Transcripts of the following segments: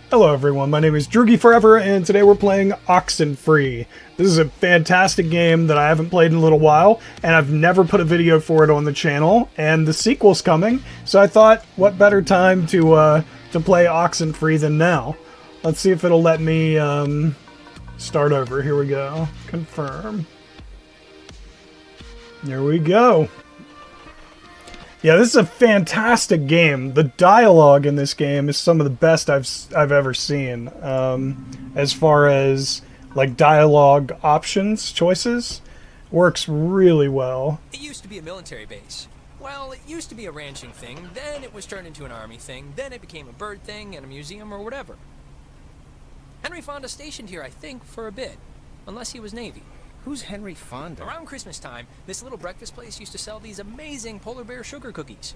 Hello everyone, my name is Droogie Forever, and today we're playing Oxenfree. This is a fantastic game that I haven't played in a little while, and I've never put a video for it on the channel, and the sequel's coming, so I thought, what better time to play Oxenfree than now? Let's see if it'll let me start over. Here we go. Confirm. There we go. Yeah, this is a fantastic game. The dialogue in this game is some of the best I've ever seen. As far as like dialogue options, choices, works really well. It used to be a military base. Well, it used to be a ranching thing, then it was turned into an army thing, then it became a bird thing and a museum or whatever. Henry Fonda stationed here, I think, for a bit. Unless he was Navy. Who's Henry Fonda? Around Christmas time, this little breakfast place used to sell these amazing polar bear sugar cookies.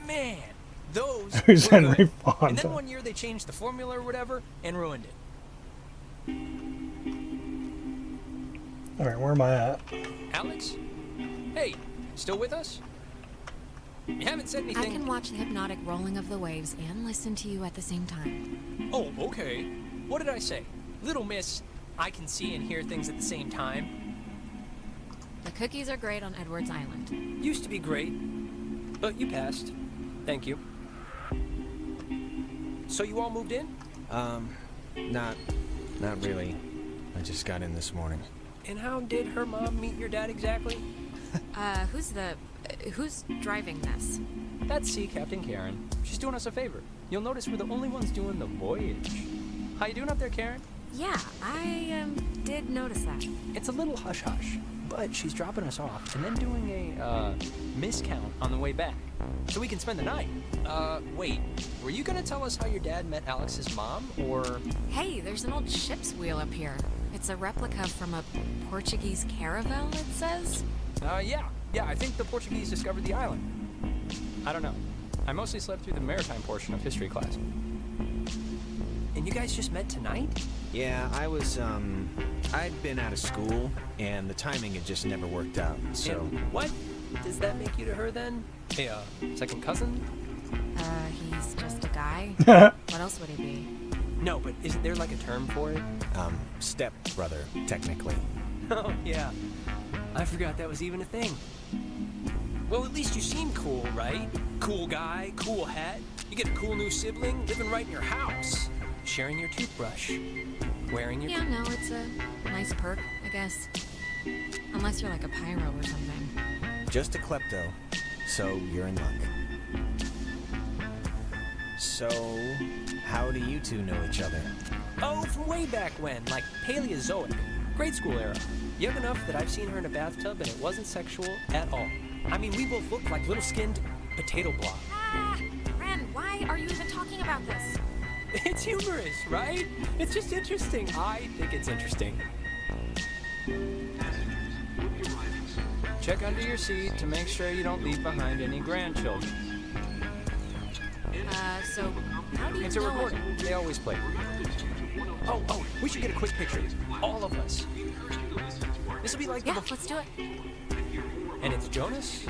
Man, those Who's were Henry good. Fonda? And then one year they changed the formula or whatever and ruined it. Alright, where am I at? Alex? Hey, still with us? You haven't said anything. I can watch the hypnotic rolling of the waves and listen to you at the same time. Oh, okay. What did I say? Little miss, I can see and hear things at the same time. The cookies are great on Edwards Island. Used to be great, but you passed. Thank you. So you all moved in? Not really. I just got in this morning. And how did her mom meet your dad exactly? Who's driving this? That's Sea Captain Karen. She's doing us a favor. You'll notice we're the only ones doing the voyage. How you doing up there, Karen? Yeah, I did notice that. It's a little hush-hush, but she's dropping us off and then doing a, miscount on the way back. So we can spend the night. Wait, were you gonna tell us how your dad met Alex's mom, or...? Hey, there's an old ship's wheel up here. It's a replica from a Portuguese caravel, it says? Yeah, I think the Portuguese discovered the island. I don't know. I mostly slept through the maritime portion of history class. And you guys just met tonight? Yeah, I'd been out of school, and the timing had just never worked out, so... And what does that make you to her, then? A, second cousin? He's just a guy. What else would he be? No, but isn't there like a term for it? Step-brother, technically. Oh, yeah. I forgot that was even a thing. Well, at least you seem cool, right? Cool guy, cool hat. You get a cool new sibling living right in your house. Sharing your toothbrush. Wearing your... Yeah, no, it's a nice perk, I guess. Unless you're like a pyro or something. Just a klepto, so you're in luck. So, how do you two know each other? Oh, from way back when, like Paleozoic. Grade school era. Young enough that I've seen her in a bathtub and it wasn't sexual at all. I mean, we both looked like little skinned potato blobs. Ren, why are you even talking about this? It's humorous, right? It's just interesting. I think it's interesting. Check under your seat to make sure you don't leave behind any grandchildren. So, how do you It's a know recording. They always play. Oh, we should get a quick picture. All of us. This will be like... Yeah, let's do it. And it's Jonas,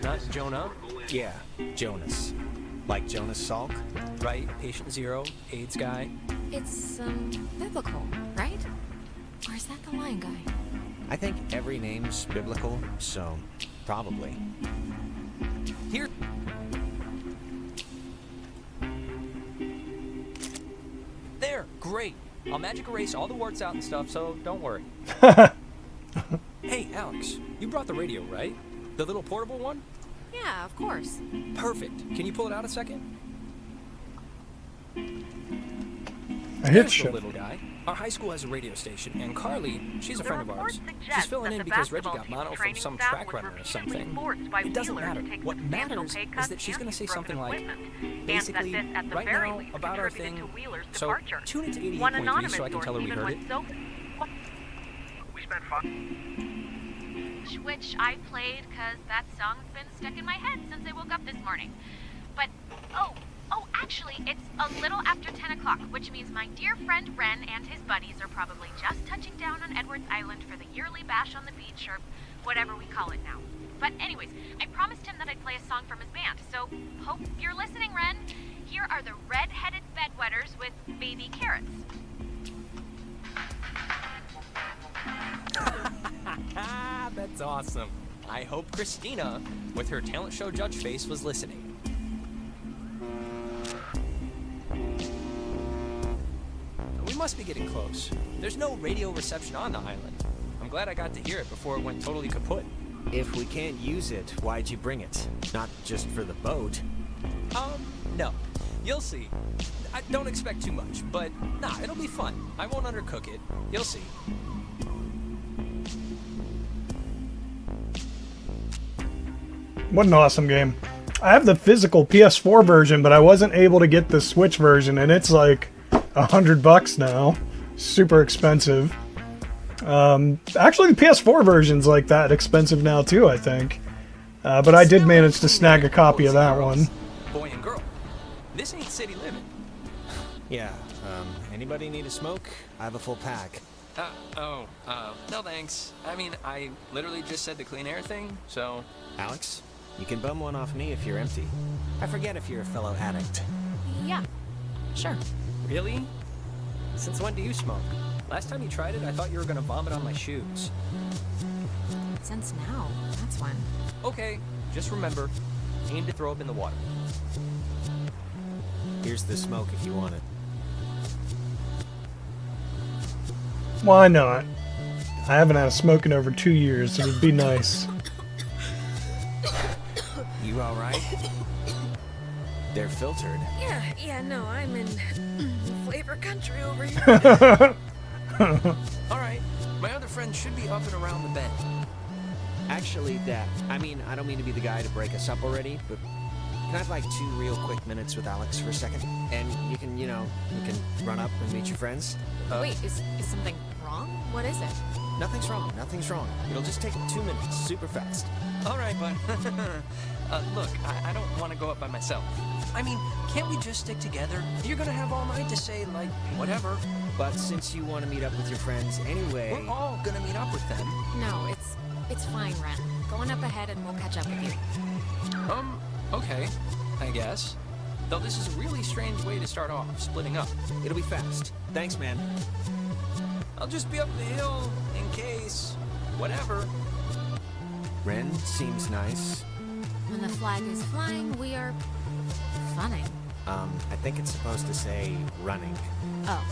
not Jonah. Yeah, Jonas. Like Jonas Salk? Right, patient zero, AIDS guy. It's, biblical, right? Or is that the lion guy? I think every name's biblical, so probably. Here. There, great. I'll magic erase all the warts out and stuff, so don't worry. Hey, Alex, you brought the radio, right? The little portable one? Yeah, of course. Perfect. Can you pull it out a second? I hit There's the shit. little guy. Our high school has a radio station, and Carly, she's a friend of ours. She's filling in because Reggie got mono from some track runner or something. It doesn't matter. What matters is that she's going to say something like, basically, right now, about our thing. So, tune into 88.3 so I can tell her we heard it. We spent fun. Which I played because that song's been stuck in my head since I woke up this morning. But, actually, it's a little after 10 o'clock, which means my dear friend Ren and his buddies are probably just touching down on Edwards Island for the yearly bash on the beach, or whatever we call it now. But anyways, I promised him that I'd play a song from his band, so hope you're listening, Ren. Here are the Red-Headed Bedwetters. sweaters with baby carrots. That's awesome. I hope Christina, with her talent show judge face, was listening. We must be getting close. There's no radio reception on the island. I'm glad I got to hear it before it went totally kaput. If we can't use it, why'd you bring it? Not just for the boat. No. You'll see. I don't expect too much, but nah, it'll be fun. I won't undercook it. You'll see. What an awesome game. I have the physical PS4 version, but I wasn't able to get the Switch version, and it's like $100 now. Super expensive. Actually, the PS4 version's like that expensive now too, I think. But I did manage to snag a copy of that one. Boy and girl. This ain't city living. Yeah, anybody need a smoke? I have a full pack. No thanks. I mean, I literally just said the clean air thing, so... Alex, you can bum one off me if you're empty. I forget if you're a fellow addict. Yeah, sure. Really? Since when do you smoke? Last time you tried it, I thought you were gonna vomit on my shoes. Since now, that's when. Okay, just remember, aim to throw up in the water. Here's the smoke if you want it. Why not? I haven't had a smoke in over 2 years. It would be nice. You alright? They're filtered. Yeah, no, I'm in flavor country over here. Alright, my other friend should be up and around the bend. Actually, I don't mean to be the guy to break us up already, but can I have like 2 real quick minutes with Alex for a second? And you can run up and meet your friends? Wait, is something wrong? What is it? Nothing's wrong. It'll just take 2 minutes, super fast. Alright, but... look, I don't want to go up by myself. I mean, can't we just stick together? You're gonna have all night to say, like, whatever. But since you want to meet up with your friends anyway... We're all gonna meet up with them. No, it's fine, Ren. Going up ahead and we'll catch up with you. Okay, I guess. Though this is a really strange way to start off, splitting up. It'll be fast. Thanks, man. I'll just be up the hill, in case... whatever. Ren seems nice. When the flag is flying, we are... funning. I think it's supposed to say running. Oh.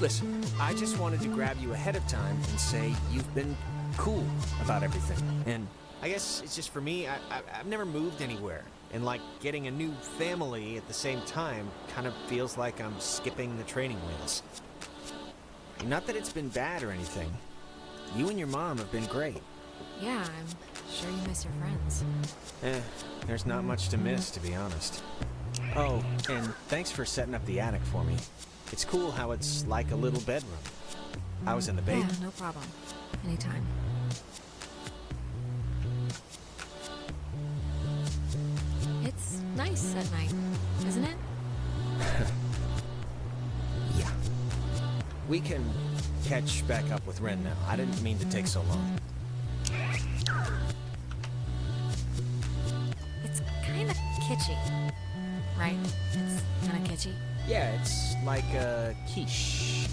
Listen, I just wanted to grab you ahead of time and say you've been cool about everything. And I guess it's just for me, I've never moved anywhere. And like getting a new family at the same time kind of feels like I'm skipping the training wheels. Not that it's been bad or anything. You and your mom have been great. Yeah, I'm sure you miss your friends. There's not much to miss, to be honest. Oh, and thanks for setting up the attic for me. It's cool how it's like a little bedroom. I was in the Yeah, no problem. Anytime. It's nice at night, isn't it? Yeah. We can catch back up with Ren now. I didn't mean to take so long. It's kind of kitschy, right? It's kind of kitschy. Yeah, it's like a quiche.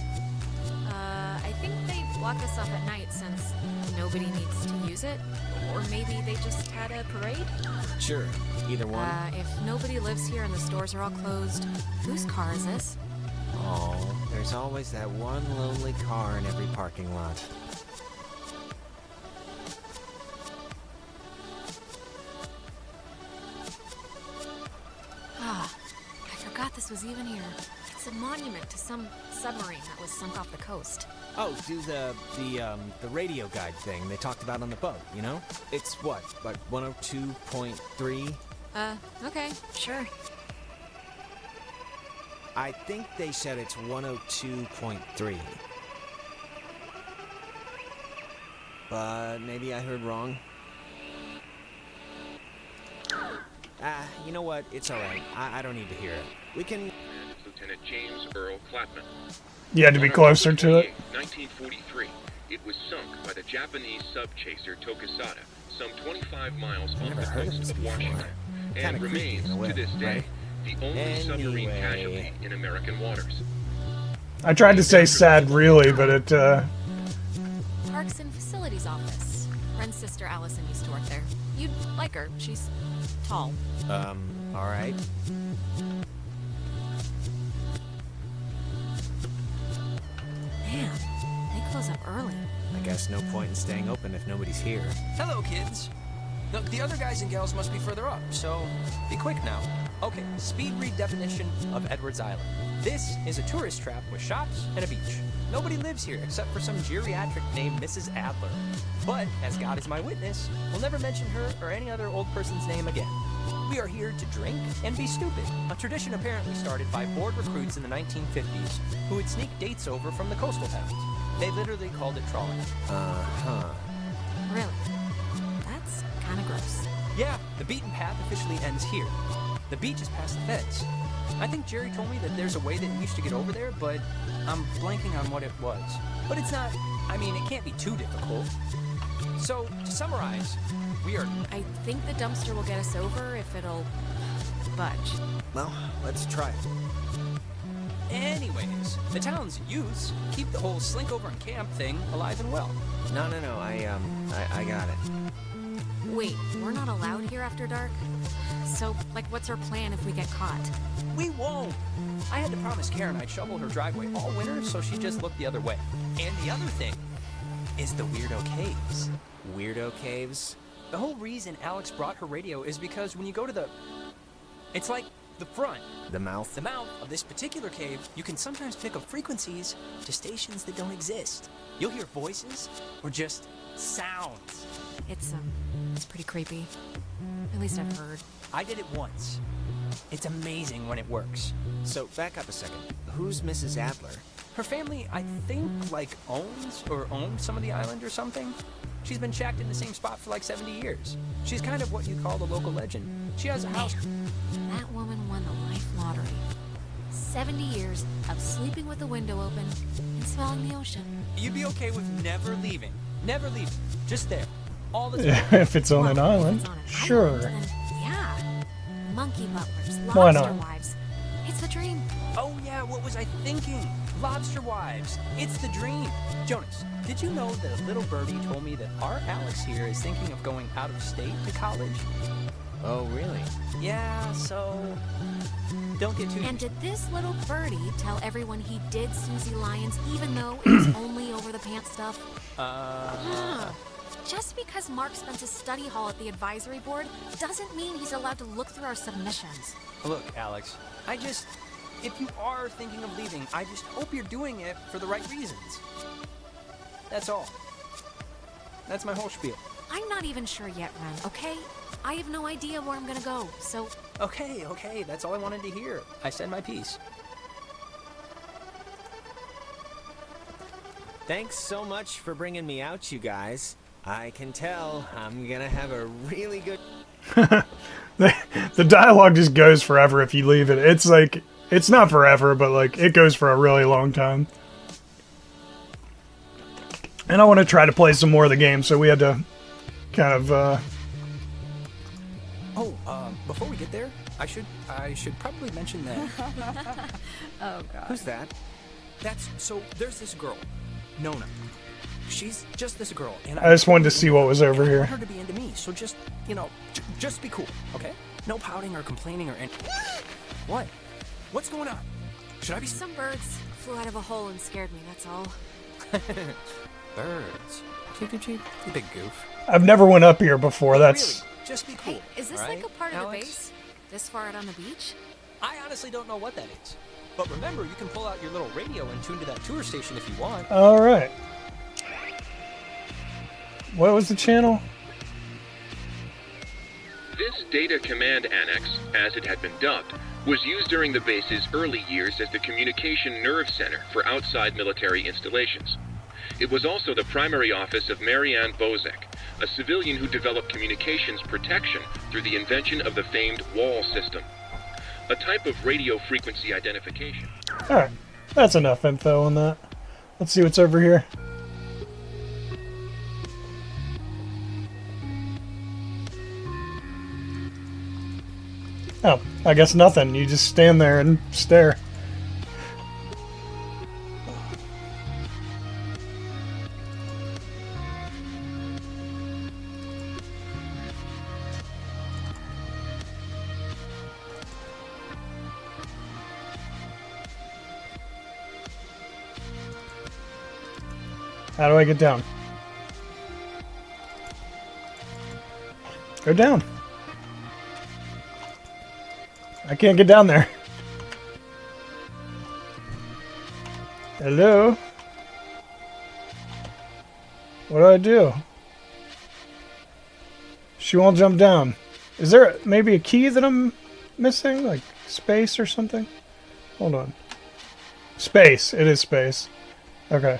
I think they block us off at night since nobody needs to use it. Or maybe they just had a parade? Sure, either one. If nobody lives here and the stores are all closed, whose car is this? Oh, there's always that one lonely car in every parking lot. Ah, I forgot this was even here. It's a monument to some submarine that was sunk off the coast. Oh, do the radio guide thing they talked about on the boat, you know? It's what, like 102.3? Okay, sure. I think they said it's 102.3. But maybe I heard wrong. You know what? It's alright. I don't need to hear it. We can... Lieutenant James Earl Clapman. You had to be closer to it. 1943. It was sunk by the Japanese sub-chaser Tokisada, some 25 miles off the Never heard of coast this of before. Washington, Kinda and creepy remains in a way, to this day right? the only submarine casualty in American waters. I tried to say sad really, but it, Parks and Facilities Office. Ren's sister Allison used to work there. You'd like her. She's tall. Alright. Man, they close up early. I guess no point in staying open if nobody's here. Hello, kids. The other guys and gals must be further up, so be quick now. Okay, speed read definition of Edwards Island. This is a tourist trap with shops and a beach. Nobody lives here except for some geriatric named Mrs. Adler. But, as God is my witness, we'll never mention her or any other old person's name again. We are here to drink and be stupid, a tradition apparently started by bored recruits in the 1950s who would sneak dates over from the coastal towns. They literally called it trawling. Really? That's kind of gross. Yeah, the beaten path officially ends here. The beach is past the fence. I think Jerry told me that there's a way that you used to get over there, but I'm blanking on what it was. But it's not, I mean, it can't be too difficult. So, to summarize, we are... I think the dumpster will get us over if it'll budge. Well, let's try it. Anyways, the town's youths keep the whole slink over and camp thing alive and well. No, I got it. Wait, we're not allowed here after dark? So, like, what's our plan if we get caught? We won't. I had to promise Karen I'd shovel her driveway all winter, so she just looked the other way. And the other thing is the Weirdo Caves. Weirdo caves? The whole reason Alex brought her radio is because when you go to the... It's like the front. The mouth? The mouth of this particular cave, you can sometimes pick up frequencies to stations that don't exist. You'll hear voices or just sounds. It's pretty creepy. At least I've heard. I did it once. It's amazing when it works. So, back up a second. Who's Mrs. Adler? Her family, I think, like, owns or owned some of the island or something. She's been shacked in the same spot for like 70 years. She's kind of what you call the local legend. She has a house. That woman won the life lottery. 70 years of sleeping with the window open and smelling the ocean. You'd be okay with never leaving. Never leaving. Just there. All the time. if it's on an Well, if island, it's on an sure. island, then yeah. Monkey butlers, Why lobster not? wives. It's the dream. Oh yeah, what was I thinking? Lobster wives. It's the dream. Jonas, did you know that a little birdie told me that our Alex here is thinking of going out of state to college? Oh, really? Yeah, so... Don't get too... And did this little birdie tell everyone he did Susie Lyons even though it was only over the pants stuff? Just because Mark spent a study hall at the advisory board doesn't mean he's allowed to look through our submissions. Look, Alex, if you are thinking of leaving, I just hope you're doing it for the right reasons. That's all. That's my whole spiel. I'm not even sure yet, Ren, okay? I have no idea where I'm gonna go, so... Okay, that's all I wanted to hear. I said my piece. Thanks so much for bringing me out, you guys. I can tell I'm gonna have a really good... The dialogue just goes forever if you leave it. It's like, it's not forever, but like, it goes for a really long time. And I want to try to play some more of the game, so we had to kind of, Before we get there, I should probably mention that... Oh, God. Who's that? There's this girl, Nona. She's just this girl, and I just wanted to see what was over I here. want her to be into me, so just, just be cool, okay? No pouting or complaining or anything. What? What's going on? Should I be... Some birds flew out of a hole and scared me, that's all. Birds. Cheep, you big goof. I've never went up here before. That's... Really, just be cool. Hey, is this alright, like a part of Alex? the base? This far out on the beach? I honestly don't know what that is. But remember, you can pull out your little radio and tune to that tour station if you want. All right. What was the channel? This Data Command Annex, as it had been dubbed, was used during the base's early years as the communication nerve center for outside military installations. It was also the primary office of Marianne Bozek, a civilian who developed communications protection through the invention of the famed wall system, a type of radio frequency identification. All right. That's enough info on that. Let's see what's over here. Oh, I guess nothing. You just stand there and stare. How do I get down? Go down. I can't get down there. Hello? What do I do? She won't jump down. Is there maybe a key that I'm missing? Like space or something? Hold on. Space. It is space. Okay.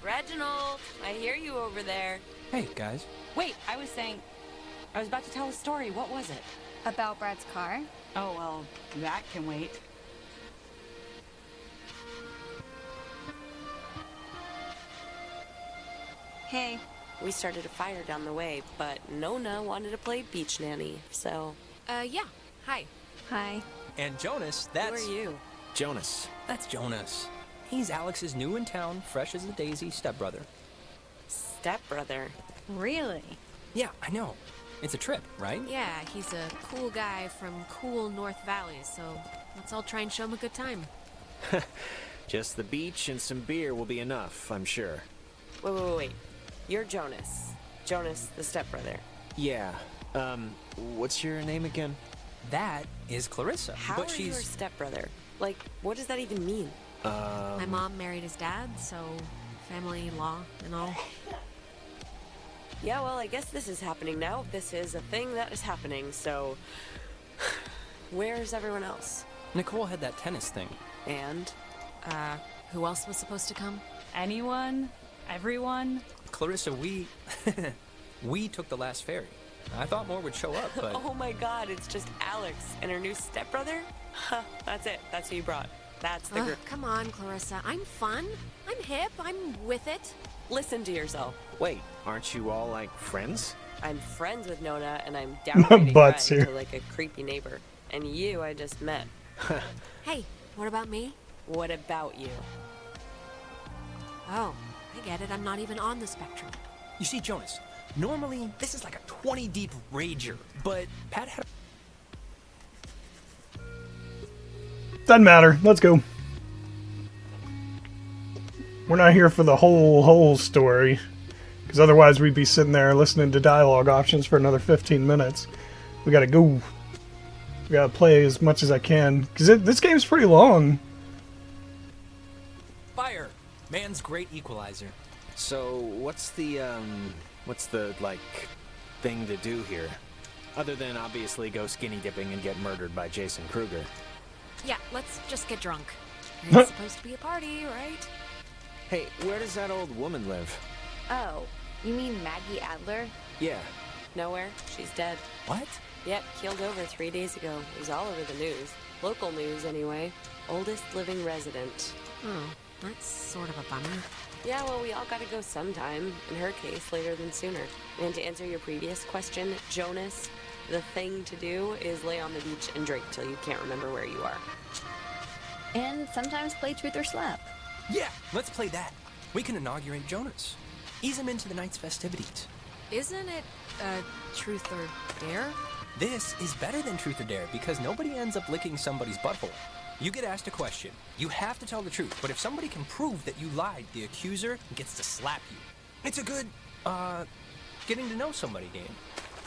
Reginald, I hear you over there. Hey, guys. Wait, I was about to tell a story. What was it? About Brad's car? Oh, well, that can wait. Hey. We started a fire down the way, but Nona wanted to play beach nanny, so... Yeah. Hi. Hi. And Jonas, Who are you? Jonas. That's Jonas. He's Alex's new in town, fresh as a daisy stepbrother. Stepbrother. Really? Yeah, I know. It's a trip, right? Yeah, he's a cool guy from cool North Valley, so let's all try and show him a good time. Just the beach and some beer will be enough, I'm sure. Wait. You're Jonas. Jonas, the stepbrother. Yeah. What's your name again? That is Clarissa. How but are you her she's stepbrother? Like, what does that even mean? My mom married his dad, so family law and all. Yeah, well, I guess this is happening now. This is a thing that is happening, so... Where's everyone else? Nicole had that tennis thing. And? Who else was supposed to come? Anyone? Everyone? Clarissa, we took the last ferry. I thought more would show up, but Oh my god, it's just Alex and her new stepbrother? Huh, that's it. That's who you brought. That's the group. Come on, Clarissa. I'm fun. I'm hip. I'm with it. Listen to yourself. Wait, aren't you all, like, friends? I'm friends with Nona, and I'm downgrading Butts Ren here. to like a creepy neighbor. And you, I just met. Hey, what about me? What about you? Oh, I get it. I'm not even on the spectrum. you see, Jonas, normally this is like a 20 deep rager, but Pat had Doesn't matter. Let's go. We're not here for the whole story. Because otherwise we'd be sitting there listening to dialogue options for another 15 minutes. We gotta go. We gotta play as much as I can. Because this game's pretty long. fire. Man's great equalizer. So, what's the, like, thing to do here? Other than, obviously, go skinny dipping and get murdered by Jason Kruger. Yeah, let's just get drunk. It's supposed to be a party, right? Hey, where does that old woman live? Oh, you mean Maggie Adler? Yeah. Nowhere. She's dead. What? Yep, keeled over 3 days ago. It was all over the news. Local news, anyway. Oldest living resident. Oh, that's sort of a bummer. Yeah, well, we all gotta go sometime. In her case, later than sooner. And to answer your previous question, Jonas, the thing to do is lay on the beach and drink till you can't remember where you are. And sometimes play Truth or Slap. Yeah, let's play that. We can inaugurate Jonas. Ease him into the night's festivities. Isn't it, truth or dare? This is better than Truth or Dare because nobody ends up licking somebody's butthole. You get asked a question. You have to tell the truth, but if somebody can prove that you lied, the accuser gets to slap you. It's a good, getting to know somebody game.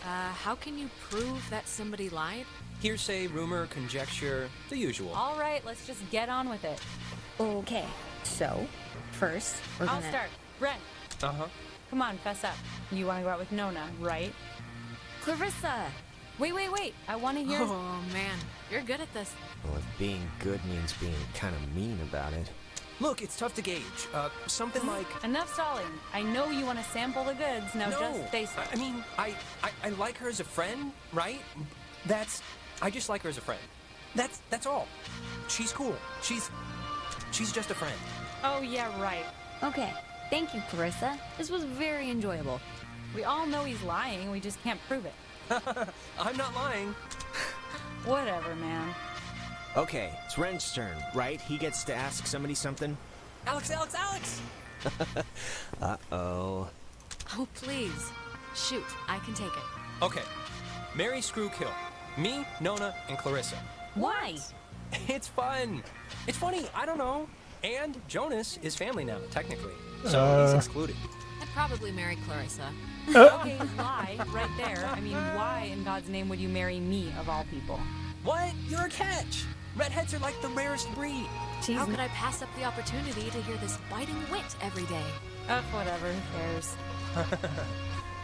How can you prove that somebody lied? Hearsay, rumor, conjecture, the usual. All right, let's just get on with it. Okay, so, first, we're I'll gonna... start. Ren, Uh-huh. come on, fess up. You want to go out with Nona, right? Clarissa! Wait. I want to hear... Oh, man. You're good at this. Well, if being good means being kind of mean about it. Look, it's tough to gauge. Something like... Enough stalling. I know you want to sample the goods. Now just face it. I mean, I like her as a friend, right? I just like her as a friend. That's all. She's cool. She's just a friend. Oh, yeah, right. Okay, thank you, Clarissa. This was very enjoyable. We all know he's lying, we just can't prove it. I'm not lying. Whatever, man. Okay, it's Ren's turn, right? He gets to ask somebody something? Alex! Uh-oh. Oh, please. Shoot, I can take it. Okay. Marry, screw, kill. Me, Nona, and Clarissa. Why? It's fun. It's funny, I don't know. And Jonas is family now, technically. So he's excluded. I'd probably marry Clarissa. Okay, lie, right there. I mean, why in God's name would you marry me, of all people? What? You're a catch. Redheads are like the rarest breed. How could I pass up the opportunity to hear this biting wit every day? Ugh, whatever, who cares?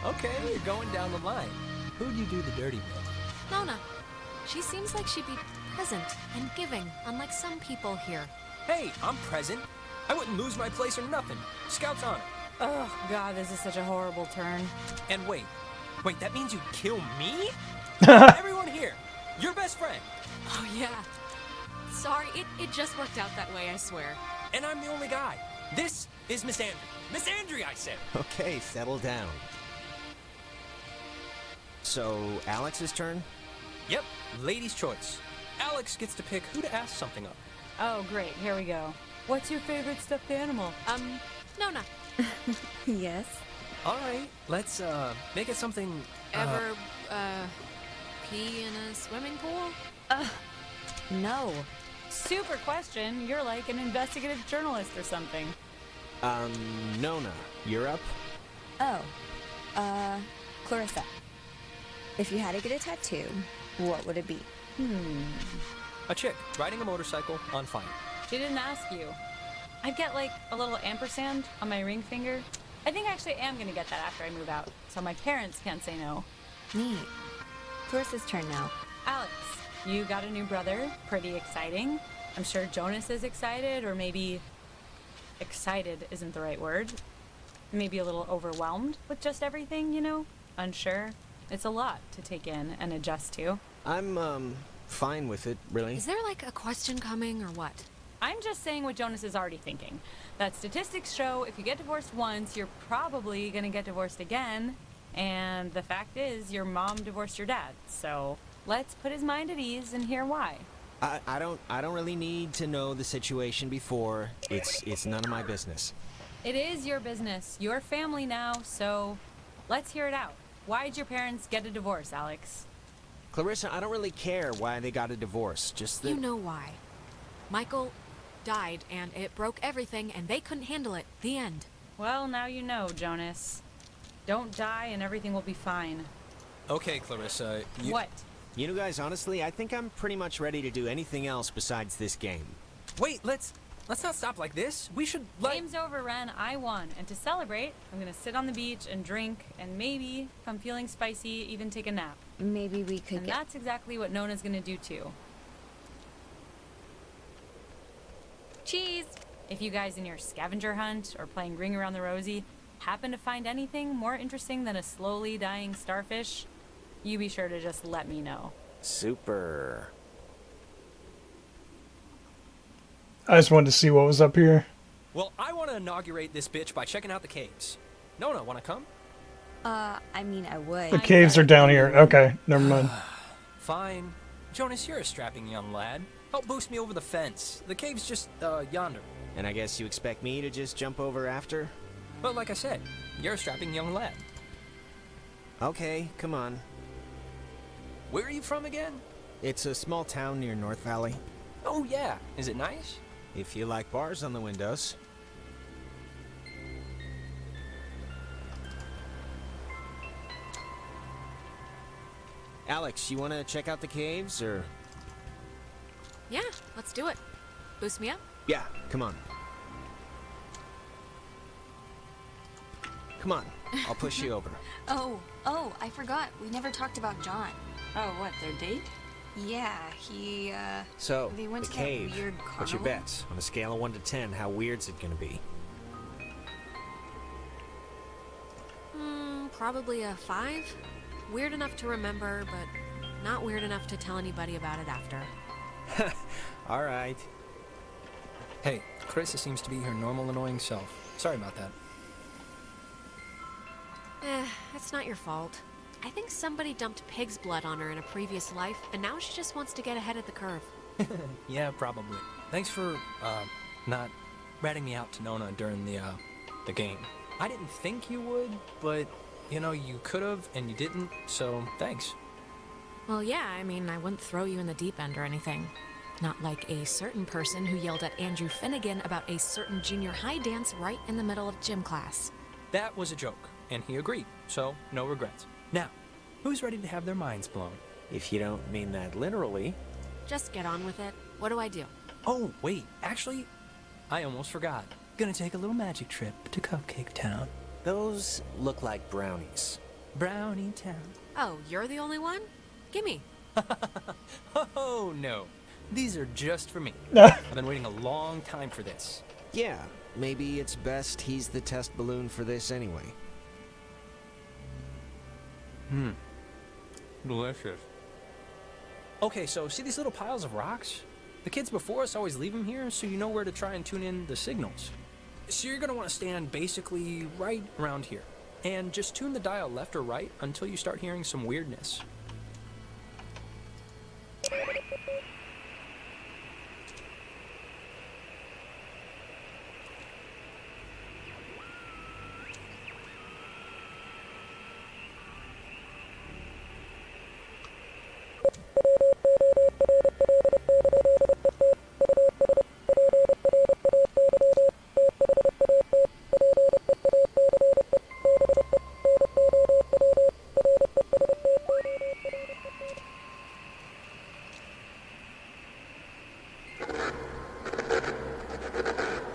Okay, you're going down the line. Who'd you do the dirty with? Nona. She seems like she'd be present and giving, unlike some people here. Hey, I'm present. I wouldn't lose my place or nothing. Scout's on it. Oh, God, this is such a horrible turn. And wait, that means you'd kill me? Everyone here, your best friend. Oh, yeah. Sorry, it just worked out that way, I swear. And I'm the only guy. This is Miss Andrew. Miss Andrew, I said. Okay, settle down. So, Alex's turn? Yep, lady's choice. Alex gets to pick who to ask something of. Oh, great, here we go. What's your favorite stuffed animal? Nona. Yes. All right, let's make it something. Ever, pee in a swimming pool? No. Super question. You're like an investigative journalist or something. Nona, you're up? Oh. Clarissa. If you had to get a tattoo, what would it be? A chick riding a motorcycle on fire. She didn't ask you. I'd get like a little ampersand on my ring finger. I think I actually am gonna get that after I move out, so my parents can't say no. Neat. Clarissa's turn now. Alex, you got a new brother. Pretty exciting. I'm sure Jonas is excited, or maybe excited isn't the right word. Maybe a little overwhelmed with just everything, you know? Unsure. It's a lot to take in and adjust to. I'm, fine with it, really. Is there like a question coming or what? I'm just saying what Jonas is already thinking. That statistics show if you get divorced once, you're probably gonna get divorced again. And the fact is, your mom divorced your dad. So let's put his mind at ease and hear why. I don't really need to know the situation before. It's none of my business. It is your business. Your family now, so let's hear it out. Why'd your parents get a divorce, Alex? Clarissa, I don't really care why they got a divorce. Just that... You know why. Michael died, and it broke everything, and they couldn't handle it. The end. Well, now you know, Jonas. Don't die and everything will be fine. Okay, Clarissa, What? You know, guys, honestly, I think I'm pretty much ready to do anything else besides this game. Wait, let's not stop like this. We should, Game's over, Ren. I won. And to celebrate, I'm gonna sit on the beach and drink, and maybe, if I'm feeling spicy, even take a nap. Maybe we could And that's exactly what Nona's gonna do too. Cheese! If you guys in your scavenger hunt or playing Ring Around the Rosie happen to find anything more interesting than a slowly dying starfish, you be sure to just let me know. Super. I just wanted to see what was up here. Well, I want to inaugurate this bitch by checking out the caves. Nona, want to come? I mean, I would. The caves are down here. Okay, never mind. Fine. Jonas, you're a strapping young lad. Help boost me over the fence. The cave's just, yonder. And I guess you expect me to just jump over after? Well, like I said, you're a strapping young lad. Okay, come on. Where are you from again? It's a small town near North Valley. Oh, yeah. Is it nice? If you like bars on the windows. Alex, you want to check out the caves, or...? Yeah, let's do it. Boost me up? Yeah, come on. Come on, I'll push you over. Oh, I forgot. We never talked about John. Oh, what, their date? Yeah, So, they went the to that cave. weird What's your carnival? bets? On a scale of 1 to 10, how weird's it gonna be? Probably a 5. Weird enough to remember, but not weird enough to tell anybody about it after. All right. Hey, Clarissa seems to be her normal annoying self. Sorry about that. It's not your fault. I think somebody dumped pig's blood on her in a previous life, and now she just wants to get ahead of the curve. Yeah, probably. Thanks for, not ratting me out to Nona during the game. I didn't think you would, but, you know, you could've and you didn't, so thanks. Well, yeah, I mean, I wouldn't throw you in the deep end or anything. Not like a certain person who yelled at Andrew Finnegan about a certain junior high dance right in the middle of gym class. That was a joke, and he agreed, so no regrets. Now, who's ready to have their minds blown? If you don't mean that literally. Just get on with it. What do I do? Oh, wait, actually, I almost forgot. Gonna take a little magic trip to Cupcake Town. Those look like brownies. Brownie Town. Oh, you're the only one? Gimme. Oh, no. These are just for me. I've been waiting a long time for this. Yeah, maybe it's best he's the test balloon for this anyway. Delicious. Okay, so see these little piles of rocks? The kids before us always leave them here so you know where to try and tune in the signals. So you're going to want to stand basically right around here. And just tune the dial left or right until you start hearing some weirdness.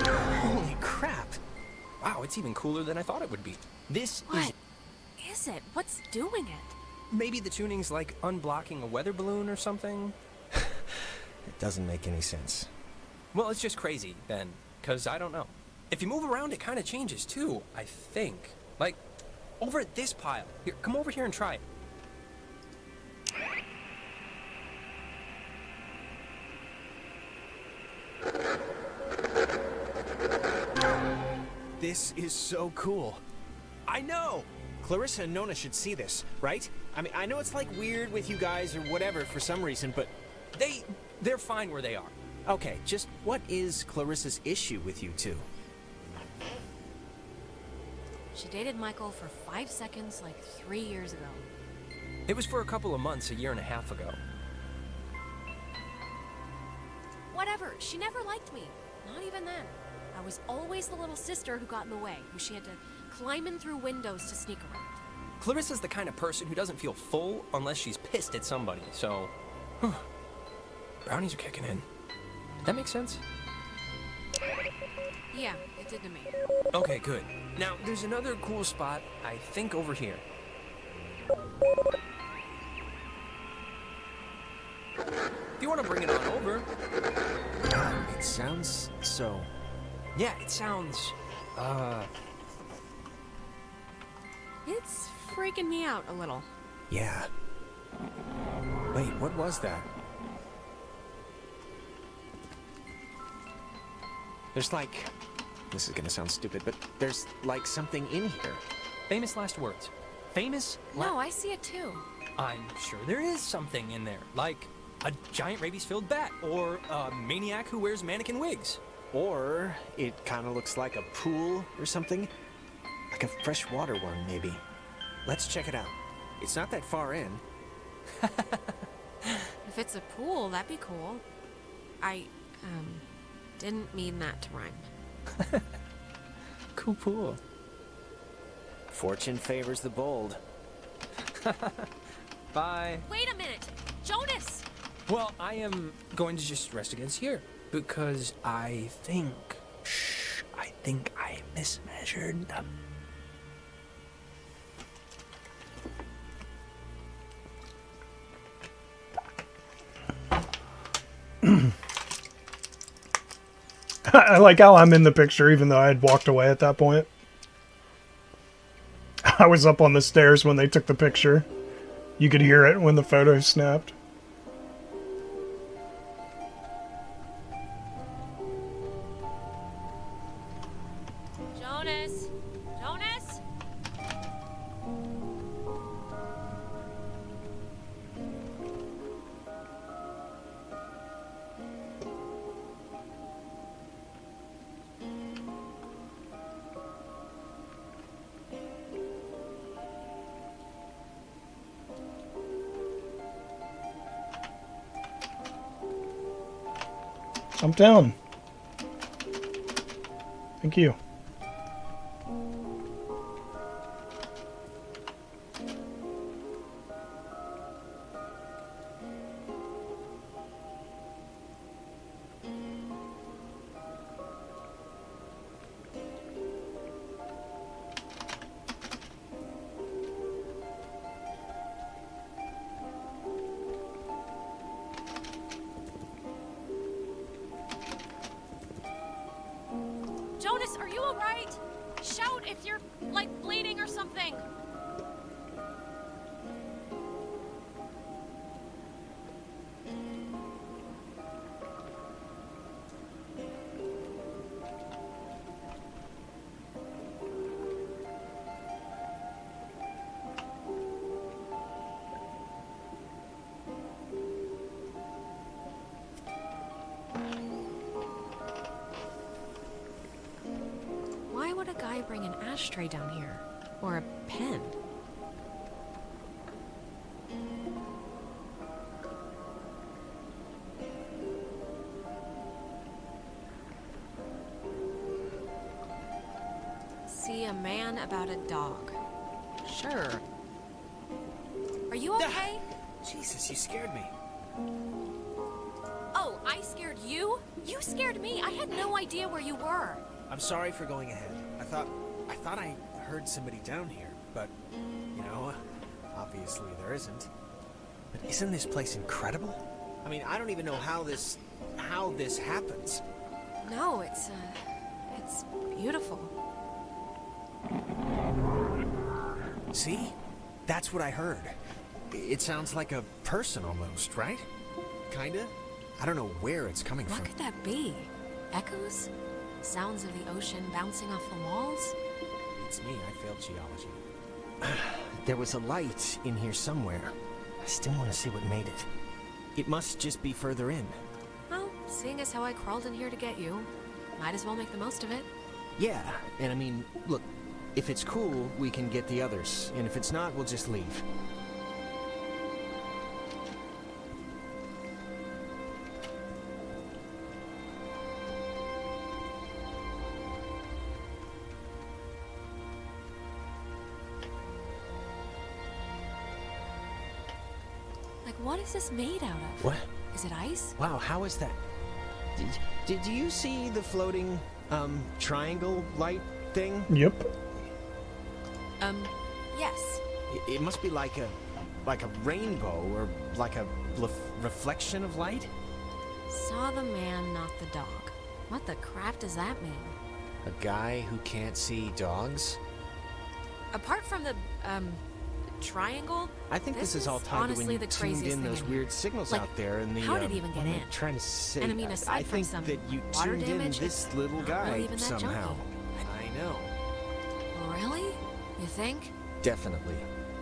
Holy crap! Wow, it's even cooler than I thought it would be. This What is it? What's doing it? maybe the tuning's like unblocking a weather balloon or something? It doesn't make any sense. Well, it's just crazy, then, because I don't know. If you move around, it kind of changes, too, I think. Like, over at this pile. Here, come over here and try it. This is so cool. I know! Clarissa and Nona should see this, right? I mean, I know it's like weird with you guys or whatever for some reason, but They're fine where they are. okay, just what is Clarissa's issue with you two? She dated Michael for 5 seconds like 3 years ago. It was for a couple of months, a year and a half ago. Whatever, she never liked me. Not even then. I was always the little sister who got in the way, who she had to climb in through windows to sneak around. Clarissa's the kind of person who doesn't feel full unless she's pissed at somebody, so... Brownies are kicking in. Did that make sense? Yeah, it did to me. Okay, good. Now, there's another cool spot, I think over here. If you want to bring it on over. It sounds so... Yeah, it sounds, It's freaking me out a little. yeah. Wait, what was that? There's like... This is gonna sound stupid, but there's like something in here. famous last words. No, I see it too. I'm sure there is something in there, like a giant rabies-filled bat, or a maniac who wears mannequin wigs. Or it kind of looks like a pool or something. Like a freshwater one, maybe. Let's check it out. It's not that far in. If it's a pool, that'd be cool. I, didn't mean that to rhyme. Cool pool. Fortune favors the bold. Bye. Wait a minute! Jonas! Well, I am going to just rest against here, because I think I mismeasured them. I like how I'm in the picture even though I had walked away at that point. I was up on the stairs when they took the picture. You could hear it when the photo snapped. Jonas? Jonas? Jump down. Thank you. Jonas, are you alright? Shout if you're, like, bleeding or something. Why would a guy bring an ashtray down here? Or a pen? See a man about a dog. Sure. Are you okay? Jesus, you scared me. Oh, I scared you? You scared me. I had no idea where you were. I'm sorry for going ahead. I thought I heard somebody down here, but, you know, obviously there isn't. But isn't this place incredible? I mean, I don't even know how this happens. No, it's beautiful. See? That's what I heard. It sounds like a person almost, right? Kinda? I don't know where it's coming What from. could that be? Echoes? Sounds of the ocean bouncing off the walls? It's me, I failed geology. There was a light in here somewhere. I still want to see what made it. It must just be further in. Well, seeing as how I crawled in here to get you, might as well make the most of it. Yeah, and I mean, look, if it's cool, we can get the others, and if it's not, we'll just leave. Like, what is this made out of? What? Is it ice? Wow, how is that? Did you see the floating, triangle light thing? Yep. Yes. It must be like a rainbow, or like a reflection of light? Saw the man, not the dog. What the crap does that mean? A guy who can't see dogs? Apart from the, triangle? I think this is all tied to when honestly you the tuned craziest in thing those in weird here. signals Like, out there in the, how did it even what get am I in? trying to say? And I mean, aside I from think some that you water tuned in damage, this little not guy really even that somehow. junky. I know. Really? You think? Definitely.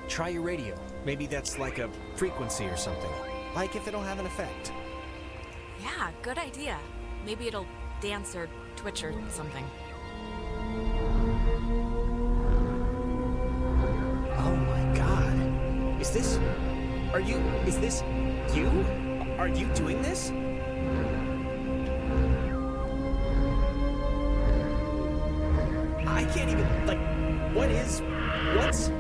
Try your radio. Maybe that's like a frequency or something. Like if it'll have an effect. Yeah, good idea. Maybe it'll dance or twitch or something. Oh my god. Is this you? Are you doing this? I can't even, what's...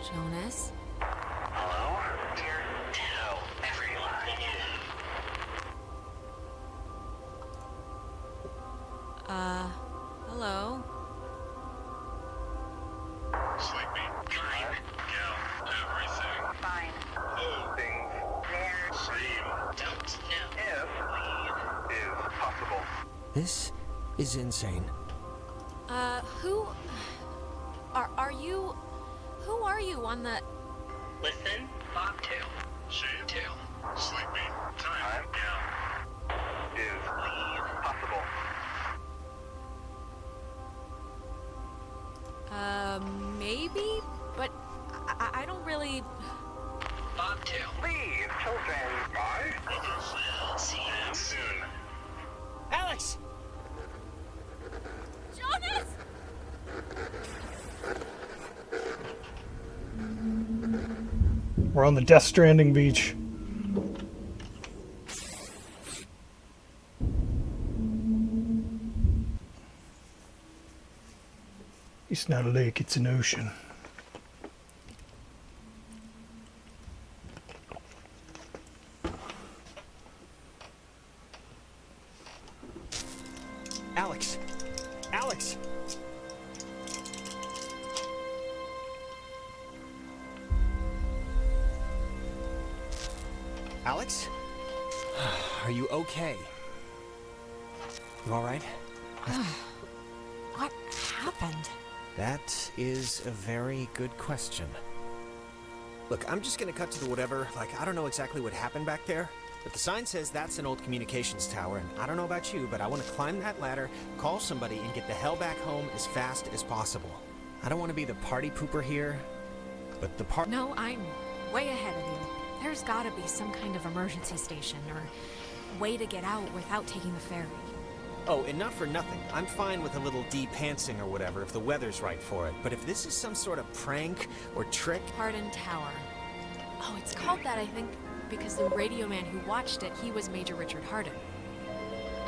Jonas? Hello? Here, tell everyone. This is insane. Who are you? Who are you on the... Listen, Bobtail. Tail. Sleepy. Time now. Is possible. Maybe? But I don't really... Bobtail. Leave, children. Bye. Brothers. See you soon. Alex! Jonas! We're on the Death Stranding beach. It's not a lake, it's an ocean. Alex! Alex! Alex? Are you okay? You alright? What happened? That is a very good question. Look, I'm just gonna cut to the whatever. Like, I don't know exactly what happened back there, but the sign says that's an old communications tower, and I don't know about you, but I want to climb that ladder, call somebody, and get the hell back home as fast as possible. I don't want to be the party pooper here, but the part... No, I'm way ahead of you. There's gotta be some kind of emergency station or way to get out without taking the ferry. Oh, and not for nothing. I'm fine with a little de-pantsing or whatever if the weather's right for it. But if this is some sort of prank or trick... Hardin Tower. Oh, it's called that, I think, because the radio man who watched it, he was Major Richard Hardin.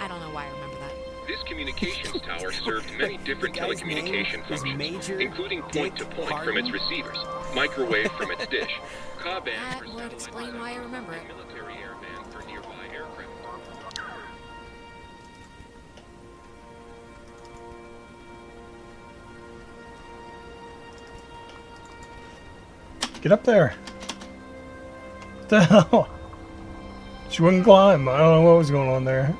I don't know why I remember that. This communications tower served many different telecommunication functions, including point-to-point from its receivers, microwave from its dish, Ka bands That for would satellite explain why I remember it. military airband for nearby aircraft. Get up there. What the hell? She wouldn't climb. I don't know what was going on there.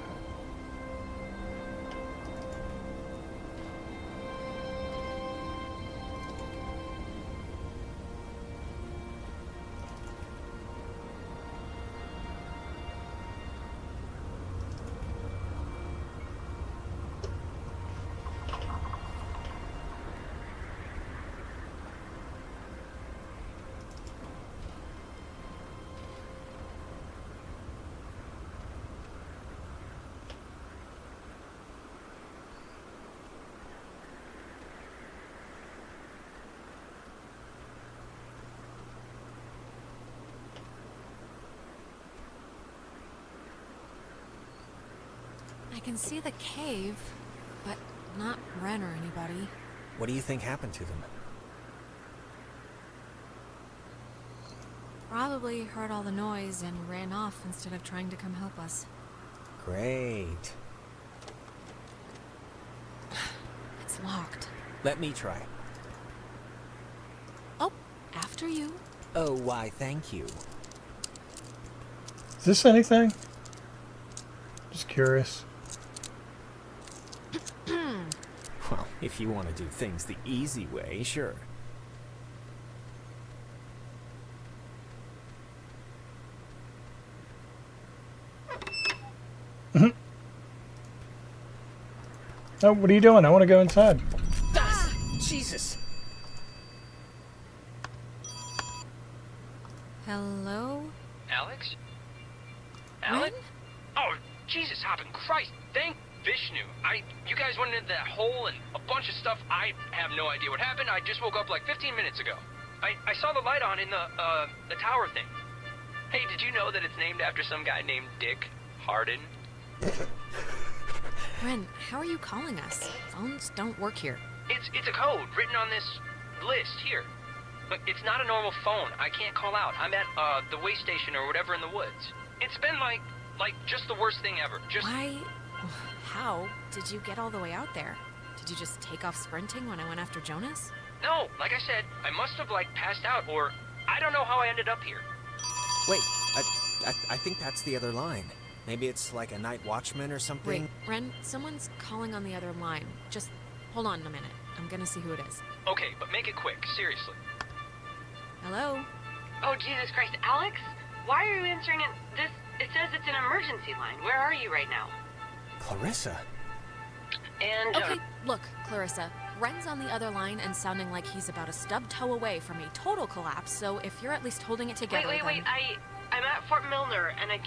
I can see the cave, but not Ren or anybody. What do you think happened to them? Probably heard all the noise and ran off instead of trying to come help us. Great. It's locked. Let me try. Oh, after you. Oh, why, thank you. Is this anything? Just curious. Well, if you want to do things the easy way, sure. Oh, what are you doing? I want to go inside. Jesus! Hello? Alex? Ren? Alex? Oh, Jesus, hopping Christ! Thank Vishnu. You guys went into that hole and a bunch of stuff. I have no idea what happened. I just woke up like 15 minutes ago. I saw the light on in the tower thing. Hey, did you know that it's named after some guy named Dick Hardin? Ren, how are you calling us? Phones don't work here. It's a code written on this list here. Look, it's not a normal phone. I can't call out. I'm at the way station or whatever in the woods. It's been like just the worst thing ever. Just Why? How did you get all the way out there? Did you just take off sprinting when I went after Jonas? no, like I said, I must have passed out, or I don't know how I ended up here. Wait, I think that's the other line. Maybe it's like a night watchman or something? Wait, Ren, someone's calling on the other line. Just hold on a minute. I'm gonna see who it is. Okay, but make it quick, seriously. Hello? Oh, Jesus Christ, Alex? Why are you answering it? It says it's an emergency line. Where are you right now? Clarissa? And, Okay, look, Clarissa. Ren's on the other line and sounding like he's about a stub toe away from a total collapse, so if you're at least holding it together, wait, then... I'm at Fort Milner, and I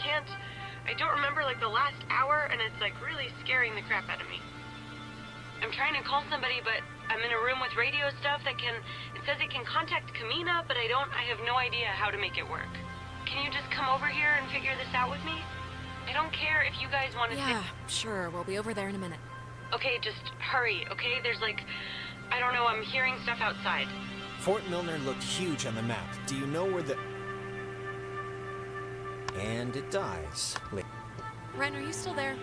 don't remember, like, the last hour, and it's, like, really scaring the crap out of me. I'm trying to call somebody, but I'm in a room with radio stuff it says it can contact Kamina, but I have no idea how to make it work. Can you just come over here and figure this out with me? I don't care if you guys want to Yeah, sure, we'll be over there in a minute. Okay, just hurry, okay? There's like, I don't know, I'm hearing stuff outside. Fort Milner looked huge on the map. Do you know where the... And it dies. Ren, are you still there?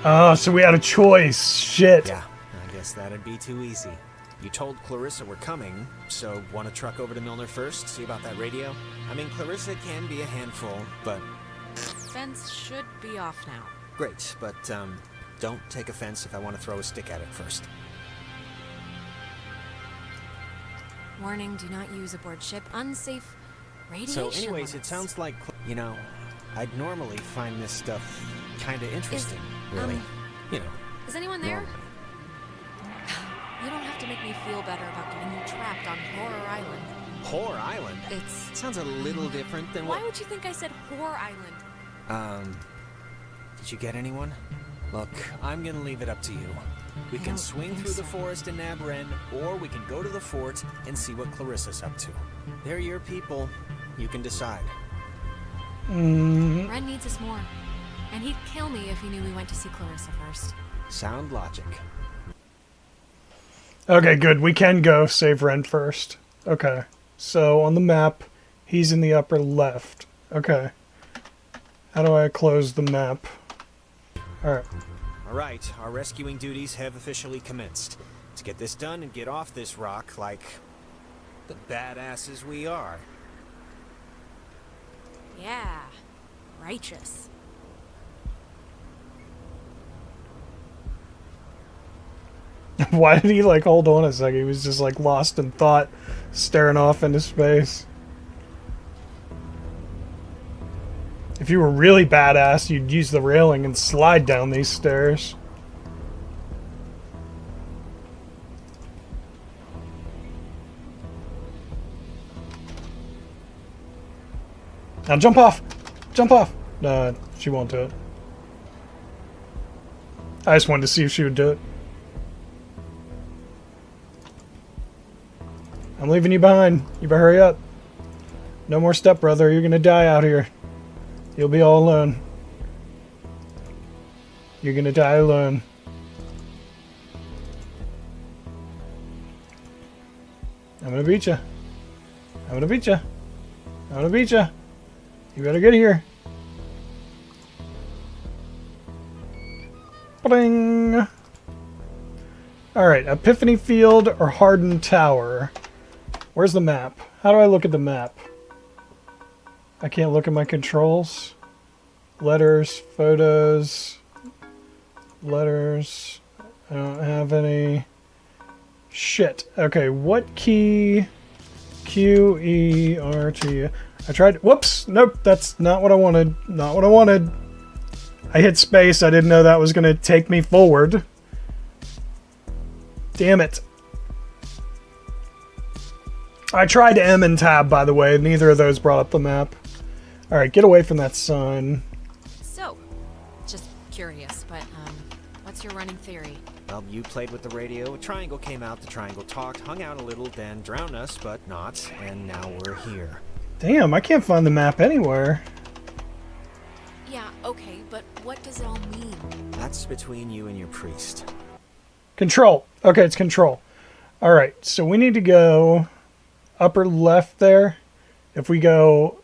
Oh, so we had a choice. Shit. Yeah, I guess that'd be too easy. You told Clarissa we're coming, so want to truck over to Milner first, see about that radio? I mean, Clarissa can be a handful, but... Fence should be off now. Great, but, don't take offense if I want to throw a stick at it first. Warning, do not use aboard ship. Unsafe radiation So anyways, limits. it sounds like, you know, I'd normally find this stuff kind of interesting, really. You know. Is anyone there? normally. You don't have to make me feel better about getting you trapped on Horror Island. Horror Island? It's... Sounds a little different than Why would you think I said Horror Island? Did you get anyone? Look, I'm gonna leave it up to you. We can swing through the forest and nab Ren, or we can go to the fort and see what Clarissa's up to. They're your people. You can decide. Ren needs us more. And he'd kill me if he knew we went to see Clarissa first. Sound logic. Okay, good. We can go save Ren first. Okay. So on the map, he's in the upper left. Okay. How do I close the map? Alright. Alright, our rescuing duties have officially commenced. Let's get this done and get off this rock like the badasses we are. Yeah. Righteous. Why did he, like, hold on a second? He was just, like, lost in thought, staring off into space. If you were really badass, you'd use the railing and slide down these stairs. Now jump off! Jump off! She won't do it. I just wanted to see if she would do it. I'm leaving you behind. You better hurry up. No more stepbrother. You're gonna die out here. You'll be all alone. You're gonna die alone. I'm gonna beat you. I'm gonna beat you. I'm gonna beat you. You better get here. Bling. Alright, Epiphany Field or Hardened Tower? Where's the map? How do I look at the map? I can't look at my controls. Letters, photos, letters. I don't have any. Shit. Okay, what key? Q, E, R, T. I tried. Whoops! Nope, that's not what I wanted. Not what I wanted. I hit space. I didn't know that was going to take me forward. Damn it. I tried M and tab, by the way. Neither of those brought up the map. Alright, get away from that sign. So, just curious, but, what's your running theory? Well, you played with the radio, a triangle came out, the triangle talked, hung out a little, then drowned us, but not, and now we're here. Damn, I can't find the map anywhere. Yeah, okay, but what does it all mean? That's between you and your priest. Control. Okay, it's control. Alright, so we need to go upper left there. If we go...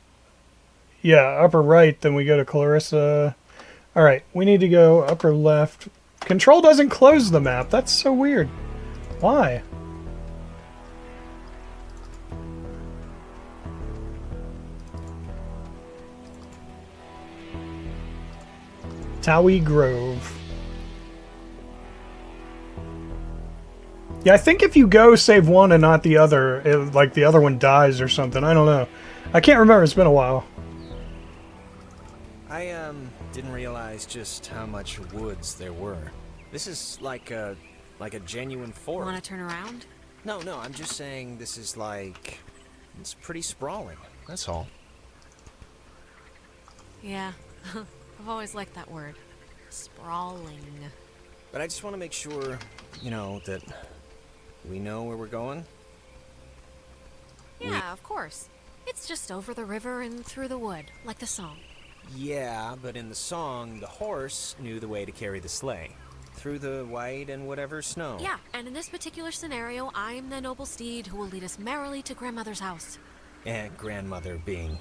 Yeah, upper right, then we go to Clarissa. Alright, we need to go upper left. Control doesn't close the map. That's so weird. Why? Towie Grove. Yeah, I think if you go save one and not the other, like the other one dies or something. I don't know. I can't remember. It's been a while. I didn't realize just how much woods there were. This is like a genuine forest. Want to turn around? No, I'm just saying this is like, it's pretty sprawling. That's all. Yeah, I've always liked that word. Sprawling. But I just want to make sure, you know, that we know where we're going. Yeah, of course. It's just over the river and through the wood, like the song. Yeah, but in the song, the horse knew the way to carry the sleigh. Through the white and whatever snow. Yeah, and in this particular scenario, I'm the noble steed who will lead us merrily to grandmother's house. And grandmother being...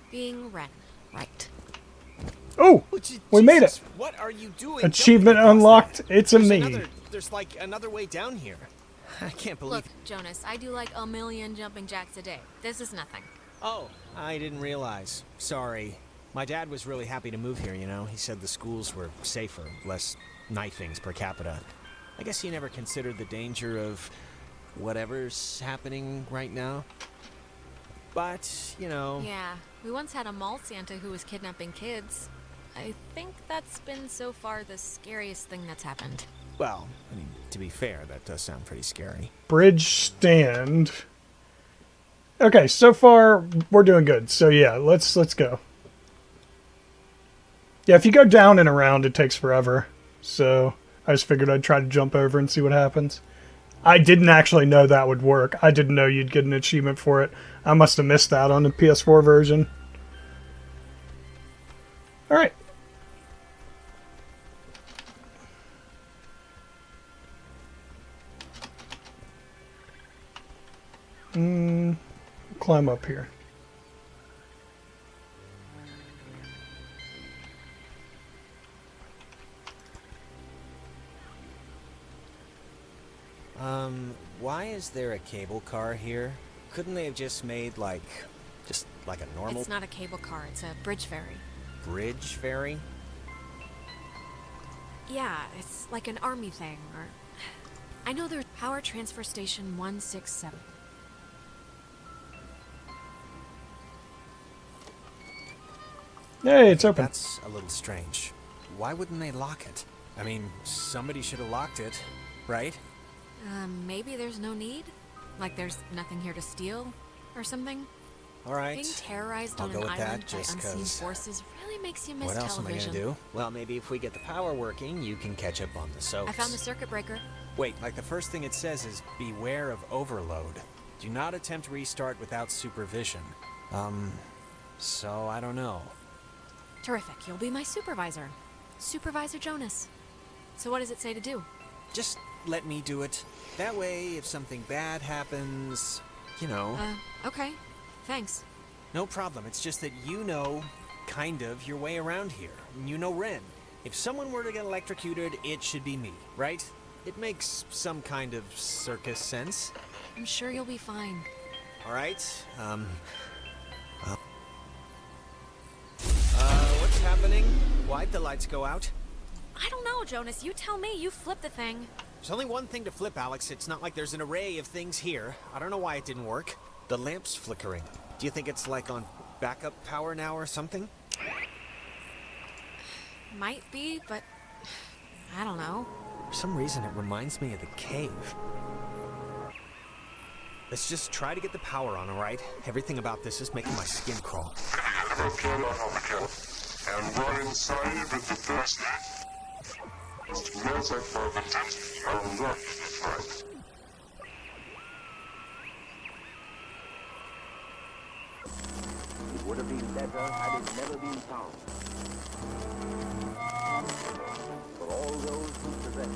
Being Ren, right. Oh! We made it! What are you doing? Achievement unlocked. It's a me. There's like another way down here. I can't believe... Look, Jonas, I do like 1,000,000 jumping jacks a day. This is nothing. Oh, I didn't realize. Sorry. My dad was really happy to move here, you know. He said the schools were safer, less knifings per capita. I guess he never considered the danger of whatever's happening right now. But, you know... Yeah, we once had a mall Santa who was kidnapping kids. I think that's been so far the scariest thing that's happened. Well, I mean, to be fair, that does sound pretty scary. Bridge stand. Okay, so far we're doing good. So yeah, let's go. Yeah, if you go down and around, it takes forever. So I just figured I'd try to jump over and see what happens. I didn't actually know that would work. I didn't know you'd get an achievement for it. I must have missed that on the PS4 version. Alright. Climb up here. Why is there a cable car here? Couldn't they have just made like a normal... It's not a cable car, it's a bridge ferry. Bridge ferry? Yeah, it's like an army thing, or... I know there's Power Transfer Station 167. Hey, it's open. That's a little strange. Why wouldn't they lock it? I mean, somebody should have locked it, right? Maybe there's no need? Like there's nothing here to steal, or something? Alright. Being terrorized I'll on go an with island that, by just unseen 'cause... forces really makes you miss What else television. am I gonna do? Well, maybe if we get the power working, you can catch up on the soaps. I found the circuit breaker. Wait, like the first thing it says is, beware of overload. Do not attempt restart without supervision. So I don't know. Terrific, you'll be my supervisor. Supervisor Jonas. So what does it say to do? Just let me do it. That way, if something bad happens, you know... Okay. Thanks. No problem, it's just that you know, kind of, your way around here. You know Ren. If someone were to get electrocuted, it should be me, right? It makes some kind of circus sense. I'm sure you'll be fine. Alright, what's happening? Why'd the lights go out? I don't know, Jonas. You tell me. You flipped the thing. There's only one thing to flip, Alex. It's not like there's an array of things here. I don't know why it didn't work. The lamp's flickering. Do you think it's like on backup power now or something? Might be, but I don't know. For some reason, it reminds me of the cave. Let's just try to get the power on, alright? Everything about this is making my skin crawl. And run inside with the first. Yes, I found the test. I'm right. It would have been better had it never been found. For all those who possess.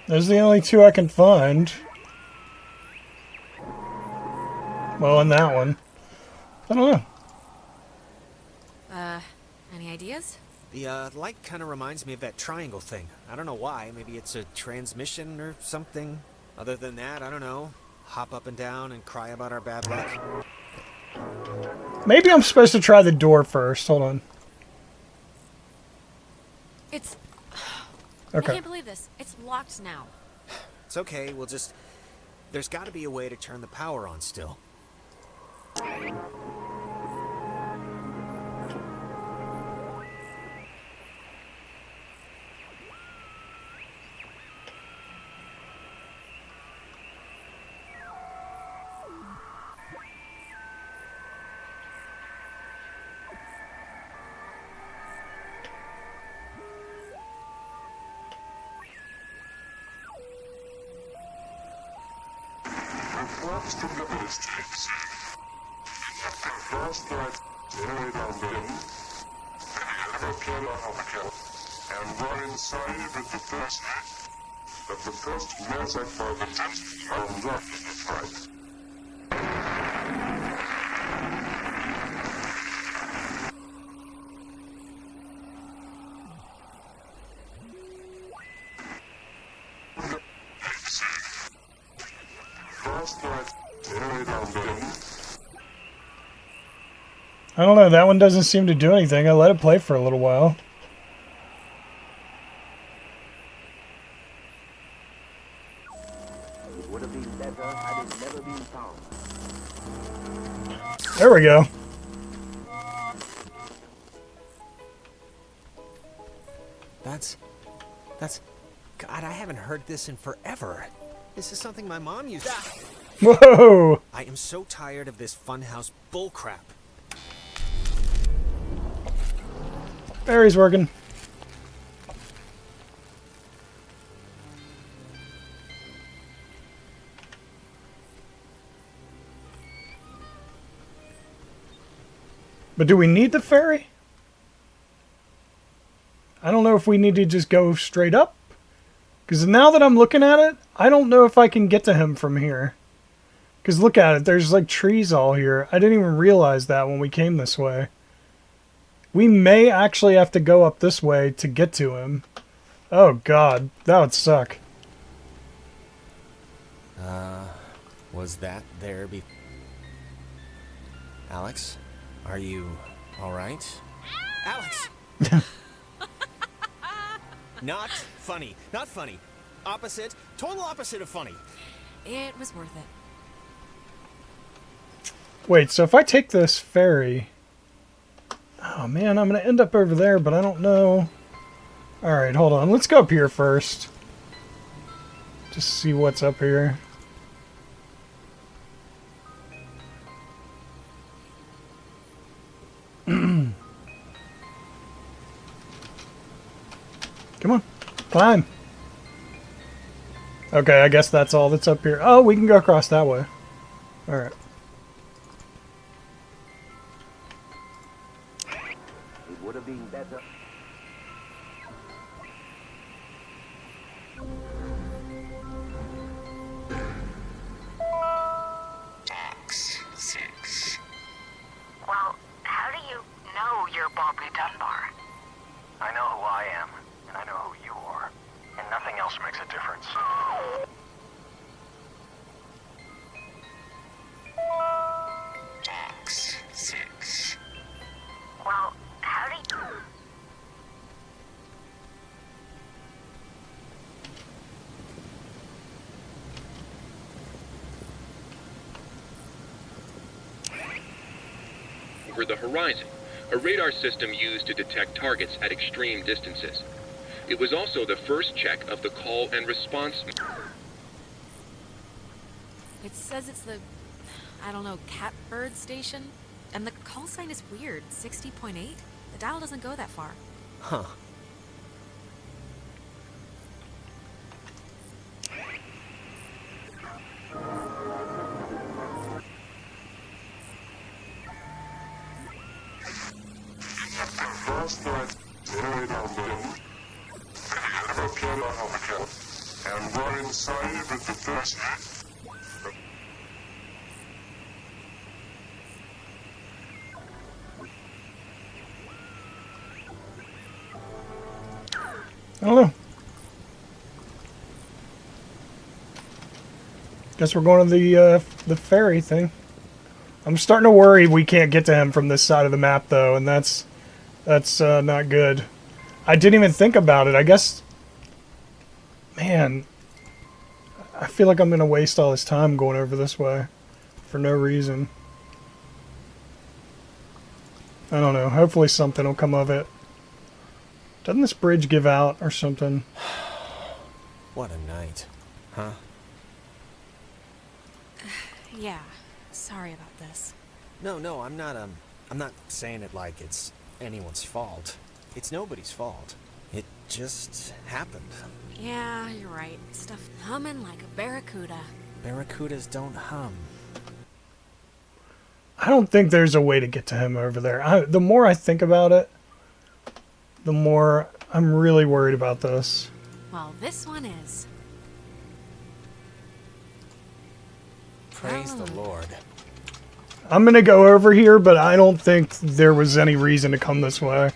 Those are the only two I can find. Well, and that one. I don't know. Any ideas? The light kind of reminds me of that triangle thing. I don't know why. Maybe it's a transmission or something. Other than that, I don't know. Hop up and down and cry about our bad luck. Maybe I'm supposed to try the door first. Hold on. It's... Okay. I can't believe this. It's locked now. It's okay, we'll just... There's gotta be a way to turn the power on still. Reports from the ministry say that the first night buried on them, they never killed on Hopkins, and were inside with the first night, that the first message for the test are not right. I don't know, that one doesn't seem to do anything. I let it play for a little while. It would have been better had it never been found. There we go. That's... God, I haven't heard this in forever. This is something my mom used to... Whoa! I am so tired of this funhouse bullcrap. Barry's working. But do we need the ferry? I don't know if we need to just go straight up. Because now that I'm looking at it, I don't know if I can get to him from here. Because look at it, there's like trees all here. I didn't even realize that when we came this way. We may actually have to go up this way to get to him. Oh god, that would suck. Was that there be... Alex? Are you alright? Alex! Not funny. Not funny. Opposite. Total opposite of funny. It was worth it. Wait, so if I take this ferry... Oh man, I'm going to end up over there, but I don't know. Alright, hold on. Let's go up here first. Just see what's up here. Come on, climb. Okay, I guess that's all that's up here. Oh, we can go across that way. Alright. It would have been better. X6. Well, how do you know you're Bobby Dunbar? I know who I am, and I know who you are, and nothing else makes a difference. X6. Well, how do you... Over the horizon, a radar system used to detect targets at extreme distances. It was also the first check of the call and response. It says it's the, I don't know, catbird station? And the call sign is weird, 60.8? The dial doesn't go that far. Huh. First night buried on them, they never killed on Hopkins, and were inside with the first night. I don't know. Guess we're going to the ferry thing. I'm starting to worry we can't get to him from this side of the map, though, and that's not good. I didn't even think about it. I guess... Man, I feel like I'm going to waste all this time going over this way for no reason. I don't know. Hopefully something will come of it. Doesn't this bridge give out or something? What a night. Huh? Yeah, sorry about this. No, I'm not saying it like it's anyone's fault. It's nobody's fault. It just happened. Yeah, you're right. Stuff humming like a barracuda. Barracudas don't hum. I don't think there's a way to get to him over there. The more I think about it, the more I'm really worried about this. Well, this one is. Praise the Lord. I'm going to go over here, but I don't think there was any reason to come this way.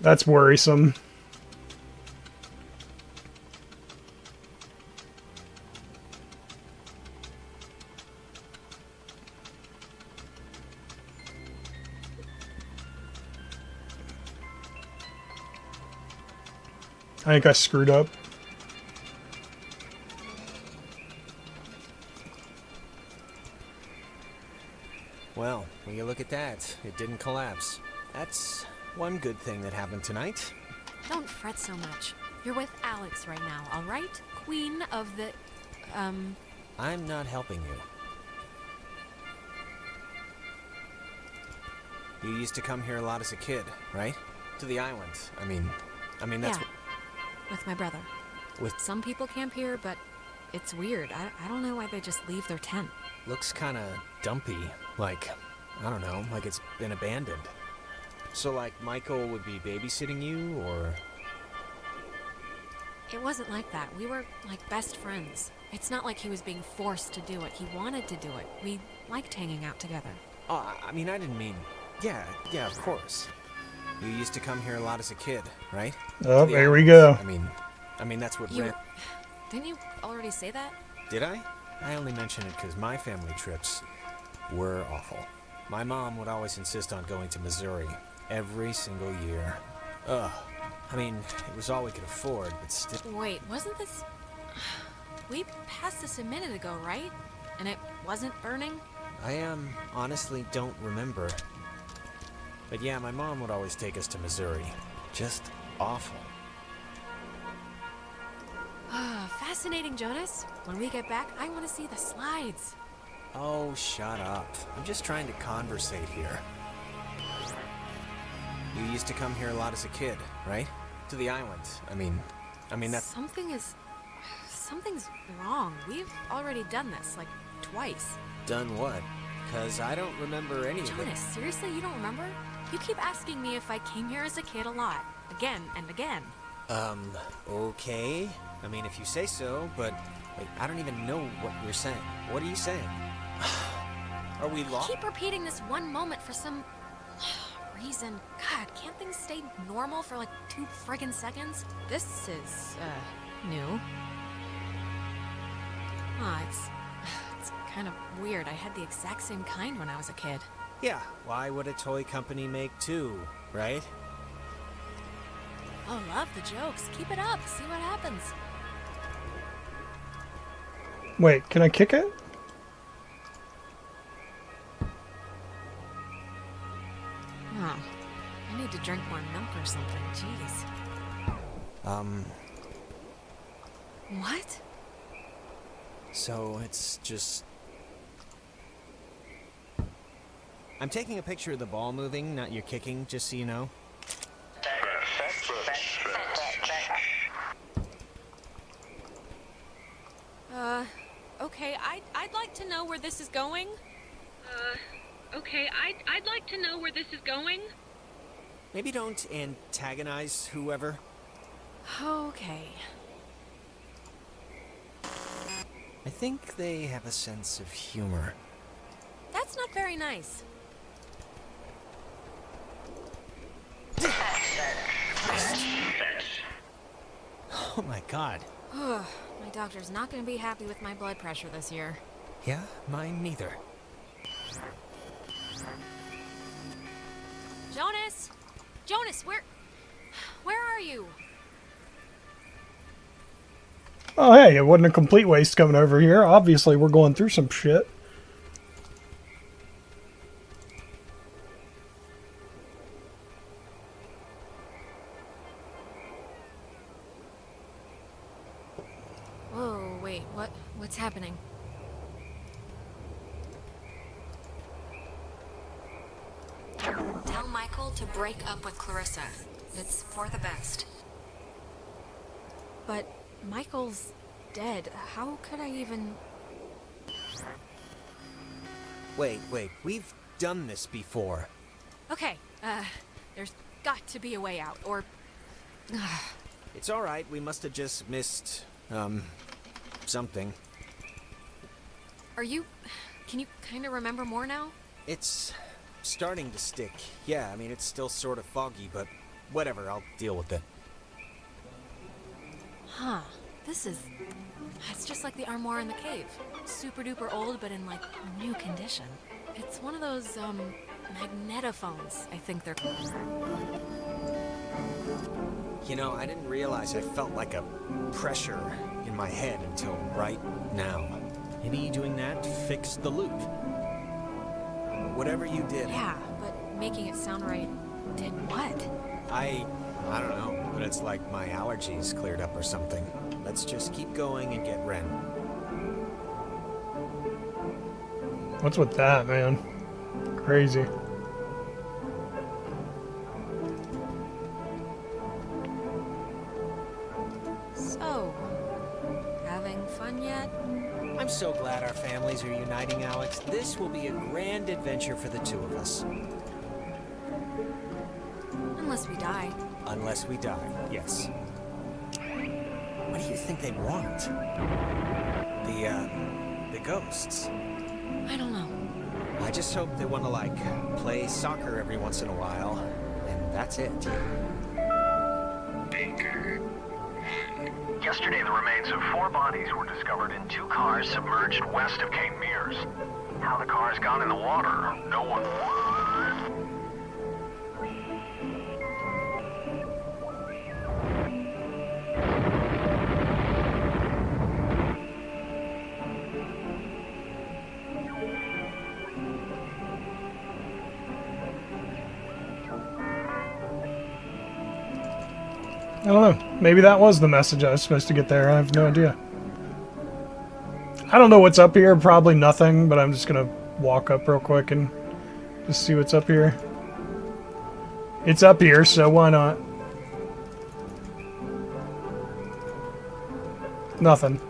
That's worrisome. I think I screwed up. Well, when you look at that, it didn't collapse. That's one good thing that happened tonight. Don't fret so much. You're with Alex right now, all right? Queen of the... I'm not helping you. You used to come here a lot as a kid, right? To the island. I mean that's... Yeah, with my brother. With... Some people camp here, but it's weird. I don't know why they just leave their tent. Looks kinda dumpy. Like, I don't know, like it's been abandoned. So, like, Michael would be babysitting you, or...? It wasn't like that. We were, like, best friends. It's not like he was being forced to do it. He wanted to do it. We liked hanging out together. Oh, I mean, I didn't mean... Yeah, of course. You used to come here a lot as a kid, right? Oh, here we go. I mean, that's what... Didn't you already say that? Did I? I only mention it because my family trips were awful. My mom would always insist on going to Missouri every single year. Ugh. I mean, it was all we could afford, but still... Wait, wasn't this... We passed this a minute ago, right? And it wasn't burning? I, honestly don't remember. But yeah, my mom would always take us to Missouri. Just awful. Fascinating, Jonas. When we get back, I want to see the slides. Oh, shut up. I'm just trying to conversate here. You used to come here a lot as a kid, right? To the island. I mean that's... Something's wrong. We've already done this, like, twice. Done what? Because I don't remember any of it. Jonas, seriously, you don't remember? You keep asking me if I came here as a kid a lot. Again and again. Okay. I mean, if you say so, but... Wait, I don't even know what you're saying. What are you saying? Are we lost? You keep repeating this one moment for some... reason. God, can't things stay normal for like 2 friggin' seconds? This is, new. It's kind of weird. I had the exact same kind when I was a kid. Yeah, why would a toy company make 2, right? Oh, love the jokes. Keep it up. See what happens. Wait, can I kick it? Huh. I need to drink more milk or something. Jeez. What? So it's just... I'm taking a picture of the ball moving, not your kicking, just so you know. Okay, I'd like to know where this is going. Okay, I'd like to know where this is going. Maybe don't antagonize whoever. Okay. I think they have a sense of humor. That's not very nice. Oh my god. My doctor's not going to be happy with my blood pressure this year. Yeah, mine neither. Jonas! Jonas, where are you? Oh, hey, it wasn't a complete waste coming over here. Obviously, we're going through some shit. Whoa, wait, what's happening? Tell Michael to break up with Clarissa. It's for the best. But Michael's dead. How could I even... Wait, we've done this before. Okay, there's got to be a way out, or... It's alright, we must have just missed, something. Can you kind of remember more now? It's starting to stick. Yeah, I mean, it's still sort of foggy, but whatever, I'll deal with it. Huh. It's just like the armoire in the cave. Super duper old, but in, like, new condition. It's one of those, magnetophones, I think they're called. You know, I didn't realize I felt like a pressure in my head until right now. Maybe doing that fixed the loop. Whatever you did. Yeah, but making it sound right did what? I don't know, but it's like my allergies cleared up or something. Let's just keep going and get Ren. What's with that, man? Crazy. So, having fun yet? I'm so glad our families are uniting, Alex. This will be a grand adventure for the two of us. Unless we die. Unless we die, yes. What do you think they want? The ghosts. I don't know. I just hope they want to, like, play soccer every once in a while, and that's it. Yesterday, the remains of 4 bodies were discovered in 2 cars submerged west of Cape Mears. How the cars got in the water, no one... I don't know. Maybe that was the message I was supposed to get there. I have no idea. I don't know what's up here. Probably nothing, but I'm just going to walk up real quick and just see what's up here. It's up here, so why not? Nothing.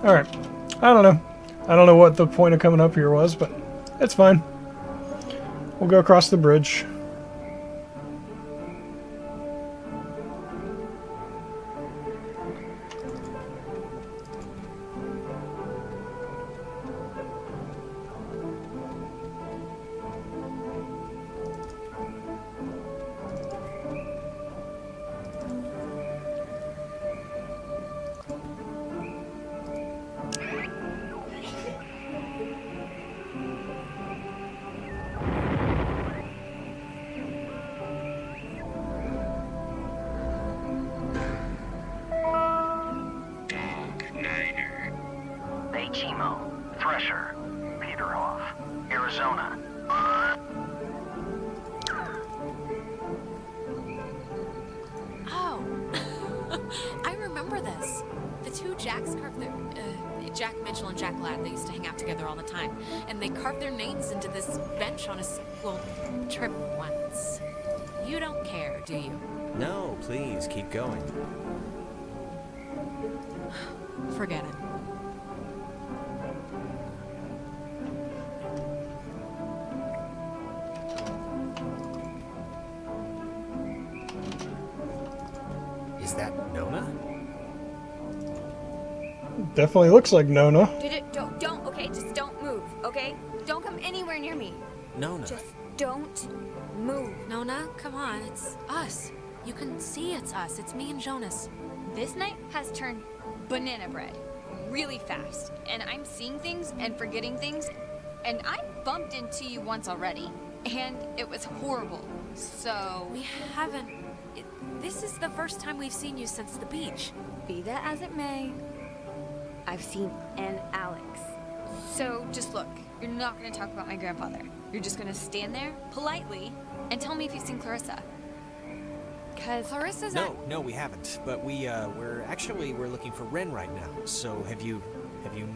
Alright. I don't know. I don't know what the point of coming up here was, but it's fine. We'll go across the bridge. Arizona. Oh, I remember this. The two Jacks carved their... Jack Mitchell and Jack Ladd, they used to hang out together all the time. And they carved their names into this bench on a trip once. You don't care, do you? No, please, keep going. Forget it. Is that Nona? Definitely looks like Nona. Don't, okay? Just don't move, okay? Don't come anywhere near me. Nona. Just don't move. Nona, come on, it's us. You can see it's us. It's me and Jonas. This night has turned banana bread really fast, and I'm seeing things and forgetting things, and I bumped into you once already, and it was horrible. So We haven't. This is the first time we've seen you since the beach. be that as it may, I've seen an Alex. So just look, you're not gonna talk about my grandfather. You're just gonna stand there politely and tell me if you've seen Clarissa. Cause Clarissa's No, we haven't. But we're looking for Ren right now. So have you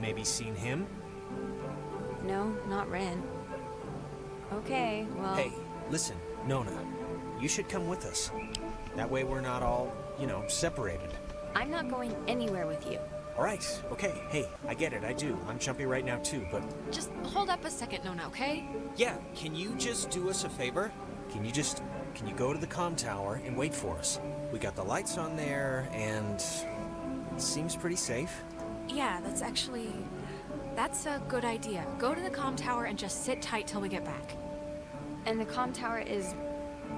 maybe seen him? No, not Ren. Okay, well. Hey, listen, Nona, you should come with us. That way we're not all, separated. I'm not going anywhere with you. All right, okay. Hey, I get it, I do. I'm jumpy right now too, but Just hold up a second, Nona, okay? yeah, can you just do us a favor? Can you go to the comm tower and wait for us? We got the lights on there, and it seems pretty safe. Yeah, that's a good idea. Go to the comm tower and just sit tight till we get back. And the comm tower is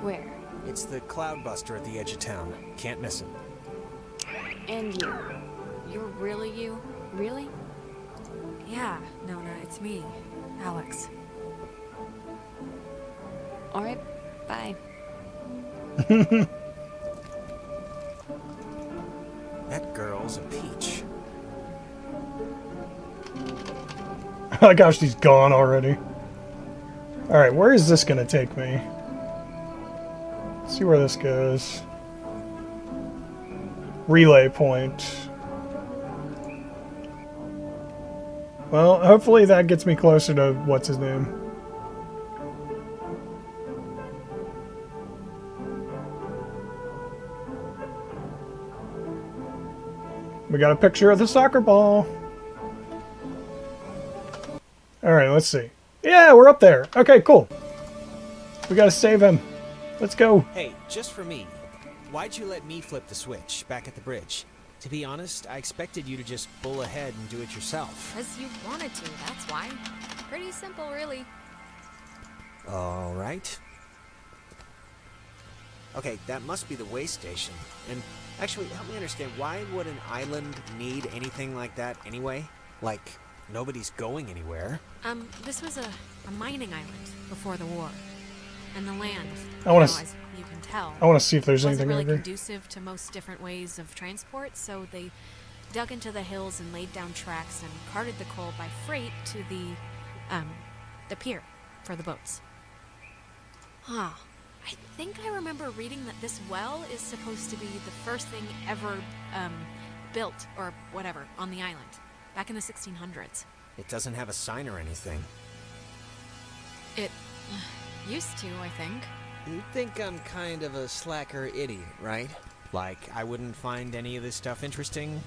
where? It's the Cloudbuster at the edge of town. Can't miss it. And you. You're really you? Really? Yeah, Nona, it's me, Alex. Alright, bye. That girl's a peach. Oh gosh, he's gone already. Alright, where is this gonna take me? Let's see where this goes. Relay point. Well, hopefully that gets me closer to what's his name. We got a picture of the soccer ball. Alright, let's see. Yeah, we're up there. Okay, cool. We gotta save him. Let's go. Hey, just for me, why'd you let me flip the switch back at the bridge? To be honest, I expected you to just pull ahead and do it yourself. Because you wanted to, that's why. Pretty simple, really. All right. Okay, that must be the way station. And actually, help me understand, why would an island need anything like that anyway? Like, nobody's going anywhere. This was a mining island before the war. And the land, as you can tell, I want to see if there's wasn't anything really over here. conducive to most different ways of transport, so they dug into the hills and laid down tracks and carted the coal by freight to the pier for the boats. Huh. I think I remember reading that this well is supposed to be the first thing ever built, or whatever, on the island, back in the 1600s. It doesn't have a sign or anything. It used to, I think. You think I'm kind of a slacker idiot, right? Like, I wouldn't find any of this stuff interesting?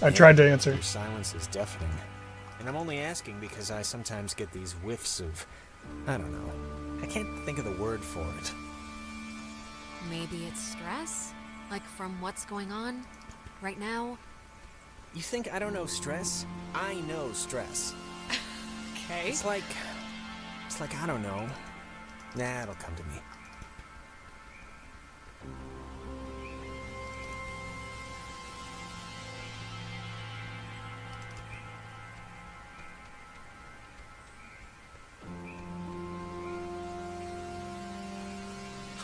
I tried to answer. Your silence is deafening. And I'm only asking because I sometimes get these whiffs of, I don't know. I can't think of the word for it. Maybe it's stress? Like from what's going on right now? You think I don't know stress? I know stress. Okay. It's like, I don't know. Nah, it'll come to me.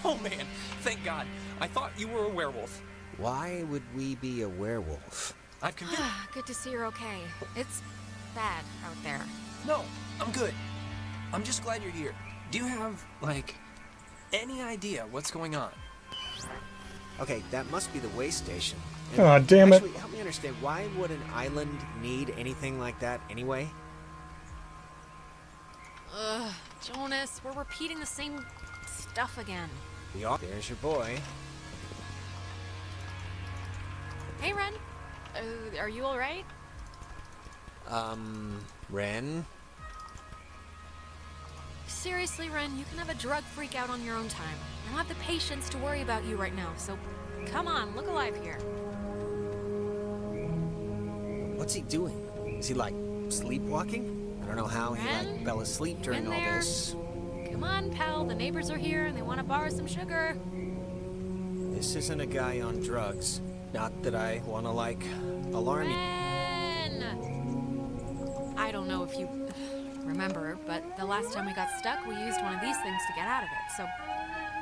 Oh man, thank God. I thought you were a werewolf. Why would we be a werewolf? I've convinced. Good to see you're okay. It's bad out there. No, I'm good. I'm just glad you're here. Do you have, like, any idea what's going on? Okay, that must be the way station. Aw, damn it. Actually, help me understand, why would an island need anything like that anyway? Ugh, Jonas, we're repeating the same stuff again. There's your boy. Hey, Ren. Are you alright? Ren? Seriously, Ren, you can have a drug freak out on your own time. I don't have the patience to worry about you right now, so come on, look alive here. What's he doing? Is he like sleepwalking? I don't know how he like fell asleep during all this. Come on, pal. The neighbors are here and they want to borrow some sugar. This isn't a guy on drugs. Not that I want to like alarm you. I don't know if you remember, but the last time we got stuck, we used one of these things to get out of it. So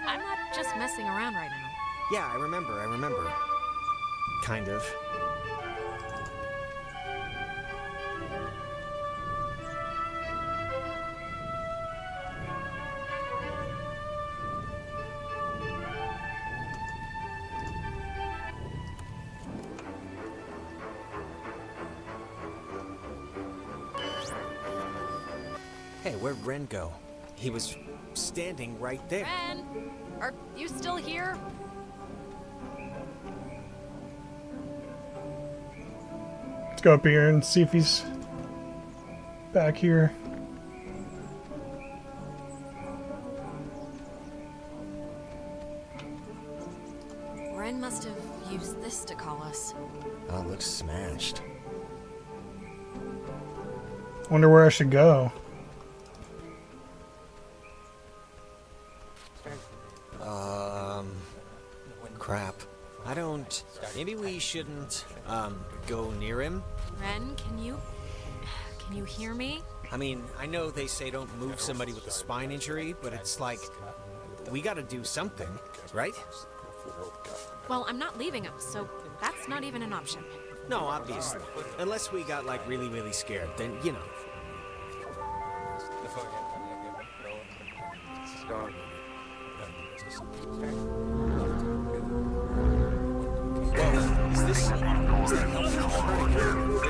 I'm not just messing around right now. Yeah, I remember. Kind of. Hey, where'd Ren go? He was standing right there. Ren, are you still here? Let's go up here and see if he's back here. Ren must have used this to call us. Oh, it looks smashed. Wonder where I should go. Crap. I don't... Maybe we shouldn't, go near him? Ren, can you hear me? I mean, I know they say don't move somebody with a spine injury, but it's like... We gotta do something, right? Well, I'm not leaving him, so that's not even an option. No, obviously. Unless we got, like, really, really scared, then, you know. Is that helping?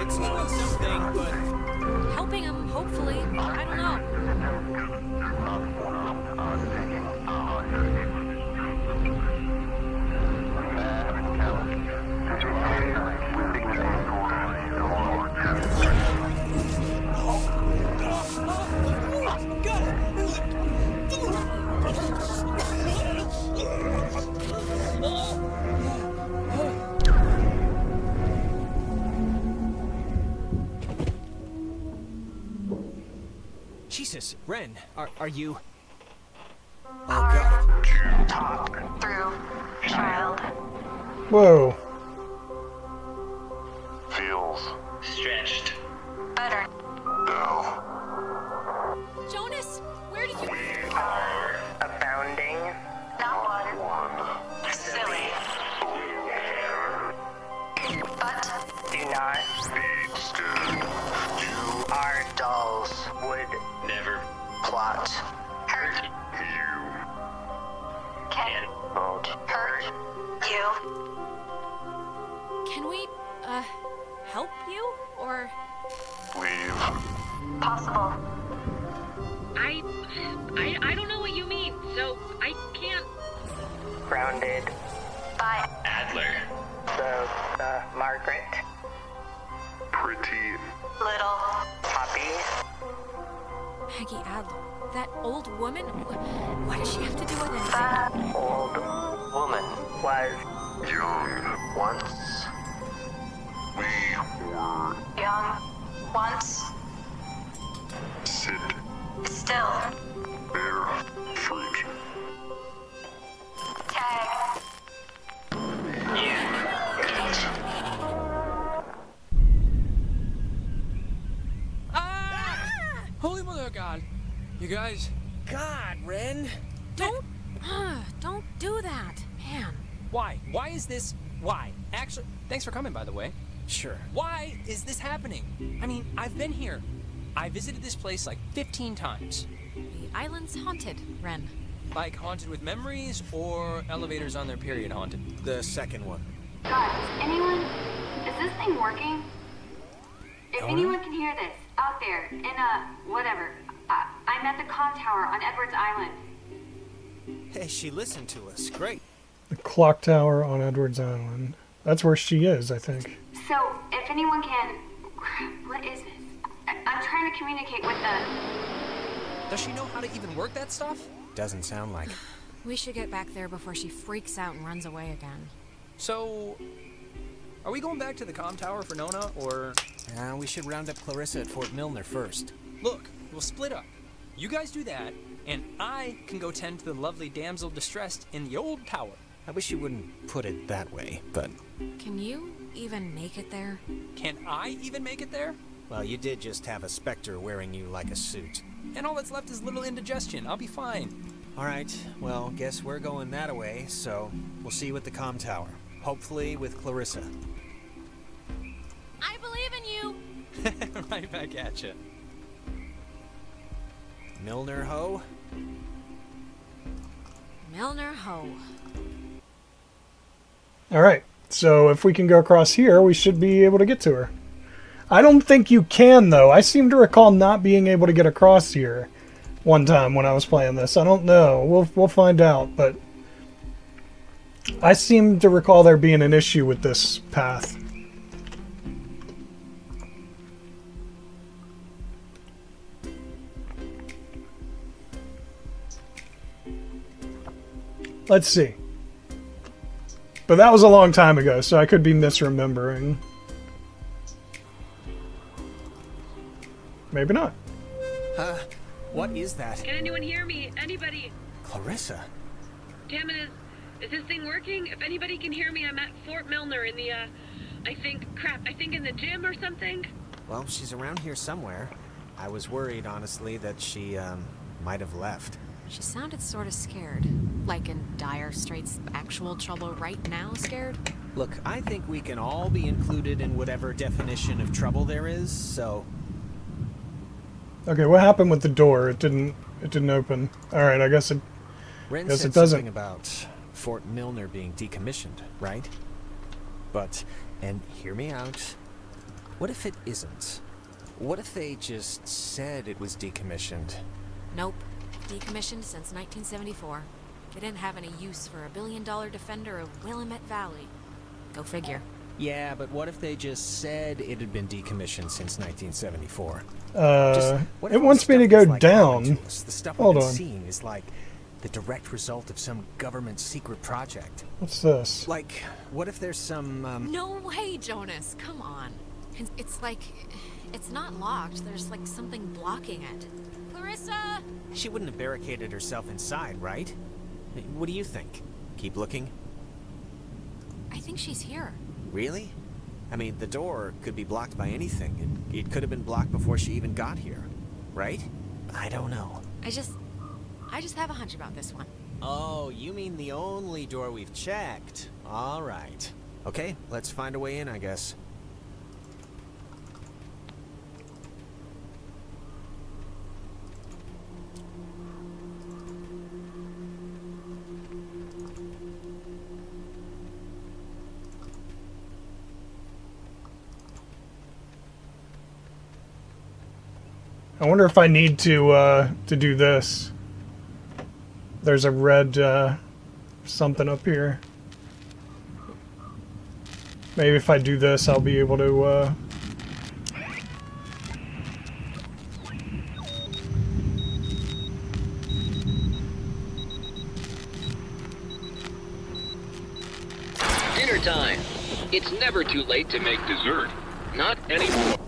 It's doing something, but... Helping him, hopefully. I don't know. Jesus, Ren, are you... Hard to talk through, child. Whoa. Feels Stretched. Better. no. Jonas, where did you... We are abounding. Not one. Silly. But do not Be stood. You our dolls would Never. plot. Hurt you can not hurt you. Can we, help you? Or... leave. Possible. I don't know what you mean, so I can't. Grounded by Adler. the Margaret. Pretty. Little Poppy. Peggy Adler. That old woman? What does she have to do with anything? That old woman was Young. once We were. young. Once. Sit. Still. Bear. Fruit. Tag. Holy mother of God. You guys... God, Ren! Don't do that, man. Why? Why is this... Why? Actually, thanks for coming, by the way. Sure. Why is this happening? I mean, I've been here. I visited this place like 15 times. The island's haunted, Ren. Like haunted with memories or elevators on their period haunted? The second one. Guys, anyone? Is this thing working? If Nona? anyone can hear this, out there, in whatever. I'm at the con tower on Edwards Island. Hey, she listened to us. Great. The clock tower on Edwards Island. That's where she is, I think. So, if anyone can... What is this? I'm trying to communicate with the... Does she know how to even work that stuff? Doesn't sound like. We should get back there before she freaks out and runs away again. So, Are we going back to the comm tower for Nona, or... We should round up Clarissa at Fort Milner first. Look, we'll split up. You guys do that, and I can go tend to the lovely damsel distressed in the old tower. I wish you wouldn't put it that way, but... Can you even make it there? Can I even make it there? Well, you did just have a specter wearing you like a suit. And all that's left is little indigestion. I'll be fine. All right, well, guess we're going that way, so we'll see you at the comm tower. Hopefully with Clarissa. I believe in you! Right back at you. Milner Ho? Milner Ho. All right, so if we can go across here, we should be able to get to her. I don't think you can, though. I seem to recall not being able to get across here one time when I was playing this. I don't know. We'll find out, but I seem to recall there being an issue with this path. Let's see. But that was a long time ago, so I could be misremembering. Maybe not. What is that? Can anyone hear me? Anybody? Clarissa? Damn it, is this thing working? If anybody can hear me, I'm at Fort Milner in the, I think in the gym or something. Well, she's around here somewhere. I was worried, honestly, that she, might have left. She sounded sort of scared. Like in dire straits, actual trouble right now scared? Look, I think we can all be included in whatever definition of trouble there is, so... Okay, what happened with the door? It didn't open. Alright, I guess it Ren guess said it doesn't. something about Fort Milner being decommissioned, right? But, and hear me out, what if it isn't? What if they just said it was decommissioned? Nope. Decommissioned since 1974. They didn't have any use for a billion-dollar defender of Willamette Valley. Go figure. Yeah, but what if they just said it had been decommissioned since 1974? It wants me to go down. The stuff Hold we've on. been seeing is like the direct result of some government secret project. What's this? Like, what if there's some, No way, Jonas! Come on. It's like... It's not locked. There's like something blocking it. Clarissa! She wouldn't have barricaded herself inside, right? What do you think? Keep looking? I think she's here. Really? I mean, the door could be blocked by anything. It could have been blocked before she even got here, right? I don't know. I just have a hunch about this one. Oh, you mean the only door we've checked? All right. Okay, let's find a way in, I guess. I wonder if I need to do this. There's a red something up here. Maybe if I do this, I'll be able to Dinner time. It's never too late to make dessert. Not anymore.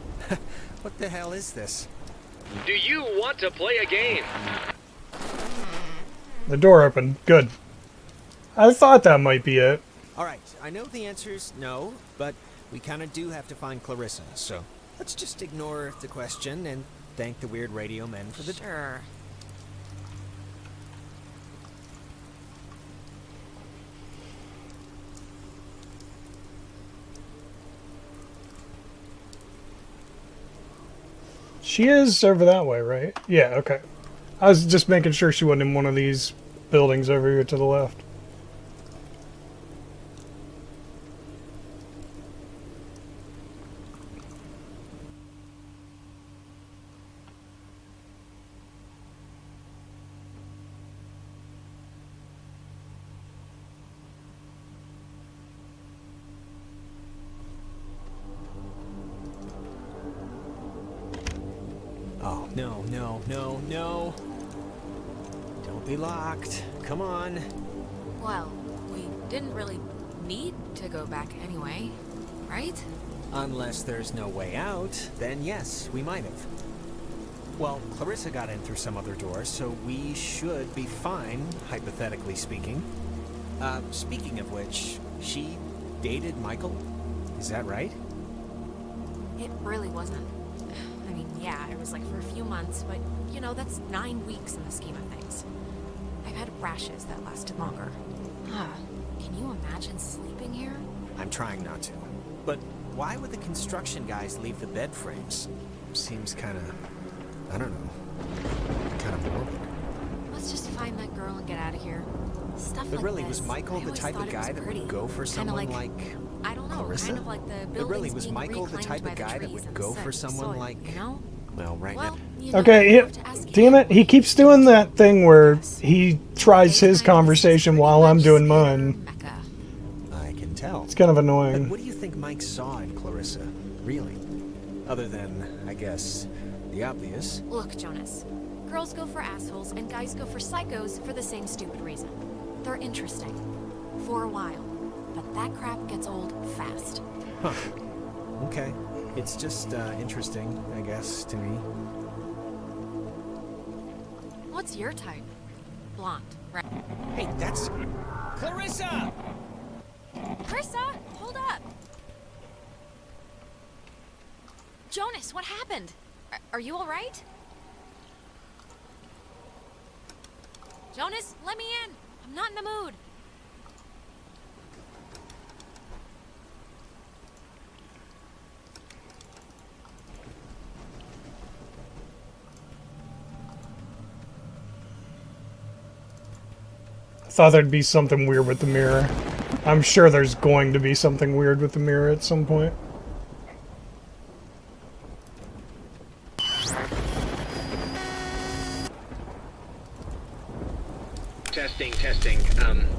What the hell is this? Do you want to play a game? The door opened. Good. I thought that might be it. Alright, I know the answer's no, but we kind of do have to find Clarissa, so let's just ignore the question and thank the weird radio men for the... Sure. She is over that way, right? Yeah, okay. I was just making sure she wasn't in one of these buildings over here to the left. Oh, no, no, no, no. Don't be locked. Come on. Well, we didn't really need to go back anyway. right? Unless there's no way out, then yes, we might have. Well, Clarissa got in through some other door, so we should be fine, hypothetically speaking. Speaking of which, she dated Michael? Is that right? It really wasn't. I mean, yeah, it was like for a few months, but you know, that's 9 weeks in the scheme of things. I've had rashes that lasted longer. Can you imagine sleeping here? I'm trying not to. But why would the construction guys leave the bed frames? Seems kind of, I don't know, kind of morbid. Let's just find that girl and get out of here. Stuff But like really, this, was Michael I the always type thought of it was guy that pretty. would go for Kinda someone like I don't know, Clarissa? kind of like the But really, buildings was being Michael the reclaimed type by of the guy that trees would and go the for soil, someone like, you know? well, right Well, now? you know, Okay, you have to ask damn him it, he keeps doing that thing where he tries his conversation while I'm doing mine. I can tell. It's kind of But annoying. what do you think Mike saw in Clarissa, really? Other than, I guess, the obvious. Look, Jonas. Girls go for assholes and guys go for psychos for the same stupid reason. They're interesting. For a while. But that crap gets old fast. Huh. Okay. It's just interesting, I guess, to me. What's your type? Blonde, right? Hey, that's... Clarissa! Clarissa, hold up! Jonas, what happened? Are you alright? Jonas, let me in! I'm not in the mood! I thought there'd be something weird with the mirror. I'm sure there's going to be something weird with the mirror at some point. Testing.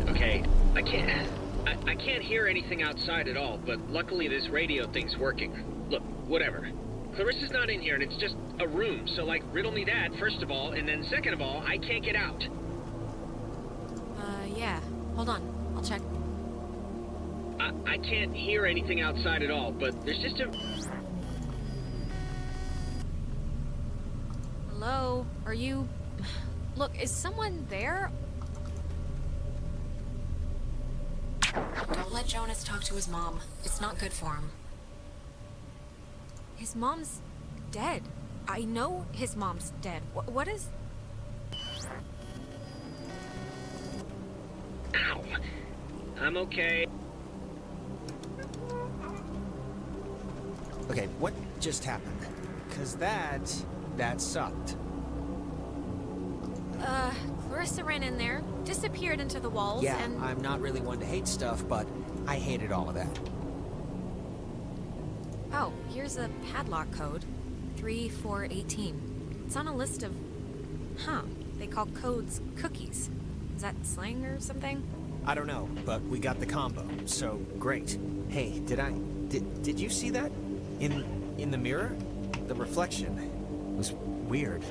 Okay. I can't hear anything outside at all, but luckily this radio thing's working. Look, whatever. Clarissa's not in here, and it's just a room, so, like, riddle me that, first of all, and then second of all, I can't get out. Yeah. Hold on. I'll check. I can't hear anything outside at all, but there's just a... Hello? Are you... Look, is someone there? Don't let Jonas talk to his mom. It's not good for him. His mom's dead. I know his mom's dead. What is... Ow. I'm okay. Okay, what just happened? Because that sucked. Clarissa ran in there, disappeared into the walls, Yeah, and... I'm not really one to hate stuff, but I hated all of that. Oh, here's a padlock code. 3418. It's on a list of... Huh. They call codes cookies. Is that slang or something? I don't know, but we got the combo, so great. Hey, did you see that? In the mirror? The reflection was weird.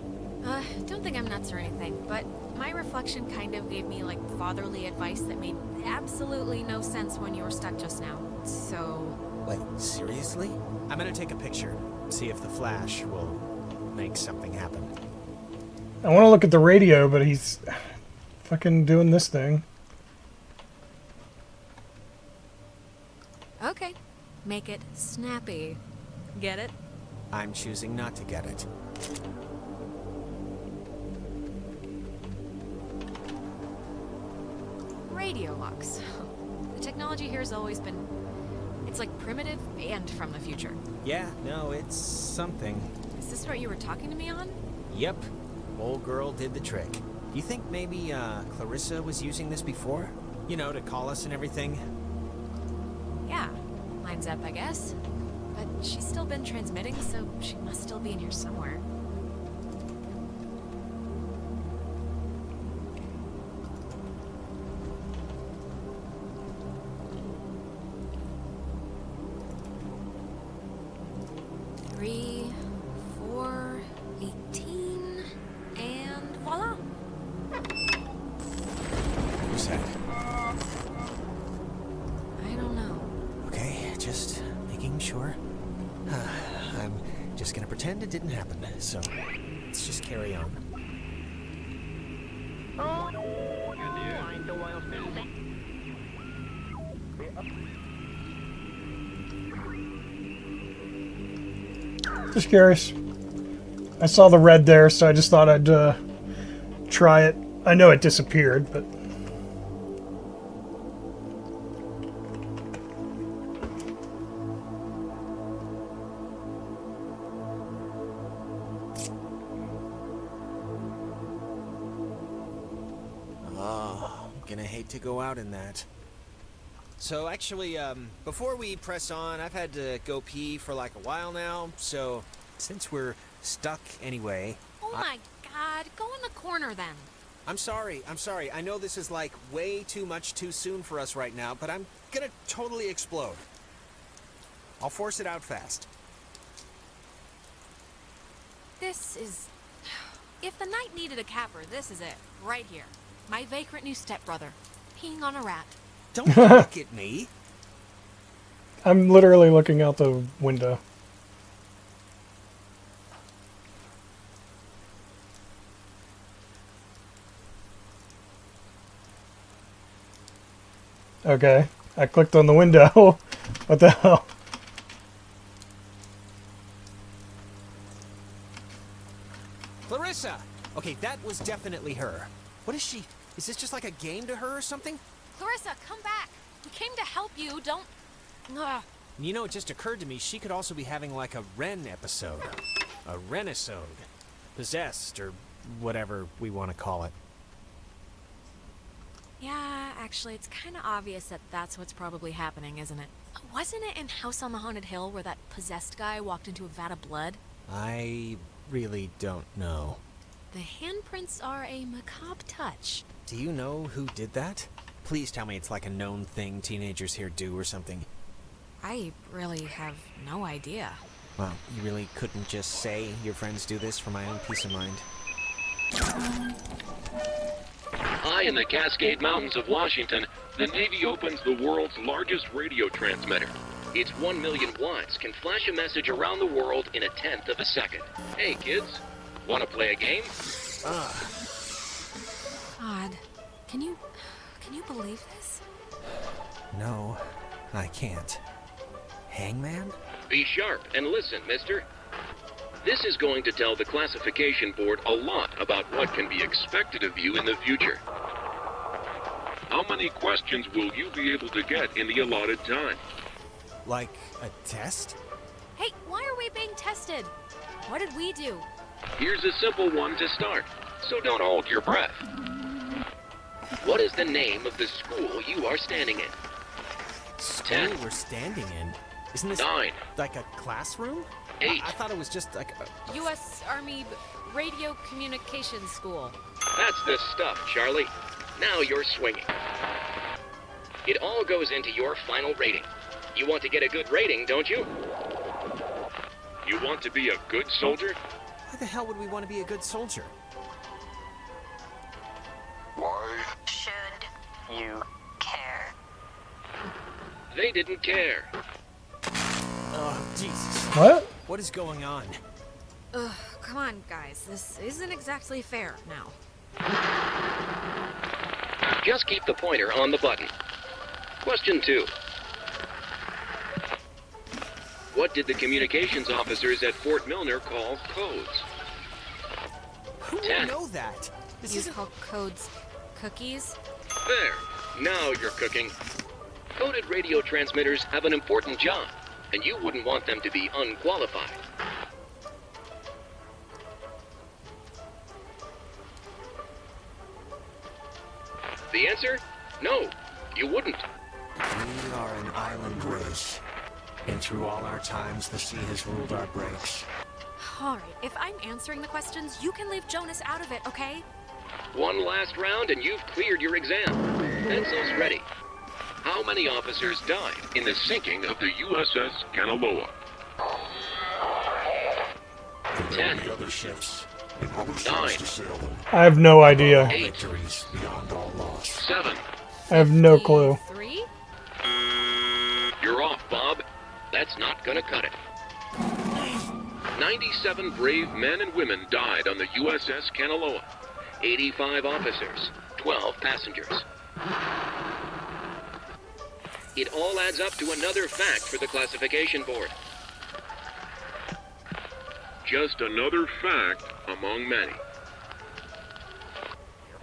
Don't think I'm nuts or anything, but my reflection kind of gave me, like, fatherly advice that made absolutely no sense when you were stuck just now. So... Wait, seriously? I'm gonna take a picture, see if the flash will make something happen. I want to look at the radio, but he's fucking doing this thing. Okay. Make it snappy. Get it? I'm choosing not to get it. Radio locks. The technology here has always been... It's like primitive and from the future. Yeah, no, it's something. Is this what you were talking to me on? Yep. Old girl did the trick. You think maybe, Clarissa was using this before? You know, to call us and everything? Yeah. Lines up, I guess. But she's still been transmitting, so she must still be in here somewhere. Three, 4, 18, and voila! Who's that? I don't know. Okay, just You sure? I'm just gonna pretend it didn't happen, so let's just carry on. Just curious. I saw the red there, so I just thought I'd try it. I know it disappeared, but... Oh, I'm gonna hate to go out in that. So actually, before we press on, I've had to go pee for like a while now, so since we're stuck anyway... Oh my god, go in the corner then. I'm sorry. I know this is like way too much too soon for us right now, but I'm gonna totally explode. I'll force it out fast. This is... If the night needed a capper, this is it. Right here. My vagrant new stepbrother. Peeing on a rat. Don't look at me. I'm literally looking out the window. Okay, I clicked on the window. What the hell? Clarissa! Okay, that was definitely her. What is she? Is this just like a game to her or something? Clarissa, come back. We came to help you. Don't... Ugh. You know, it just occurred to me she could also be having like a Ren episode. A Renisode. Possessed, or whatever we want to call it. Yeah, actually, it's kind of obvious that that's what's probably happening, isn't it? Wasn't it in House on the Haunted Hill where that possessed guy walked into a vat of blood? I really don't know. The handprints are a macabre touch. Do you know who did that? Please tell me it's like a known thing teenagers here do or something. I really have no idea. Well, you really couldn't just say your friends do this for my own peace of mind. High in the Cascade Mountains of Washington, the Navy opens the world's largest radio transmitter. Its 1 million watts can flash a message around the world in a tenth of a second. Hey kids, want to play a game? God, can you believe this? No, I can't. Hangman? Be sharp and listen, mister. This is going to tell the classification board a lot about what can be expected of you in the future. How many questions will you be able to get in the allotted time? Like a test? Hey, why are we being tested? What did we do? Here's a simple one to start, so don't hold your breath. What is the name of the school you are standing in? School 10. we're standing in? Isn't this 9. like a classroom? 8. I thought it was just like a... U.S. Army Radio Communications School. That's the stuff, Charlie. Now you're swinging. It all goes into your final rating. You want to get a good rating, don't you? You want to be a good soldier? Why the hell would we want to be a good soldier? Why Should you care? They didn't care. Oh, Jesus. What? What is going on? Ugh, come on, guys. This isn't exactly fair now. Just keep the pointer on the button. Question 2. What did the communications officers at Fort Milner call codes? Who 10. would know that? This You isn't... call codes cookies? There. Now you're cooking. Coded radio transmitters have an important job, and you wouldn't want them to be unqualified. The answer? No, you wouldn't. We are an island race, and through all our times, the sea has ruled our breaks. Alright, if I'm answering the questions, you can leave Jonas out of it, okay? One last round and you've cleared your exam. Pencils ready. How many officers died in the sinking of the USS Kanaloa? 10. the other ships in other 9. ships to sail them? I have no idea. 8. Victories beyond all loss. 7. I have no clue. 3? You're off, Bob. that's not gonna cut it. 97 brave men and women died on the USS Kanaloa. 85 officers, 12 passengers. It all adds up to another fact for the classification board. Just another fact among many.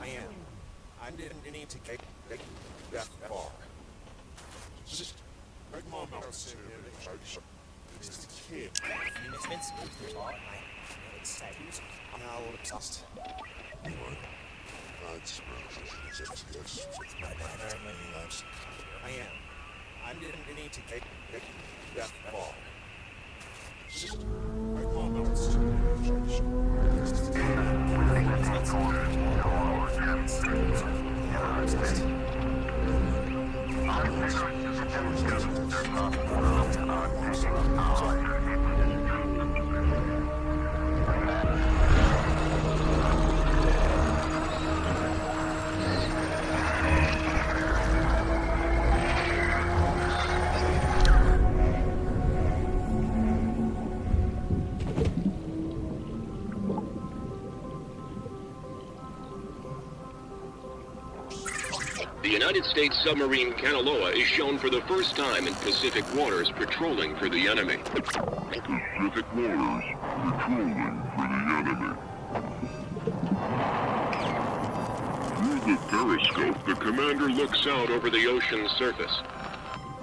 I am. I didn't need to get that far. Just make my mouth sit here and just a kid. It's been smooth all night. It's now obsessed. Anyway, that's yes. I am. I didn't need to get that far. Just make my mouth sit here The United States submarine Kanaloa is shown for the first time in Pacific waters patrolling for the enemy. Pacific waters patrolling for the enemy. Through the periscope, the commander looks out over the ocean's surface.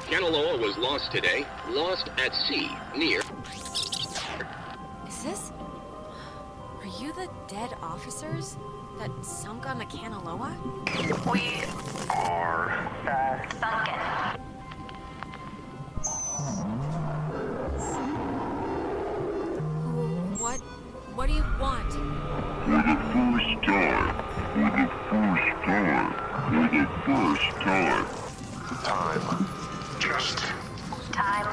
Kanaloa was lost today, lost at sea, near... Is this... Are you the dead officers that sunk on the Kanaloa? We are sunken. What do you want? For the first time. Time. Just Time.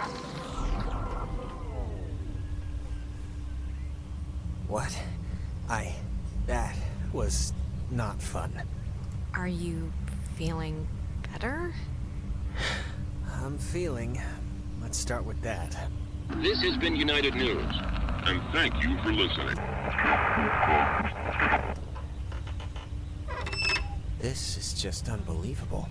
What? That was not fun. Are you feeling better? I'm feeling. Let's start with that. This has been United News, and thank you for listening. This is just unbelievable.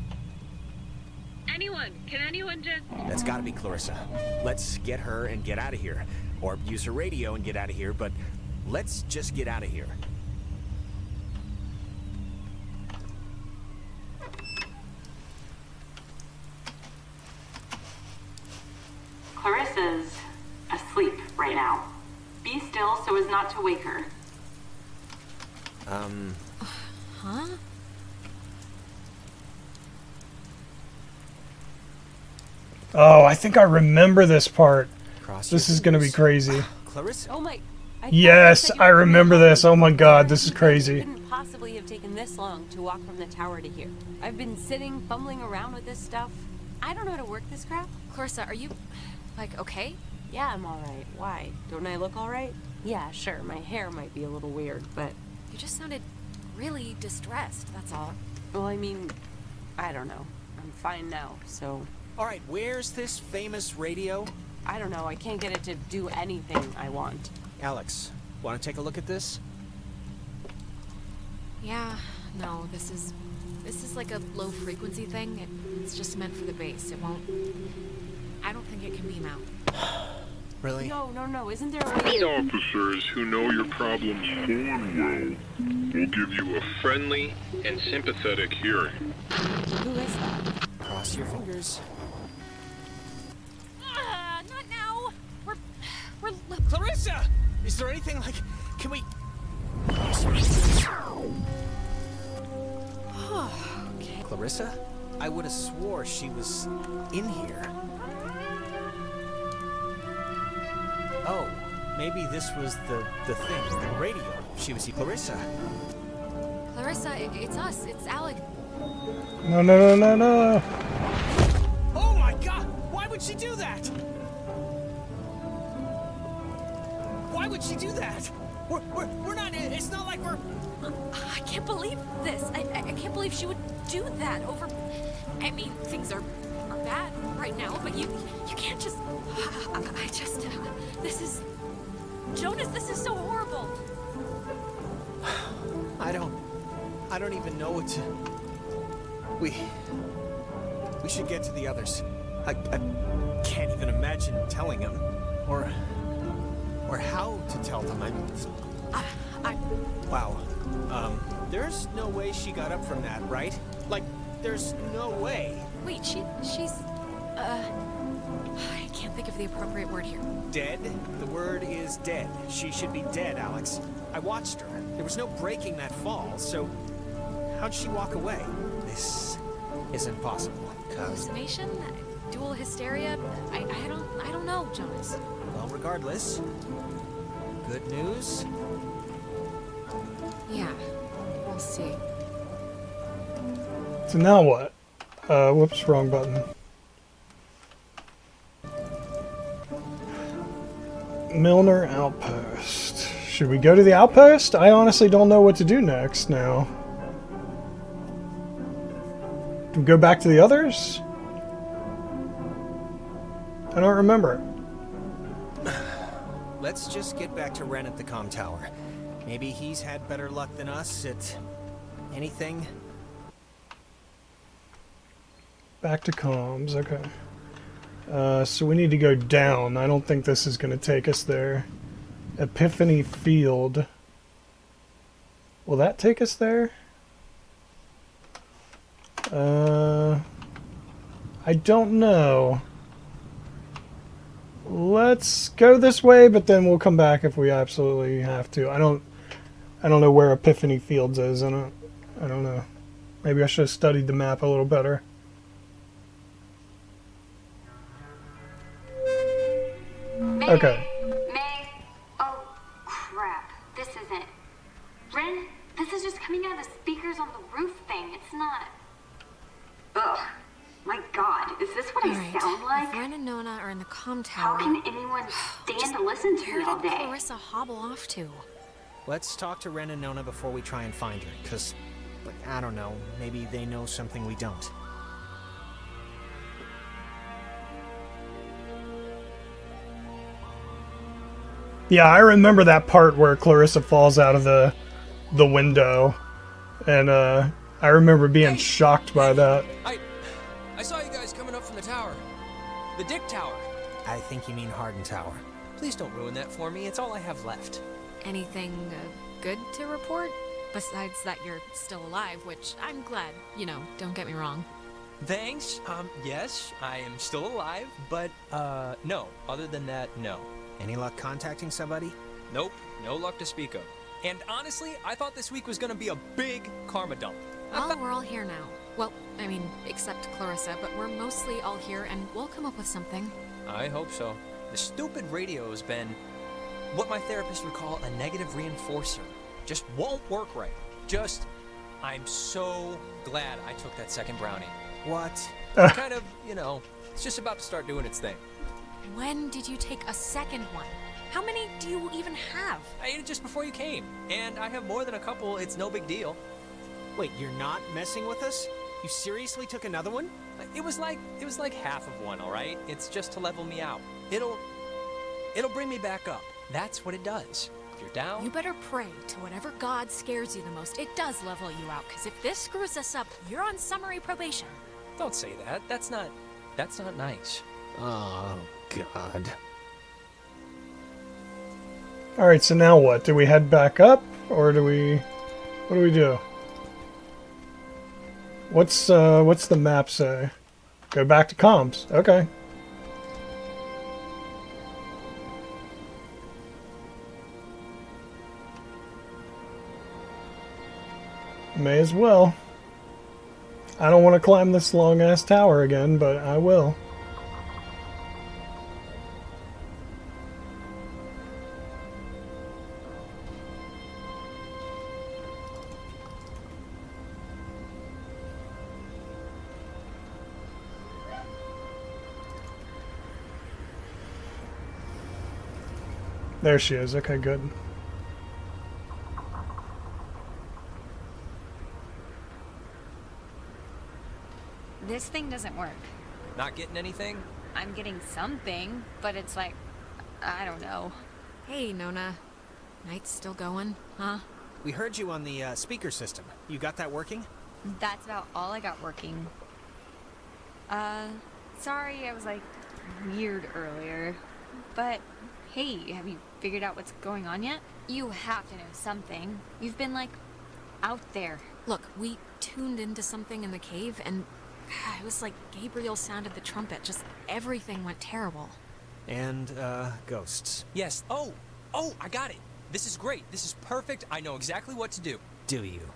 Can anyone just... That's gotta be Clarissa. Let's get her and get out of here. Or use her radio and get out of here, but let's just get out of here. Clarissa's asleep right now. Be still so as not to wake her. Huh? Oh, I think I remember this part. Cross This your is gonna be fingers. crazy. Clarissa? Oh my... Yes, I remember this. Oh my god, this is crazy. It couldn't possibly have taken this long to walk from the tower to here. I've been sitting, fumbling around with this stuff. I don't know how to work this crap. Clarissa, are you, like, okay? Yeah, I'm alright. Why? Don't I look alright? Yeah, sure, my hair might be a little weird, but... You just sounded really distressed, that's all. Well, I mean, I don't know. I'm fine now, so... Alright, where's this famous radio? I don't know, I can't get it to do anything I want. Alex, wanna take a look at this? Yeah, no, this is like a low frequency thing. It's just meant for the base. It won't... I don't think it can beam out. Really? No, isn't there a way... The officers who know your problems full and well will give you a friendly and sympathetic hearing. Who is that? Cross your fingers. Not now! We're... Clarissa! Is there anything like... Can we... Okay. Clarissa? I would have swore she was in here. Oh, maybe this was the thing, the radio. She was Clarissa. Clarissa, it's us. It's Alec. No. Oh my god! Why would she do that? Why would she do that? We're not... It's not like we're... I can't believe this. I can't believe she would do that over... I mean, things are bad right now, but you can't just... Jonas, this is so horrible. I don't even know what to... We should get to the others. I can't even imagine telling them, or how to tell them. Wow. There's no way she got up from that, right? Like, there's no way. Wait, she's... I can't think of the appropriate word here. Dead? The word is dead. She should be dead, Alex. I watched her. There was no breaking that fall, so how'd she walk away? This isn't possible. Hallucination? Dual hysteria? I don't know, Jonas. Well, regardless, good news. Yeah, we'll see. So now what? Whoops, wrong button. Milner Outpost. Should we go to the outpost? I honestly don't know what to do next now. Do we go back to the others? I don't remember. Let's just get back to Ren at the comm tower. Maybe he's had better luck than us at anything. Back to comms, okay. So we need to go down. I don't think this is going to take us there. Epiphany Field. Will that take us there? I don't know. Let's go this way, but then we'll come back if we absolutely have to. I don't know where Epiphany Fields is. I don't know. Maybe I should have studied the map a little better. Okay. May. Oh, crap. This isn't. Ren, this is just coming out of the speakers on the roof thing. It's not. Ugh. My god, is this what I sound like? If Ren and Nona are in the comm tower... How can anyone stand to listen to me all day? Where did Clarissa hobble off to? Let's talk to Ren and Nona before we try and find her, because, I don't know, maybe they know something we don't. Yeah, I remember that part where Clarissa falls out of the window, and I remember being shocked by that. I saw you guys coming up from the tower. The Dick Tower. I think you mean Harden Tower. Please don't ruin that for me. It's all I have left. Anything good to report? Besides that you're still alive, which I'm glad, don't get me wrong. Thanks. Yes, I am still alive, but, no. Other than that, no. Any luck contacting somebody? Nope, no luck to speak of. And honestly, I thought this week was gonna be a big karma dump. Well, we're all here now. Well, I mean, except Clarissa, but we're mostly all here, and we'll come up with something. I hope so. The stupid radio has been what my therapist would call a negative reinforcer. Just won't work right. I'm so glad I took that second brownie. What? Kind of, it's just about to start doing its thing. When did you take a second one? How many do you even have? I ate it just before you came, and I have more than a couple. It's no big deal. Wait, you're not messing with us? You seriously took another one? It was like half of one, all right? It's just to level me out. It'll bring me back up. That's what it does. If you're down... You better pray to whatever god scares you the most. It does level you out, because if this screws us up, you're on summary probation. Don't say that. That's not nice. Oh, God. Alright, so now what? Do we head back up? Or do we... What do we do? What's the map say? Go back to comms. Okay. May as well. I don't want to climb this long-ass tower again, but I will. There she is. Okay, good. This thing doesn't work. Not getting anything? I'm getting something, but it's like, I don't know. Hey, Nona. Night's still going, huh? We heard you on the speaker system. You got that working? That's about all I got working. Sorry I was like weird earlier. But hey, have you figured out what's going on yet? You have to know something. You've been like out there. Look, we tuned into something in the cave and it was like Gabriel sounded the trumpet. Just everything went terrible. And, ghosts. Yes. Oh, I got it. This is great. This is perfect. I know exactly what to do. Do you?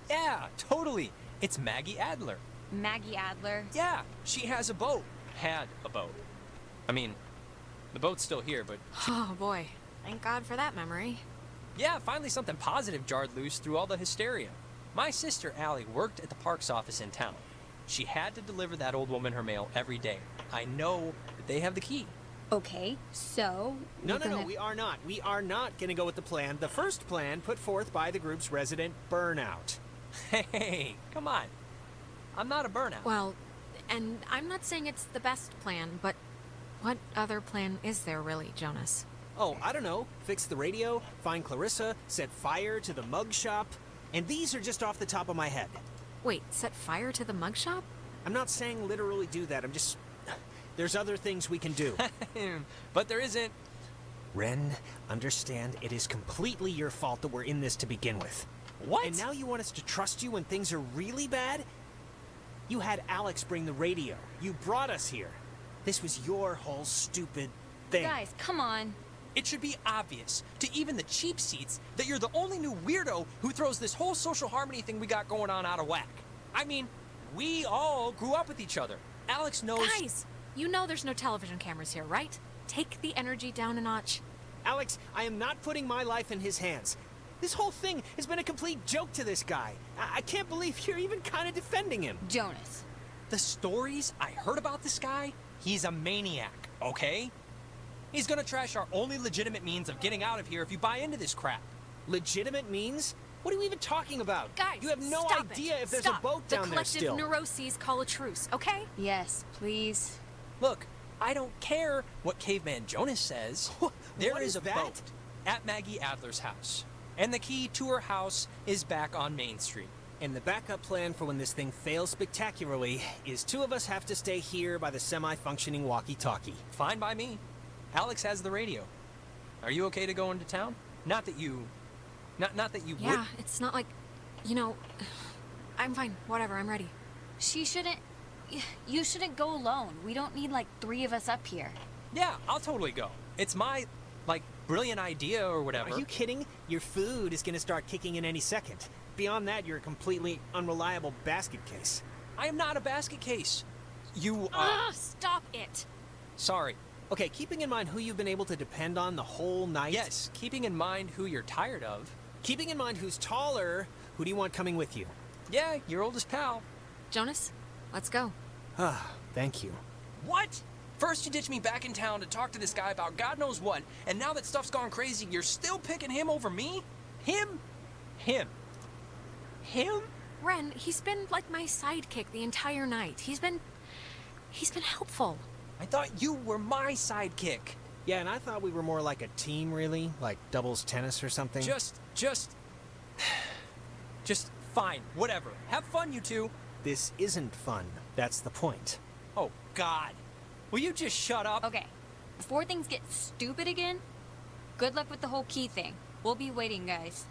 Yeah, totally. It's Maggie Adler. Maggie Adler? Yeah, she has a boat. Had a boat. I mean, the boat's still here, but... Oh, boy. Thank God for that memory. Yeah, finally something positive jarred loose through all the hysteria. My sister, Allie, worked at the parks office in town. She had to deliver that old woman her mail every day. I know that they have the key. Okay, so... No, we are not. We are not gonna go with the plan. The first plan put forth by the group's resident Burnout. Hey, come on. I'm not a burnout. Well, and I'm not saying it's the best plan, but what other plan is there really, Jonas? Oh, I don't know. Fix the radio, find Clarissa, set fire to the mug shop. And these are just off the top of my head. Wait, set fire to the mug shop? I'm not saying literally do that. I'm just... There's other things we can do. But there isn't. Ren, understand it is completely your fault that we're in this to begin with. What? And now you want us to trust you when things are really bad? You had Alex bring the radio. You brought us here. This was your whole stupid thing. Guys, come on. It should be obvious to even the cheap seats that you're the only new weirdo who throws this whole social harmony thing we got going on out of whack. I mean, we all grew up with each other. Alex knows... Guys, you know there's no television cameras here, right? Take the energy down a notch. Alex, I am not putting my life in his hands. This whole thing has been a complete joke to this guy. I can't believe you're even kind of defending him. Jonas. The stories I heard about this guy, he's a maniac, okay? He's gonna trash our only legitimate means of getting out of here if you buy into this crap. Legitimate means? What are you even talking about? Guys, you have no idea if there's a boat down there still. The collective neuroses call a truce, okay? Yes, please. Look, I don't care what Caveman Jonas says. There is a boat at Maggie Adler's house. And the key to her house is back on Main Street. And the backup plan for when this thing fails spectacularly is two of us have to stay here by the semi-functioning walkie-talkie. Fine by me. Alex has the radio. Are you okay to go into town? Not that you would. Yeah, it's not like, you know, I'm fine. Whatever, I'm ready. You shouldn't go alone. We don't need like 3 of us up here. Yeah, I'll totally go. It's my, brilliant idea or whatever. Are you kidding? Your food is gonna start kicking in any second. Beyond that, you're a completely unreliable basket case. I am not a basket case. You are... Stop it! Sorry. Okay, keeping in mind who you've been able to depend on the whole night. Yes, keeping in mind who you're tired of. Keeping in mind who's taller, who do you want coming with you? Yeah, your oldest pal. Jonas, let's go. Ah, thank you. What? First you ditch me back in town to talk to this guy about God knows what, and now that stuff's gone crazy, you're still picking him over me? Him? Ren, he's been like my sidekick the entire night. He's been helpful. I thought you were my sidekick. Yeah, and I thought we were more like a team, really. Like doubles tennis or something. Just fine. Whatever. Have fun, you two. This isn't fun. That's the point. Oh, God. Will you just shut up? Okay. Before things get stupid again, good luck with the whole key thing. We'll be waiting, guys.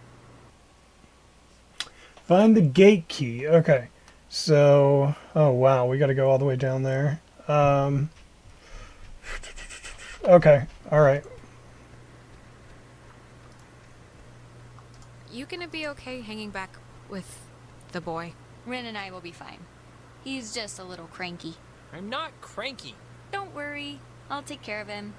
Find the gate key. Okay. So, oh wow, we got to go all the way down there. Okay. All right. You gonna be okay hanging back with the boy? Ren and I will be fine. He's just a little cranky. I'm not cranky. Don't worry. I'll take care of him.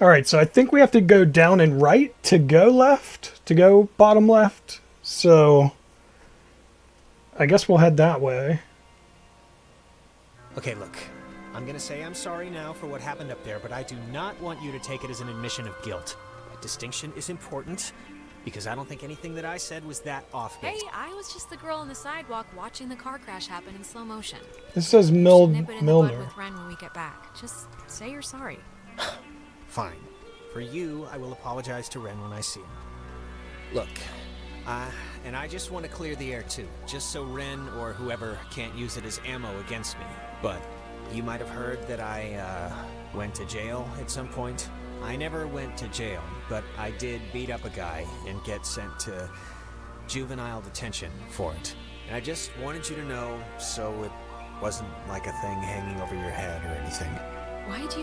Alright, so I think we have to go down and right to go left, to go bottom left. So I guess we'll head that way. Okay, look. I'm gonna say I'm sorry now for what happened up there, but I do not want you to take it as an admission of guilt. Distinction is important, because I don't think anything that I said was that off base. Hey, I was just the girl on the sidewalk watching the car crash happen in slow motion. This says Nip it in the bud Milner. with Ren when we get back. Just say you're sorry. Fine. For you, I will apologize to Ren when I see him. Look, and I just want to clear the air too, just so Ren or whoever can't use it as ammo against me. But you might have heard that I went to jail at some point. I never went to jail, but I did beat up a guy and get sent to juvenile detention for it. And I just wanted you to know so it wasn't like a thing hanging over your head or anything. Why'd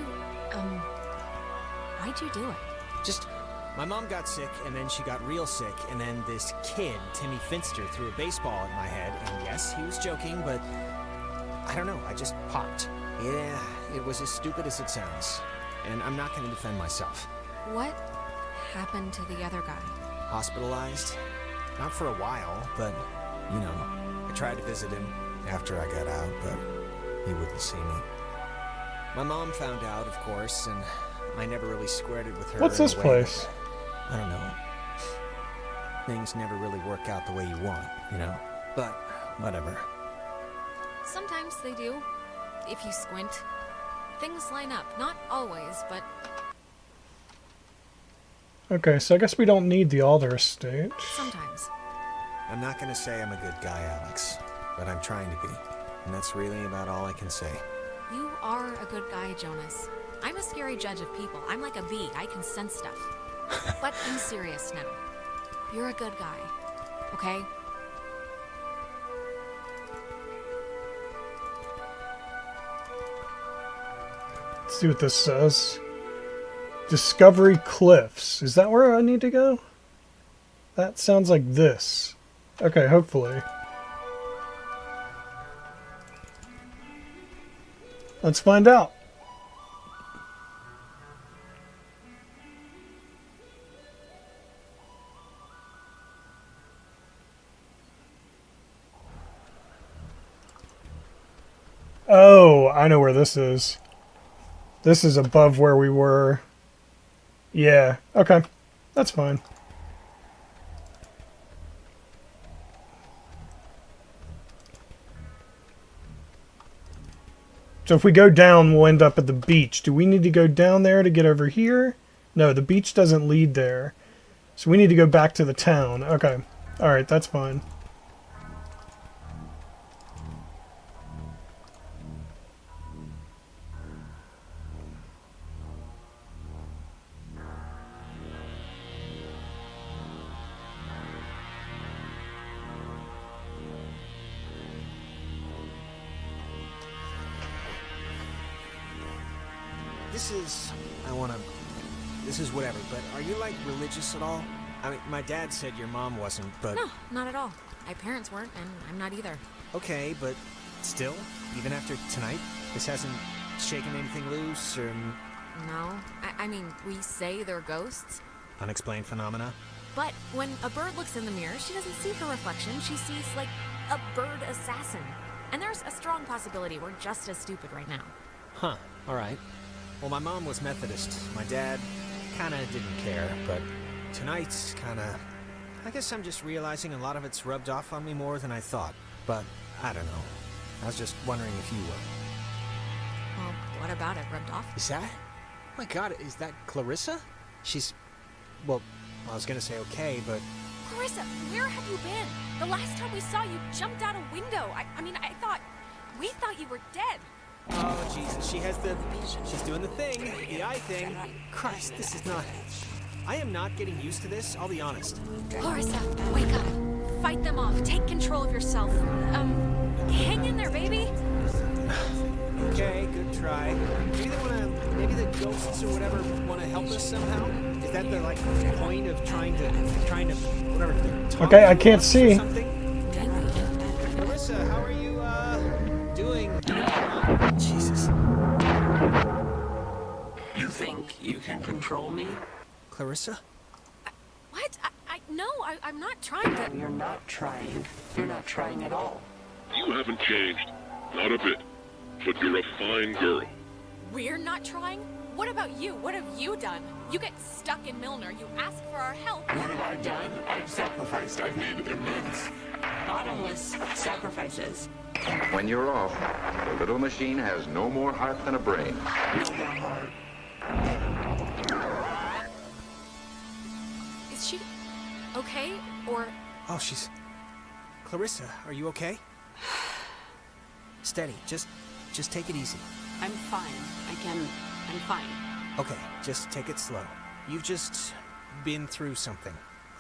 you do it? Just, my mom got sick, and then she got real sick, and then this kid, Timmy Finster, threw a baseball at my head, and yes, he was joking, but I don't know, I just popped. Yeah, it was as stupid as it sounds, and I'm not gonna defend myself. What happened to the other guy? Hospitalized? Not for a while, but, you know, I tried to visit him after I got out, but he wouldn't see me. My mom found out, of course, and I never really squared it with her. What's this place? I don't know. Things never really work out the way you want, you know? But, whatever. Sometimes they do. If you squint. Things line up. Not always, but... Okay, so I guess we don't need the Alder estate. sometimes. I'm not gonna say I'm a good guy, Alex, but I'm trying to be. And that's really about all I can say. You are a good guy, Jonas. I'm a scary judge of people. I'm like a bee. I can sense stuff. But I'm serious now. You're a good guy. Okay? Let's see what this says. Discovery Cliffs. Is that where I need to go? That sounds like this. Okay, hopefully. Let's find out. Oh, I know where this is. This is above where we were. Yeah, okay. That's fine. So if we go down, we'll end up at the beach. Do we need to go down there to get over here? No, the beach doesn't lead there. So we need to go back to the town. Okay. Alright, that's fine. This is whatever, but are you, like, religious at all? I mean, my dad said your mom wasn't, but... No, not at all. My parents weren't, and I'm not either. Okay, but still, even after tonight, this hasn't shaken anything loose, or... No. I mean, we say they're ghosts. Unexplained phenomena? But when a bird looks in the mirror, she doesn't see her reflection. She sees, like, a bird assassin. And there's a strong possibility we're just as stupid right now. Huh, alright. Well, my mom was Methodist. My dad kinda didn't care, but tonight's kinda... I guess I'm just realizing a lot of it's rubbed off on me more than I thought. But, I don't know. I was just wondering if you were. Well, what about it rubbed off? Is that? Oh my god, is that Clarissa? She's... Well, I was gonna say okay, but... Clarissa, where have you been? The last time we saw you jumped out a window. I mean, we thought you were dead. Oh, Jesus, she's doing the thing, the eye thing. Christ, this is not... I am not getting used to this, I'll be honest. Clarissa, wake up. Fight them off. Take control of yourself. Hang in there, baby. Okay, good try. Maybe the ghosts or whatever wanna help us somehow? Is that the, like, point of trying to, whatever, okay, I can't see. Clarissa, how are you, doing? Jesus. You think you can control control me? Clarissa? What? No, I'm not trying to... You're not trying. You're not trying at all. You haven't changed. Not a bit. But you're a fine girl. We're not trying? What about you? What have you done? You get stuck in Milner, you ask for our help. What have I done? I've sacrificed. I've made immense. Bottomless sacrifices. When you're off, the little machine has no more heart than a brain. No more heart. Is she okay? Or... Oh, she's... Clarissa, are you okay? Steady, just take it easy. I'm fine. I'm fine. Okay, just take it slow. You've just been through something.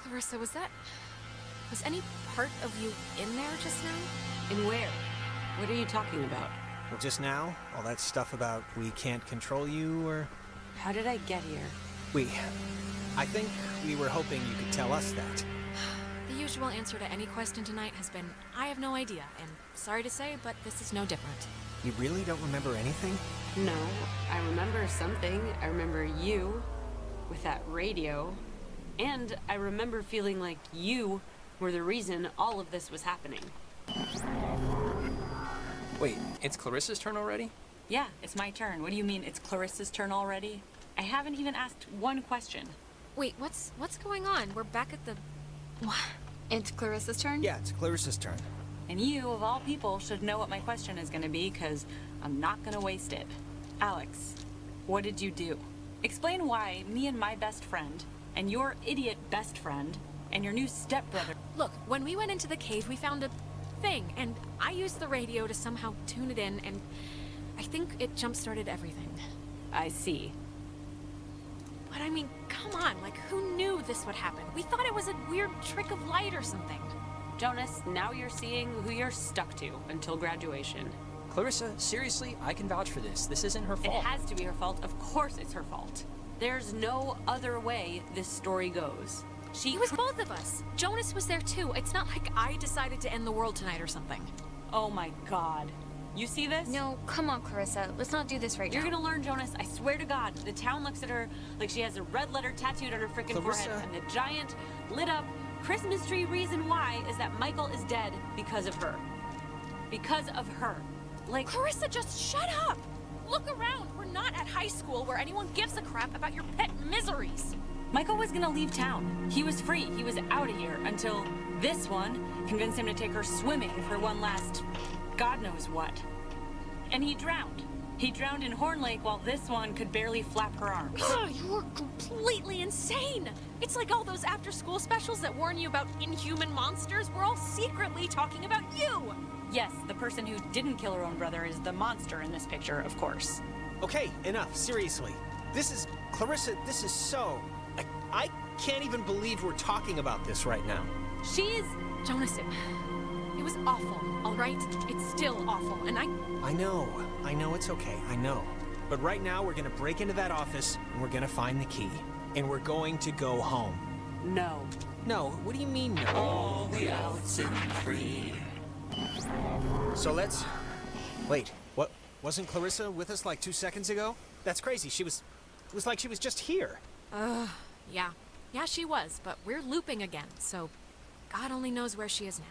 Clarissa, was any part of you in there just now? In where? What are you talking about? Well, just now, all that stuff about we can't control you, or... How did I get here? I think we were hoping you could tell us that. The usual answer to any question tonight has been, I have no idea, and sorry to say, but this is no different. You really don't remember anything? No, I remember something. I remember you with that radio, and I remember feeling like you were the reason all of this was happening. Wait, it's Clarissa's turn already? Yeah, it's my turn. What do you mean it's Clarissa's turn already? I haven't even asked one question. Wait, what's going on? We're back at the... What? It's Clarissa's turn? Yeah, it's Clarissa's turn. And you, of all people, should know what my question is going to be, because I'm not going to waste it. Alex, what did you do? Explain why me and my best friend, and your idiot best friend, and your new stepbrother... Look, when we went into the cave, we found a thing, and I used the radio to somehow tune it in, and I think it jump-started everything. I see. But I mean, come on, like, who knew this would happen? We thought it was a weird trick of light or something. Jonas, now you're seeing who you're stuck to until graduation. Clarissa, seriously, I can vouch for this. This isn't her fault. It has to be her fault. Of course it's her fault. There's no other way this story goes. It was both of us. Jonas was there too. It's not like I decided to end the world tonight or something. Oh my god. You see this? No, come on, Clarissa. Let's not do this right now. You're gonna learn, Jonas. I swear to God. The town looks at her like she has a red letter tattooed on her frickin' forehead. And the giant, lit up Christmas tree reason why is that Michael is dead because of her. Because of her. Like... Clarissa, just shut up! Look around. We're not at high school where anyone gives a crap about your pet miseries. Michael was gonna leave town. He was free. He was out of here until this one convinced him to take her swimming for one last... God knows what. And he drowned. He drowned in Horn Lake while this one could barely flap her arms. You're completely insane! It's like all those after-school specials that warn you about inhuman monsters. We're all secretly talking about you! Yes, the person who didn't kill her own brother is the monster in this picture, of course. Okay, enough. Seriously. This is... Clarissa, this is so... I can't even believe we're talking about this right now. She's... Jonas, it was awful, all right? It's still awful, and I know it's okay, I know. But right now, we're gonna break into that office, and we're gonna find the key. And we're going to go home. No. No, what do you mean no? All the Oxenfree. So let's... Wait, what? Wasn't Clarissa with us like 2 seconds ago? That's crazy, it was like she was just here. Yeah. Yeah, she was, but we're looping again, so God only knows where she is now.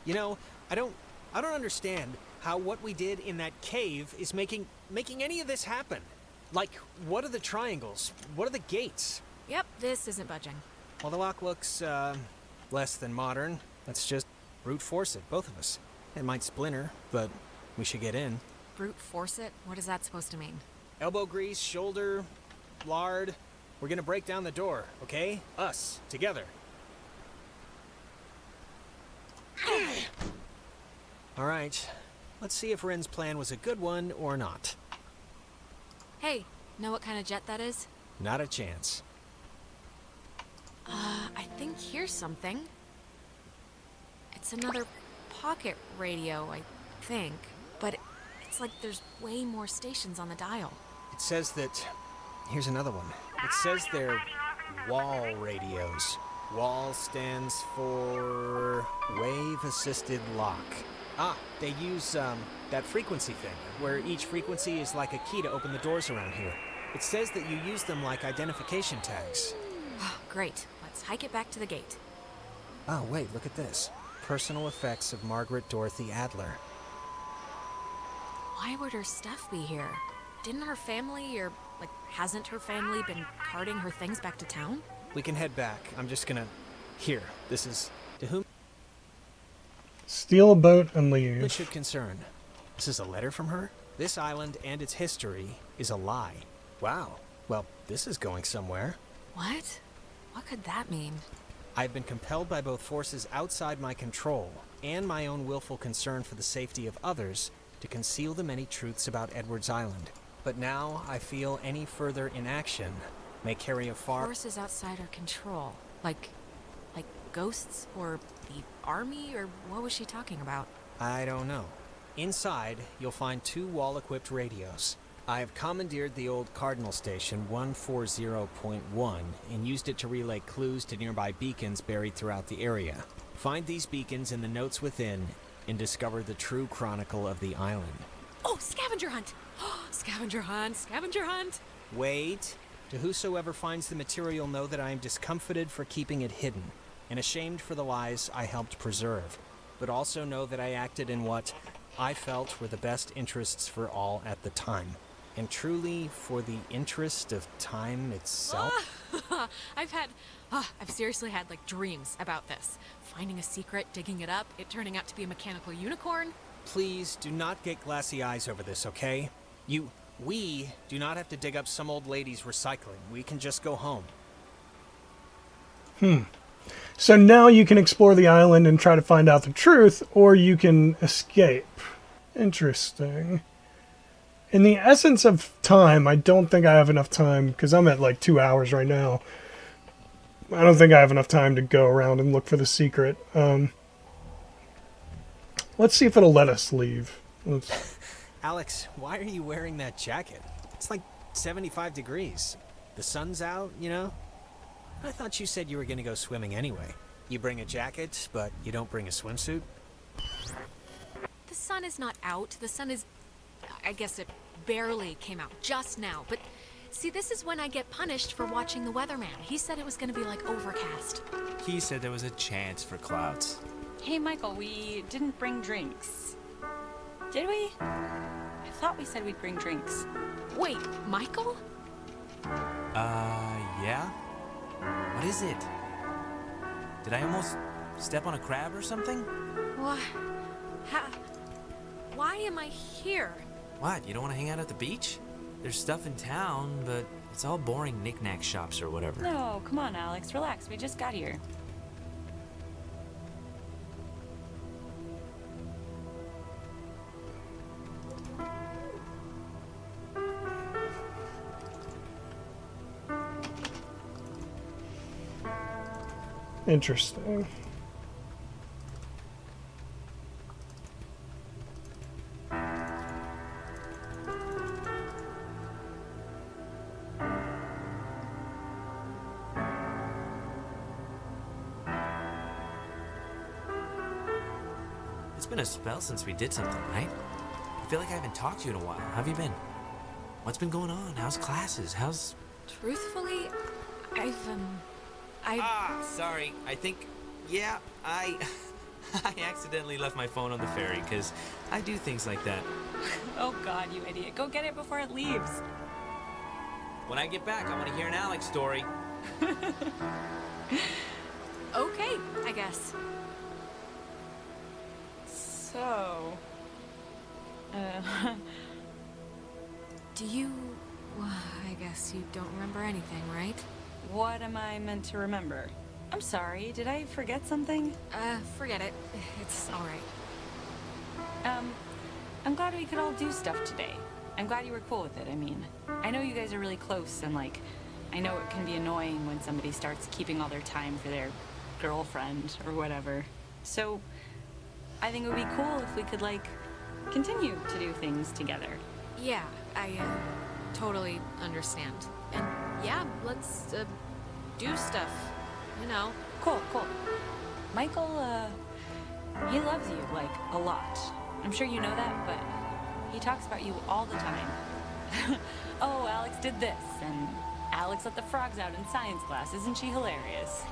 You know, I don't understand how what we did in that cave is making any of this happen. Like, what are the triangles? What are the gates? Yep, this isn't budging. Well, the lock looks, less than modern. Let's just brute force it, both of us. It might splinter, but we should get in. Brute force it? What is that supposed to mean? Elbow grease, shoulder, lard. We're gonna break down the door, okay? Us, together. All right, let's see if Ren's plan was a good one or not. Hey, know what kind of jet that is? Not a chance. I think here's something. It's another pocket radio, I think. But it's like there's way more stations on the dial. It says that... Here's another one. It says they're wall radios. Wall stands for wave-assisted lock. Ah, they use that frequency thing, where each frequency is like a key to open the doors around here. It says that you use them like identification tags. Great. Let's hike it back to the gate. Oh, wait, look at this. Personal effects of Margaret Dorothy Adler. Why would her stuff be here? Didn't her family, or, like, hasn't her family been carting her things back to town? We can head back. I'm just gonna... Here, this is... To whom Steal a boat and leave. it should concern. This is a letter from her? This island and its history is a lie. Wow. Well, this is going somewhere. What? What could that mean? I've been compelled by both forces outside my control and my own willful concern for the safety of others to conceal the many truths about Edwards Island. But now I feel any further inaction may carry a far... Forces outside our control. Like ghosts or the army, or what was she talking about? I don't know. Inside, you'll find 2 wall-equipped radios. I have commandeered the old Cardinal Station 140.1 and used it to relay clues to nearby beacons buried throughout the area. Find these beacons in the notes within and discover the true chronicle of the island. Oh, scavenger hunt! Scavenger hunt! Scavenger hunt! Wait. To whosoever finds the material, know that I am discomfited for keeping it hidden and ashamed for the lies I helped preserve, but also know that I acted in what I felt were the best interests for all at the time, and truly for the interest of time itself. I've seriously had, like, dreams about this. Finding a secret, digging it up, it turning out to be a mechanical unicorn. Please do not get glassy eyes over this, okay? We do not have to dig up some old lady's recycling. We can just go home. So now you can explore the island and try to find out the truth, or you can escape. Interesting. In the essence of time, I don't think I have enough time, because I'm at like 2 hours right now. I don't think I have enough time to go around and look for the secret. Let's see if it'll let us leave. Alex, why are you wearing that jacket? It's like 75 degrees. The sun's out, you know? I thought you said you were going to go swimming anyway. You bring a jacket, but you don't bring a swimsuit? The sun is not out. The sun is... I guess it barely came out just now. But see, this is when I get punished for watching the weatherman. He said it was going to be like overcast. He said there was a chance for clouds. Hey, Michael, we didn't bring drinks. Did we? I thought we said we'd bring drinks. Wait, Michael? Yeah? What is it? Did I almost step on a crab or something? What? Why am I here? What, you don't want to hang out at the beach? There's stuff in town, but it's all boring knick-knack shops or whatever. No, come on, Alex, relax. We just got here. Interesting. It's been a spell since we did something, right? I feel like I haven't talked to you in a while. How have you been? What's been going on? How's classes? How's... Truthfully, sorry. I think... Yeah, I accidentally left my phone on the ferry, because I do things like that. Oh God, you idiot. Go get it before it leaves. When I get back, I want to hear an Alex story. Okay, I guess. So... Do you... Well, I guess you don't remember anything, right? What am I meant to remember? I'm sorry, did I forget something? Forget it. It's alright. I'm glad we could all do stuff today. I'm glad you were cool with it, I mean. I know you guys are really close, and like, I know it can be annoying when somebody starts keeping all their time for their girlfriend or whatever. So, I think it would be cool if we could, like, continue to do things together. Yeah, I, totally understand. And yeah, let's, do stuff. You know. Cool. Michael, he loves you, like, a lot. I'm sure you know that, but he talks about you all the time. Oh, Alex did this, and Alex let the frogs out in science class. Isn't she hilarious?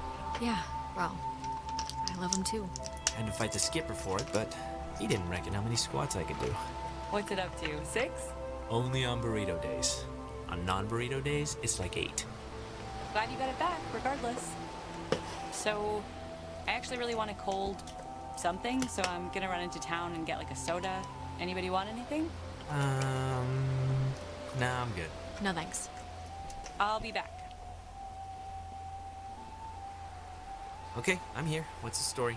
Yeah, well, I love him too. I had to fight the skipper for it, but he didn't reckon how many squats I could do. What's it up to, 6? Only on burrito days. On non-burrito days, it's like 8. Glad you got it back, regardless. So, I actually really want a cold something, so I'm gonna run into town and get like a soda. Anybody want anything? Nah, I'm good. No thanks. I'll be back. Okay, I'm here. What's the story?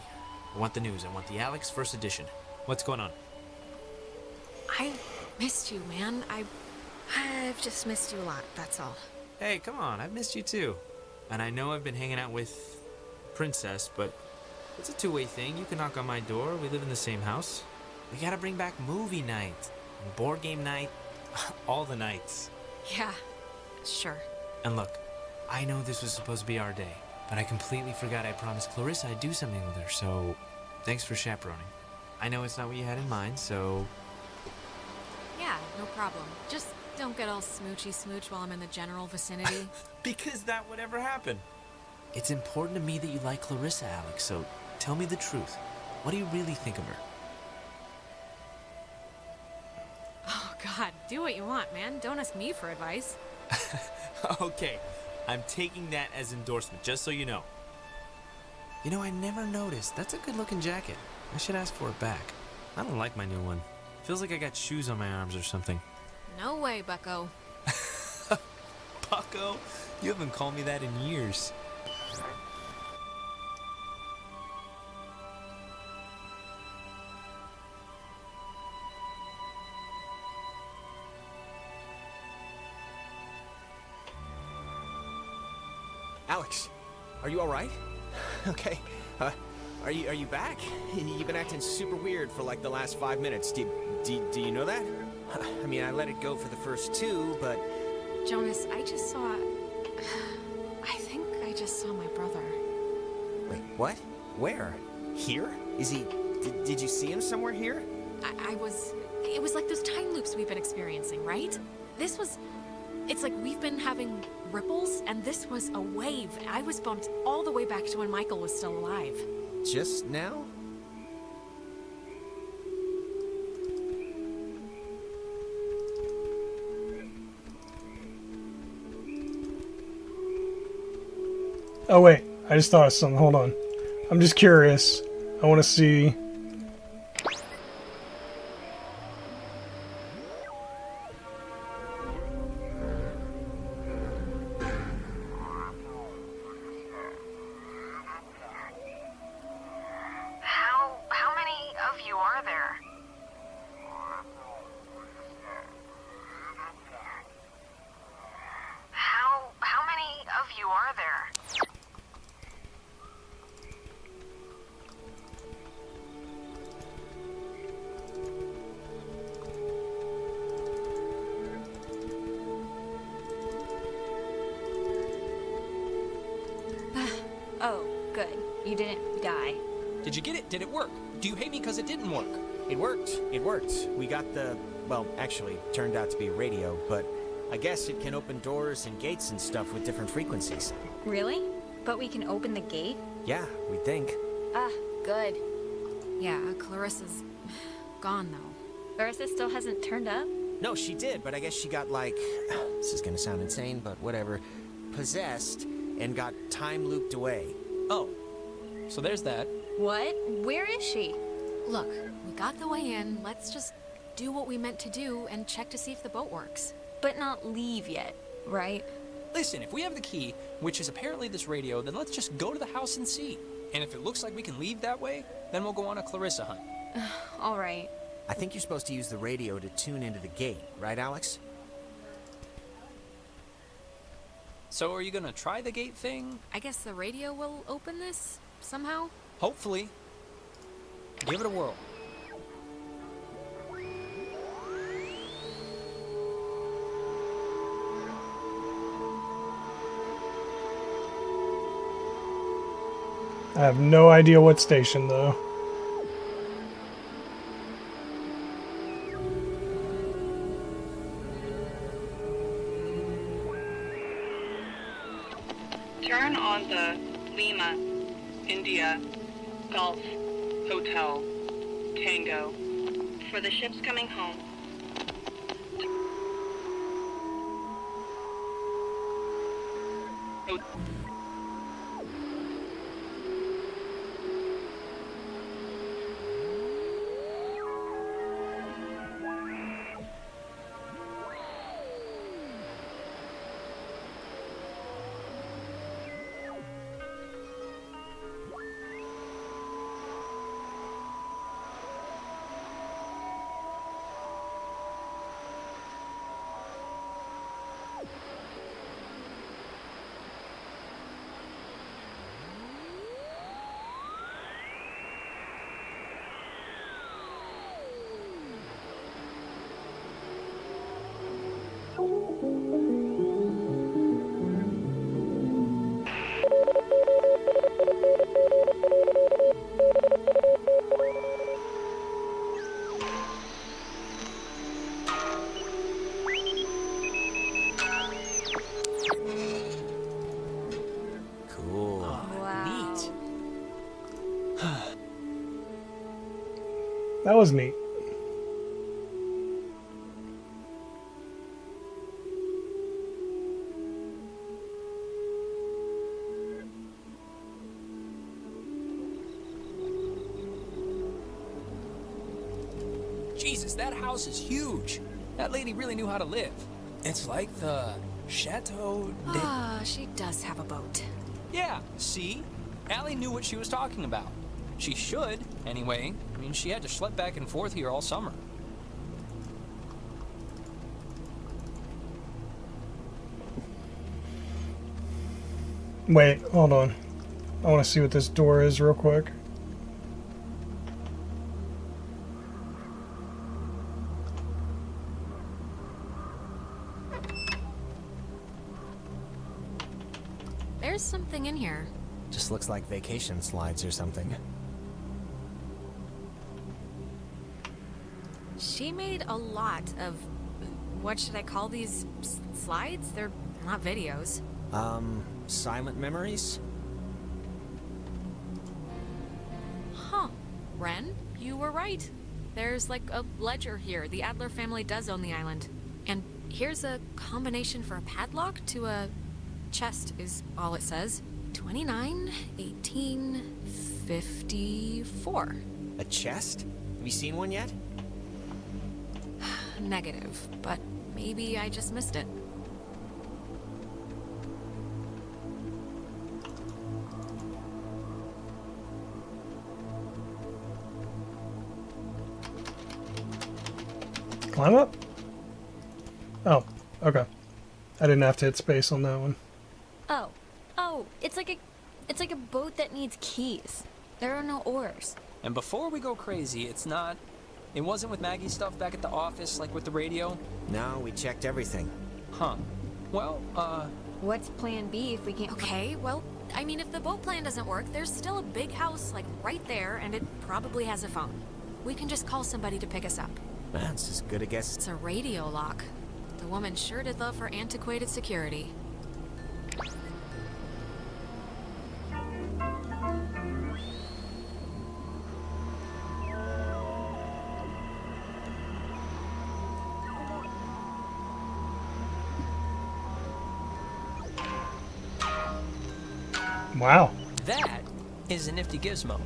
I want the news. I want the Alex first edition. What's going on? I missed you, man. I've just missed you a lot, that's all. Hey, come on. I've missed you too. And I know I've been hanging out with Princess, but it's a two-way thing. You can knock on my door. We live in the same house. We gotta bring back movie night, and board game night, all the nights. Yeah, sure. And look, I know this was supposed to be our day, but I completely forgot I promised Clarissa I'd do something with her, so thanks for chaperoning. I know it's not what you had in mind, so... Yeah, no problem. Just don't get all smoochy smooch while I'm in the general vicinity. Because that would ever happen. It's important to me that you like Clarissa, Alex, so tell me the truth. What do you really think of her? Oh, God, do what you want, man. Don't ask me for advice. Okay, I'm taking that as endorsement, just so you know. You know, I never noticed. That's a good-looking jacket. I should ask for it back. I don't like my new one. Feels like I got shoes on my arms or something. No way, bucko. Bucko? You haven't called me that in years. Alex, are you all right? Okay. Are you back? You've been acting super weird for like the last 5 minutes. Do you know that? I mean, I let it go for the first 2, but... Jonas, I just saw... I think I just saw my brother. Wait, what? Where? Here? Is he... Did you see him somewhere here? It was like those time loops we've been experiencing, right? This was... It's like we've been having ripples, and this was a wave. I was bumped all the way back to when Michael was still alive. Just now? Oh wait, I just thought of something. Hold on. I'm just curious. I want to see... How many of you are there? How many of you are there? Oh, good. You didn't die. Did you get it? Did it work? Do you hate me because it didn't work? It worked. It worked. We got the... Well, actually, turned out to be a radio, but I guess it can open doors and gates and stuff with different frequencies. Really? But we can open the gate? Yeah, we think. Ah, good. Yeah, Clarissa's gone, though. Clarissa still hasn't turned up? No, she did, but I guess she got, like... This is gonna sound insane, but whatever. Possessed and got time looped away. Oh, so there's that. What? Where is she? Look, we got the way in. Let's just do what we meant to do and check to see if the boat works. But not leave yet, right? Listen, if we have the key, which is apparently this radio, then let's just go to the house and see. And if it looks like we can leave that way, then we'll go on a Clarissa hunt. All right. I think you're supposed to use the radio to tune into the gate, right, Alex? So are you gonna try the gate thing? I guess the radio will open this, somehow? Hopefully. Give it a whirl. I have no idea what station, though. India, Golf, Hotel, Tango. For the ships coming home. Cool. Neat. That was neat. Jesus, that house is huge. That lady really knew how to live. It's like the Chateau de... Ah, she does have a boat. Yeah, see? Allie knew what she was talking about. She should, anyway. I mean, she had to schlep back and forth here all summer. Wait, hold on. I want to see what this door is real quick. There's something in here. Just looks like vacation slides or something. She made a lot of... What should I call these? Slides? They're not videos. Silent memories? Huh. Ren, you were right. There's like a ledger here. The Adler family does own the island. And here's a combination for a padlock to a chest is all it says. 29, 18, 54. A chest? Have you seen one yet? Negative, but maybe I just missed it. Climb up? Oh, okay. I didn't have to hit space on that one. Oh, it's like a boat that needs keys. There are no oars. And before we go crazy, it wasn't with Maggie's stuff back at the office, like with the radio? No, we checked everything. Huh. Well, What's plan B if we can't... Okay, well, I mean, if the boat plan doesn't work, there's still a big house, like, right there, and it probably has a phone. We can just call somebody to pick us up. That's as good a guess. It's a radio lock. The woman sure did love her antiquated security. Wow. that is a nifty gizmo.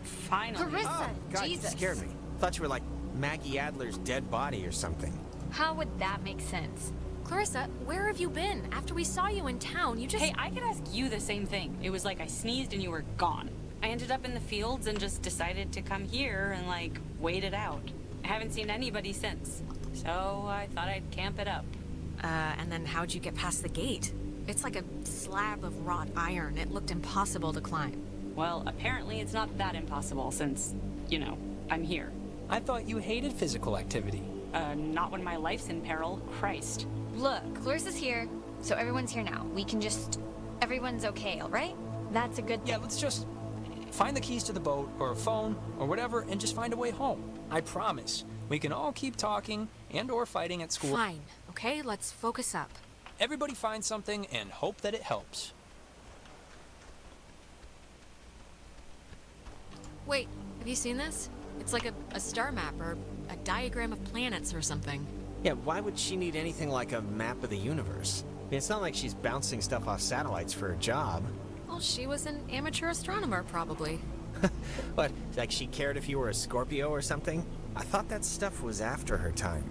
Finally. Clarissa, God, Jesus. you scared me. Thought you were like Maggie Adler's dead body or something. How would that make sense? Clarissa, where have you been? After we saw you in town, you just... Hey, I could ask you the same thing. It was like I sneezed and you were gone. I ended up in the fields and just decided to come here and, like, wait it out. I haven't seen anybody since, so I thought I'd camp it up. And then how'd you get past the gate? It's like a slab of wrought iron. It looked impossible to climb. Well, apparently it's not that impossible since, you know, I'm here. I thought you hated physical activity. Not when my life's in peril. Christ. Look, Clarissa's here, so everyone's here now. We can just... Everyone's okay, alright? That's a good thing. Yeah, let's just find the keys to the boat or a phone or whatever and just find a way home. I promise. We can all keep talking and or fighting at school. Fine, okay? Let's focus up. Everybody find something and hope that it helps. Wait, have you seen this? It's like a star map or a diagram of planets or something. Yeah, why would she need anything like a map of the universe? I mean, it's not like she's bouncing stuff off satellites for a job. Well, she was an amateur astronomer, probably. What, like she cared if you were a Scorpio or something? I thought that stuff was after her time.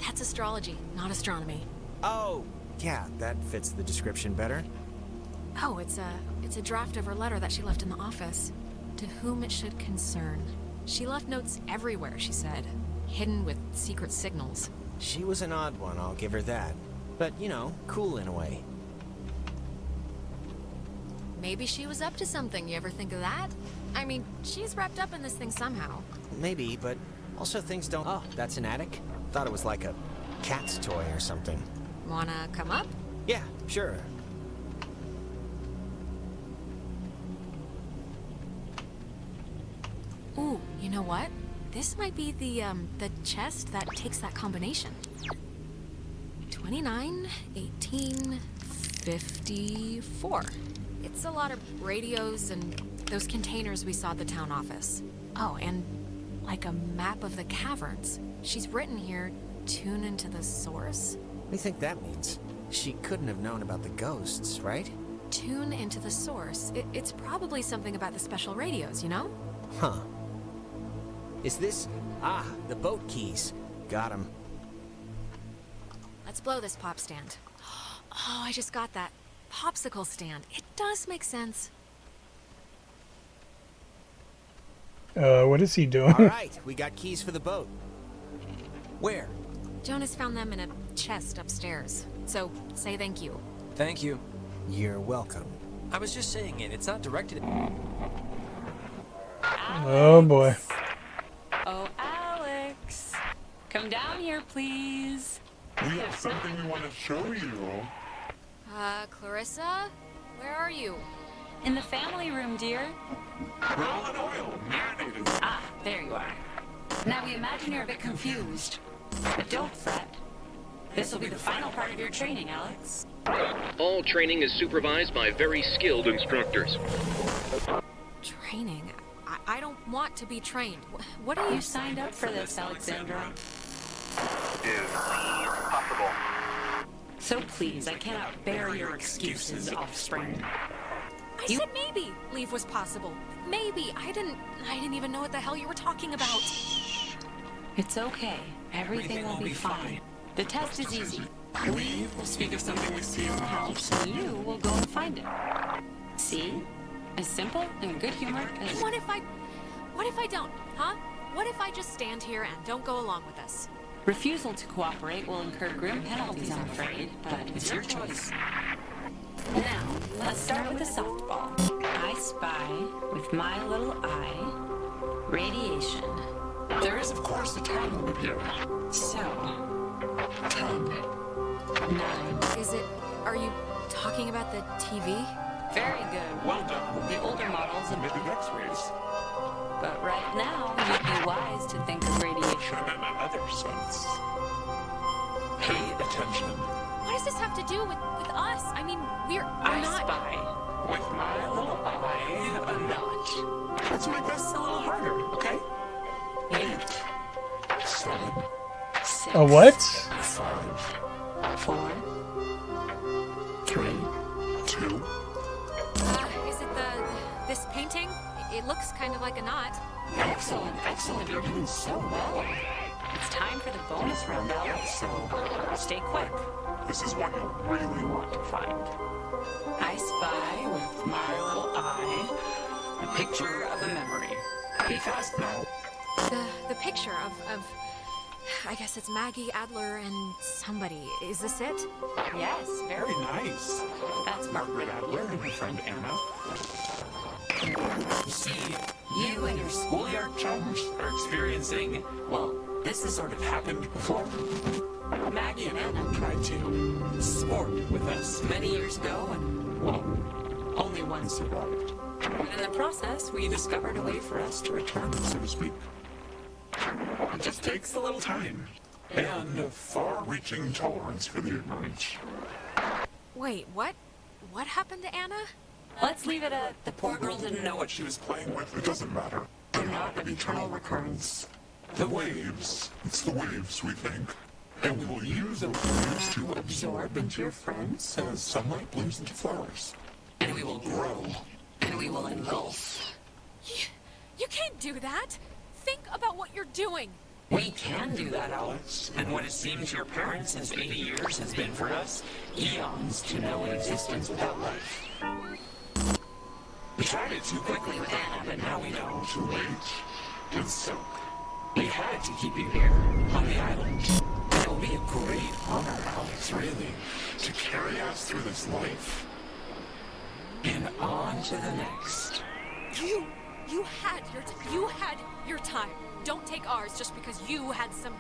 That's astrology, not astronomy. Oh, yeah, that fits the description better. Oh, it's a draft of her letter that she left in the office. To whom it should concern. She left notes everywhere, she said. Hidden with secret signals. She was an odd one, I'll give her that. But, you know, cool in a way. Maybe she was up to something, you ever think of that? I mean, she's wrapped up in this thing somehow. Maybe, but also things don't... Oh, that's an attic? Thought it was like a cat's toy or something. Wanna come up? Yeah, sure. Ooh, you know what? This might be the chest that takes that combination. 29, 18, 54. It's a lot of radios and those containers we saw at the town office. Oh, and like a map of the caverns. She's written here, tune into the source. What do you think that means? She couldn't have known about the ghosts, right? Tune into the source. It's probably something about the special radios, you know? Huh. Is this... Ah, the boat keys. Got 'em. Let's blow this pop stand. Oh, I just got that. Popsicle stand. It does make sense. What is he doing? All right, we got keys for the boat. Where? Jonas found them in a chest upstairs. So, say thank you. Thank you. You're welcome. I was just saying it. It's not directed Oh boy. Oh, Alex. Come down here, please. We have something we want to show you. Clarissa? Where are you? In the family room, dear. Roll in oil, marinated. Ah, there you are. Now we imagine you're a bit confused. But don't fret. This will be the final part of your training, Alex. All training is supervised by very skilled instructors. Training? I don't want to be trained. What are you... You signed up for this, Alexandra. Is possible. So please, I cannot bear your excuses, offspring. I said maybe leave was possible. Maybe. I didn't even know what the hell you were talking about. It's okay. Everything will be fine. The test is easy. We will speak of something we see in the house. And you will go and find it. See? As simple and good humor as... What if I don't, huh? What if I just stand here and don't go along with this? Refusal to cooperate will incur grim penalties, I'm afraid, but it's your choice. Now, let's start with a softball. I spy, with my little eye, radiation. There is, of course, a time limit here. So, 10, 9... Are you talking about the TV? Very good. Well done. The older models Maybe X-rays. But right now, you'd be wise to think of radiation. In another sense. Pay attention. What does this have to do with us? I mean, we're I not... spy. With my little eye, a notch. Let's make this a little harder, okay? 8, 7, 6. A what? 5, 4, 3, 2. Is it this painting? It looks kind of like a knot. Excellent, excellent. You're doing so well. It's time for the bonus round, Alex, so stay quick. This is one you really want to find. I spy with my little eye a picture of a memory. Be fast now. The picture of I guess it's Maggie, Adler, and somebody. Is this it? Yes, Very nice. That's Margaret Adler and her friend Anna. You see, you and your schoolyard chums are experiencing, well, this has sort of happened before. Maggie and Anna tried to sport with us many years ago, and, well, only one survived. And in the process, we discovered a way for us to return, so to speak. It just takes a little time. and a far-reaching tolerance for the ignorant. Wait, what? What happened to Anna? Let's leave it at the poor girl didn't know what she was playing with. It doesn't matter. They're not an eternal recurrence. The waves. It's the waves, we think. And we will use those waves to absorb into your friends as sunlight blooms into flowers. And we will grow. And we will engulf. You can't do that. Think about what you're doing. We can do that, Alex. And what it seems to your parents since 80 years has been for us, eons to know an existence without life. We tried it too quickly with Anna, but now we know. Too late. It's so. We had to keep you here, on the island. It will be a great honor, Alex, really, to carry us through this life. And on to the next. You had your time. Don't take ours just because you had some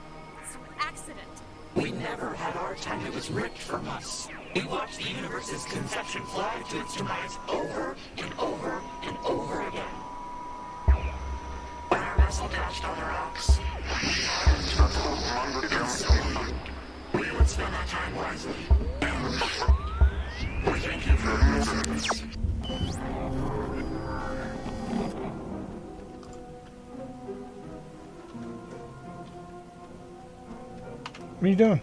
accident. We never had our time. It was ripped from us. We watched the universe's conception fly to its demise over and over and over again. When our vessel touched other rocks, we would spend our time wisely. We thank you for your service. What are you doing?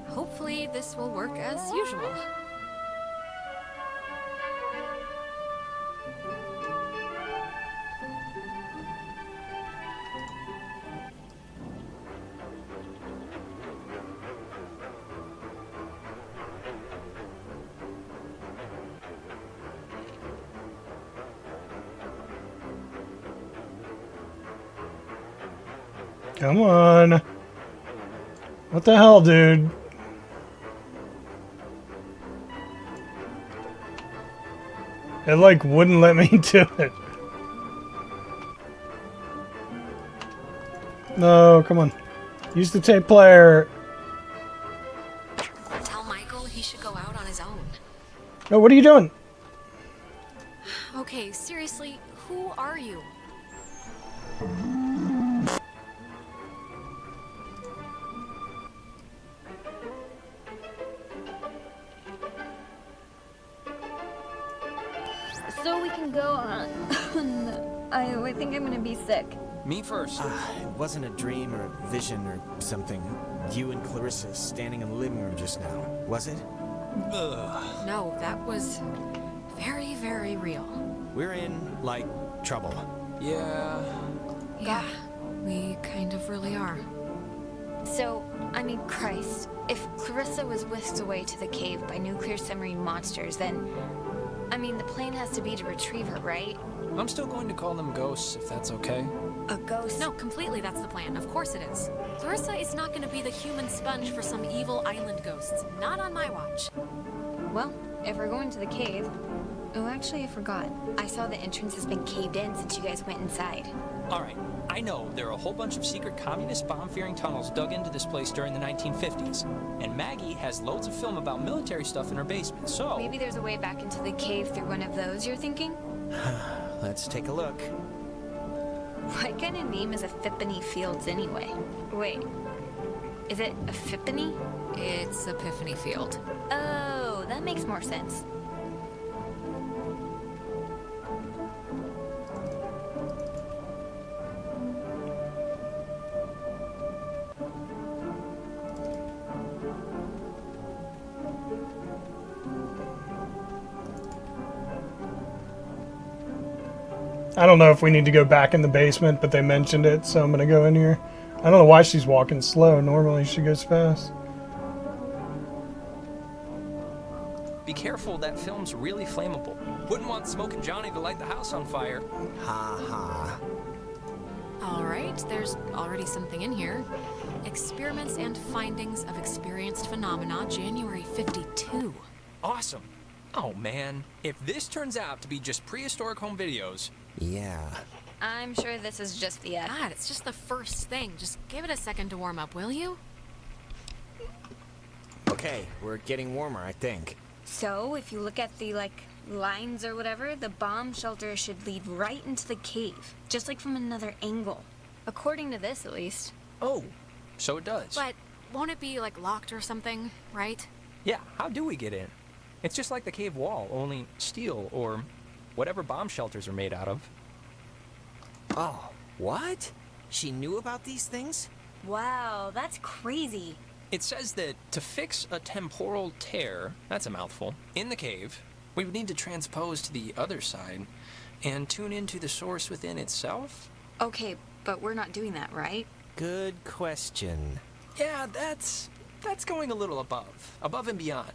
Hopefully this will work as usual. Come on. What the hell, dude? It like wouldn't let me do it. No, come on. Use the tape player. Tell Michael he should go out on his own. No, what are you doing? Okay, seriously, who are you? So we can go on. I think I'm gonna be sick. Me first. It wasn't a dream or a vision or something. You and Clarissa standing in the living room just now, was it? Ugh. No, that was very, very real. We're in, like, trouble. Yeah, we kind of really are. So, I mean, Christ, if Clarissa was whisked away to the cave by nuclear submarine monsters, then, I mean, the plan has to be to retrieve her, right? I'm still going to call them ghosts, if that's okay. A ghost? No, completely that's the plan. Of course it is. Clarissa is not going to be the human sponge for some evil island ghosts. Not on my watch. Well, if we're going to the cave... Oh, actually, I forgot. I saw the entrance has been caved in since you guys went inside. Alright, I know there are a whole bunch of secret communist bomb-fearing tunnels dug into this place during the 1950s. And Maggie has loads of film about military stuff in her basement, so... Maybe there's a way back into the cave through one of those, you're thinking? Let's take a look. What kind of name is Epiphany Fields anyway? Wait, is it Epiphany? It's Epiphany Field. Oh, that makes more sense. I don't know if we need to go back in the basement, but they mentioned it, so I'm gonna go in here. I don't know why she's walking slow. Normally she goes fast. Be careful, that film's really flammable. Wouldn't want Smokin' Johnny to light the house on fire. Ha ha. Alright, there's already something in here. Experiments and Findings of Experienced Phenomena, January 52. Awesome. Oh man, if this turns out to be just prehistoric home videos... Yeah. I'm sure this is just the... God, it's just the first thing. Just give it a second to warm up, will you? Okay, we're getting warmer, I think. So, if you look at the, lines or whatever, the bomb shelter should lead right into the cave, just like from another angle. According to this, at least. Oh, so it does. But won't it be, like, locked or something, right? Yeah, how do we get in? It's just like the cave wall, only steel or whatever bomb shelters are made out of. Oh, what? She knew about these things? Wow, that's crazy. It says that to fix a temporal tear, that's a mouthful, in the cave, we would need to transpose to the other side and tune into the source within itself. Okay, but we're not doing that, right? Good question. Yeah, that's going a little above and beyond.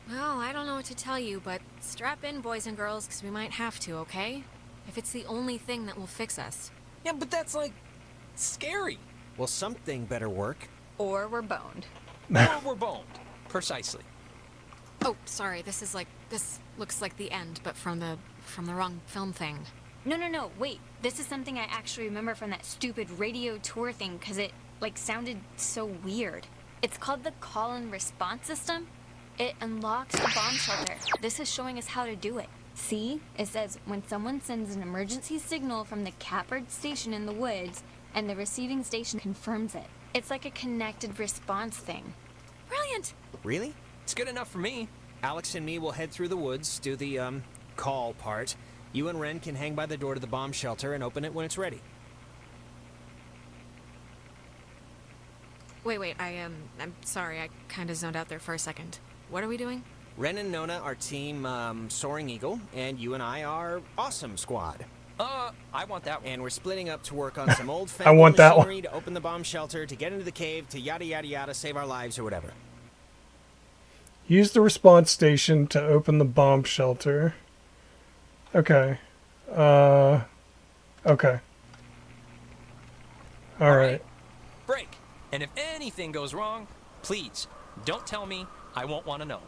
Well, I don't know what to tell you, but strap in, boys and girls, because we might have to, okay? If it's the only thing that will fix us. Yeah, but that's, like, scary. Well, something better work. Or we're boned. Or we're boned. Precisely. Oh, sorry, this looks like the end, but from the wrong film thing. No, wait. This is something I actually remember from that stupid radio tour thing, because it, like, sounded so weird. It's called the call and response system. It unlocks the bomb shelter. This is showing us how to do it. See? It says, when someone sends an emergency signal from the Catbird station in the woods, and the receiving station confirms it. It's like a connected response thing. Brilliant! Really? It's good enough for me. Alex and me will head through the woods, do the, call part. You and Ren can hang by the door to the bomb shelter and open it when it's ready. Wait, I'm sorry, I kind of zoned out there for a second. What are we doing? Ren and Nona are team, Soaring Eagle, and you and I are Awesome Squad. I want that one. And we're splitting up to work on some old-fashioned machinery to open the bomb shelter, to get into the cave, to yada yada yada, save our lives or whatever. Use the response station to open the bomb shelter. Okay. Okay. Alright. Break. And if anything goes wrong, please, don't tell me. I won't want to know.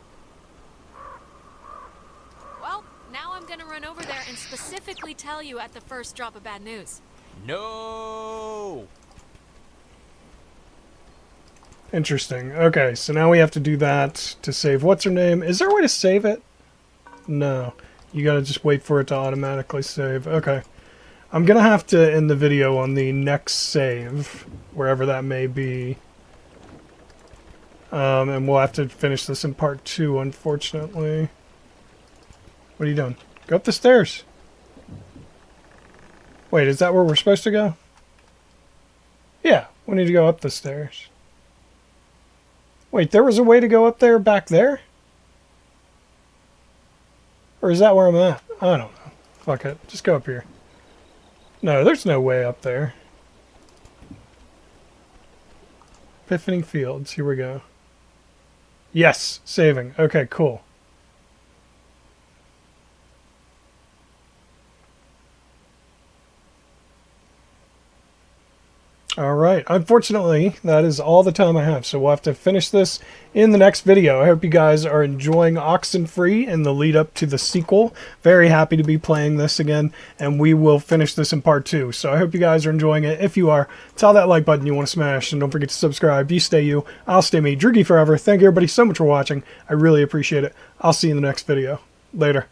Well, now I'm gonna run over there and specifically tell you at the first drop of bad news. No! Interesting. Okay, so now we have to do that to save what's her name. Is there a way to save it? No. You gotta just wait for it to automatically save. Okay. I'm gonna have to end the video on the next save, wherever that may be. And we'll have to finish this in part 2, unfortunately. What are you doing? Go up the stairs. Wait, is that where we're supposed to go? Yeah, we need to go up the stairs. Wait, there was a way to go up there back there? Or is that where I'm at? I don't know. Fuck it. Just go up here. No, there's no way up there. Epiphany Fields. Here we go. Yes, saving. Okay, cool. Alright, unfortunately, that is all the time I have, so we'll have to finish this in the next video. I hope you guys are enjoying Oxenfree and the lead up to the sequel. Very happy to be playing this again, and we will finish this in part 2. So I hope you guys are enjoying it. If you are, tell that like button you want to smash, and don't forget to subscribe. You stay you, I'll stay me. Droogie forever. Thank you everybody so much for watching. I really appreciate it. I'll see you in the next video. Later.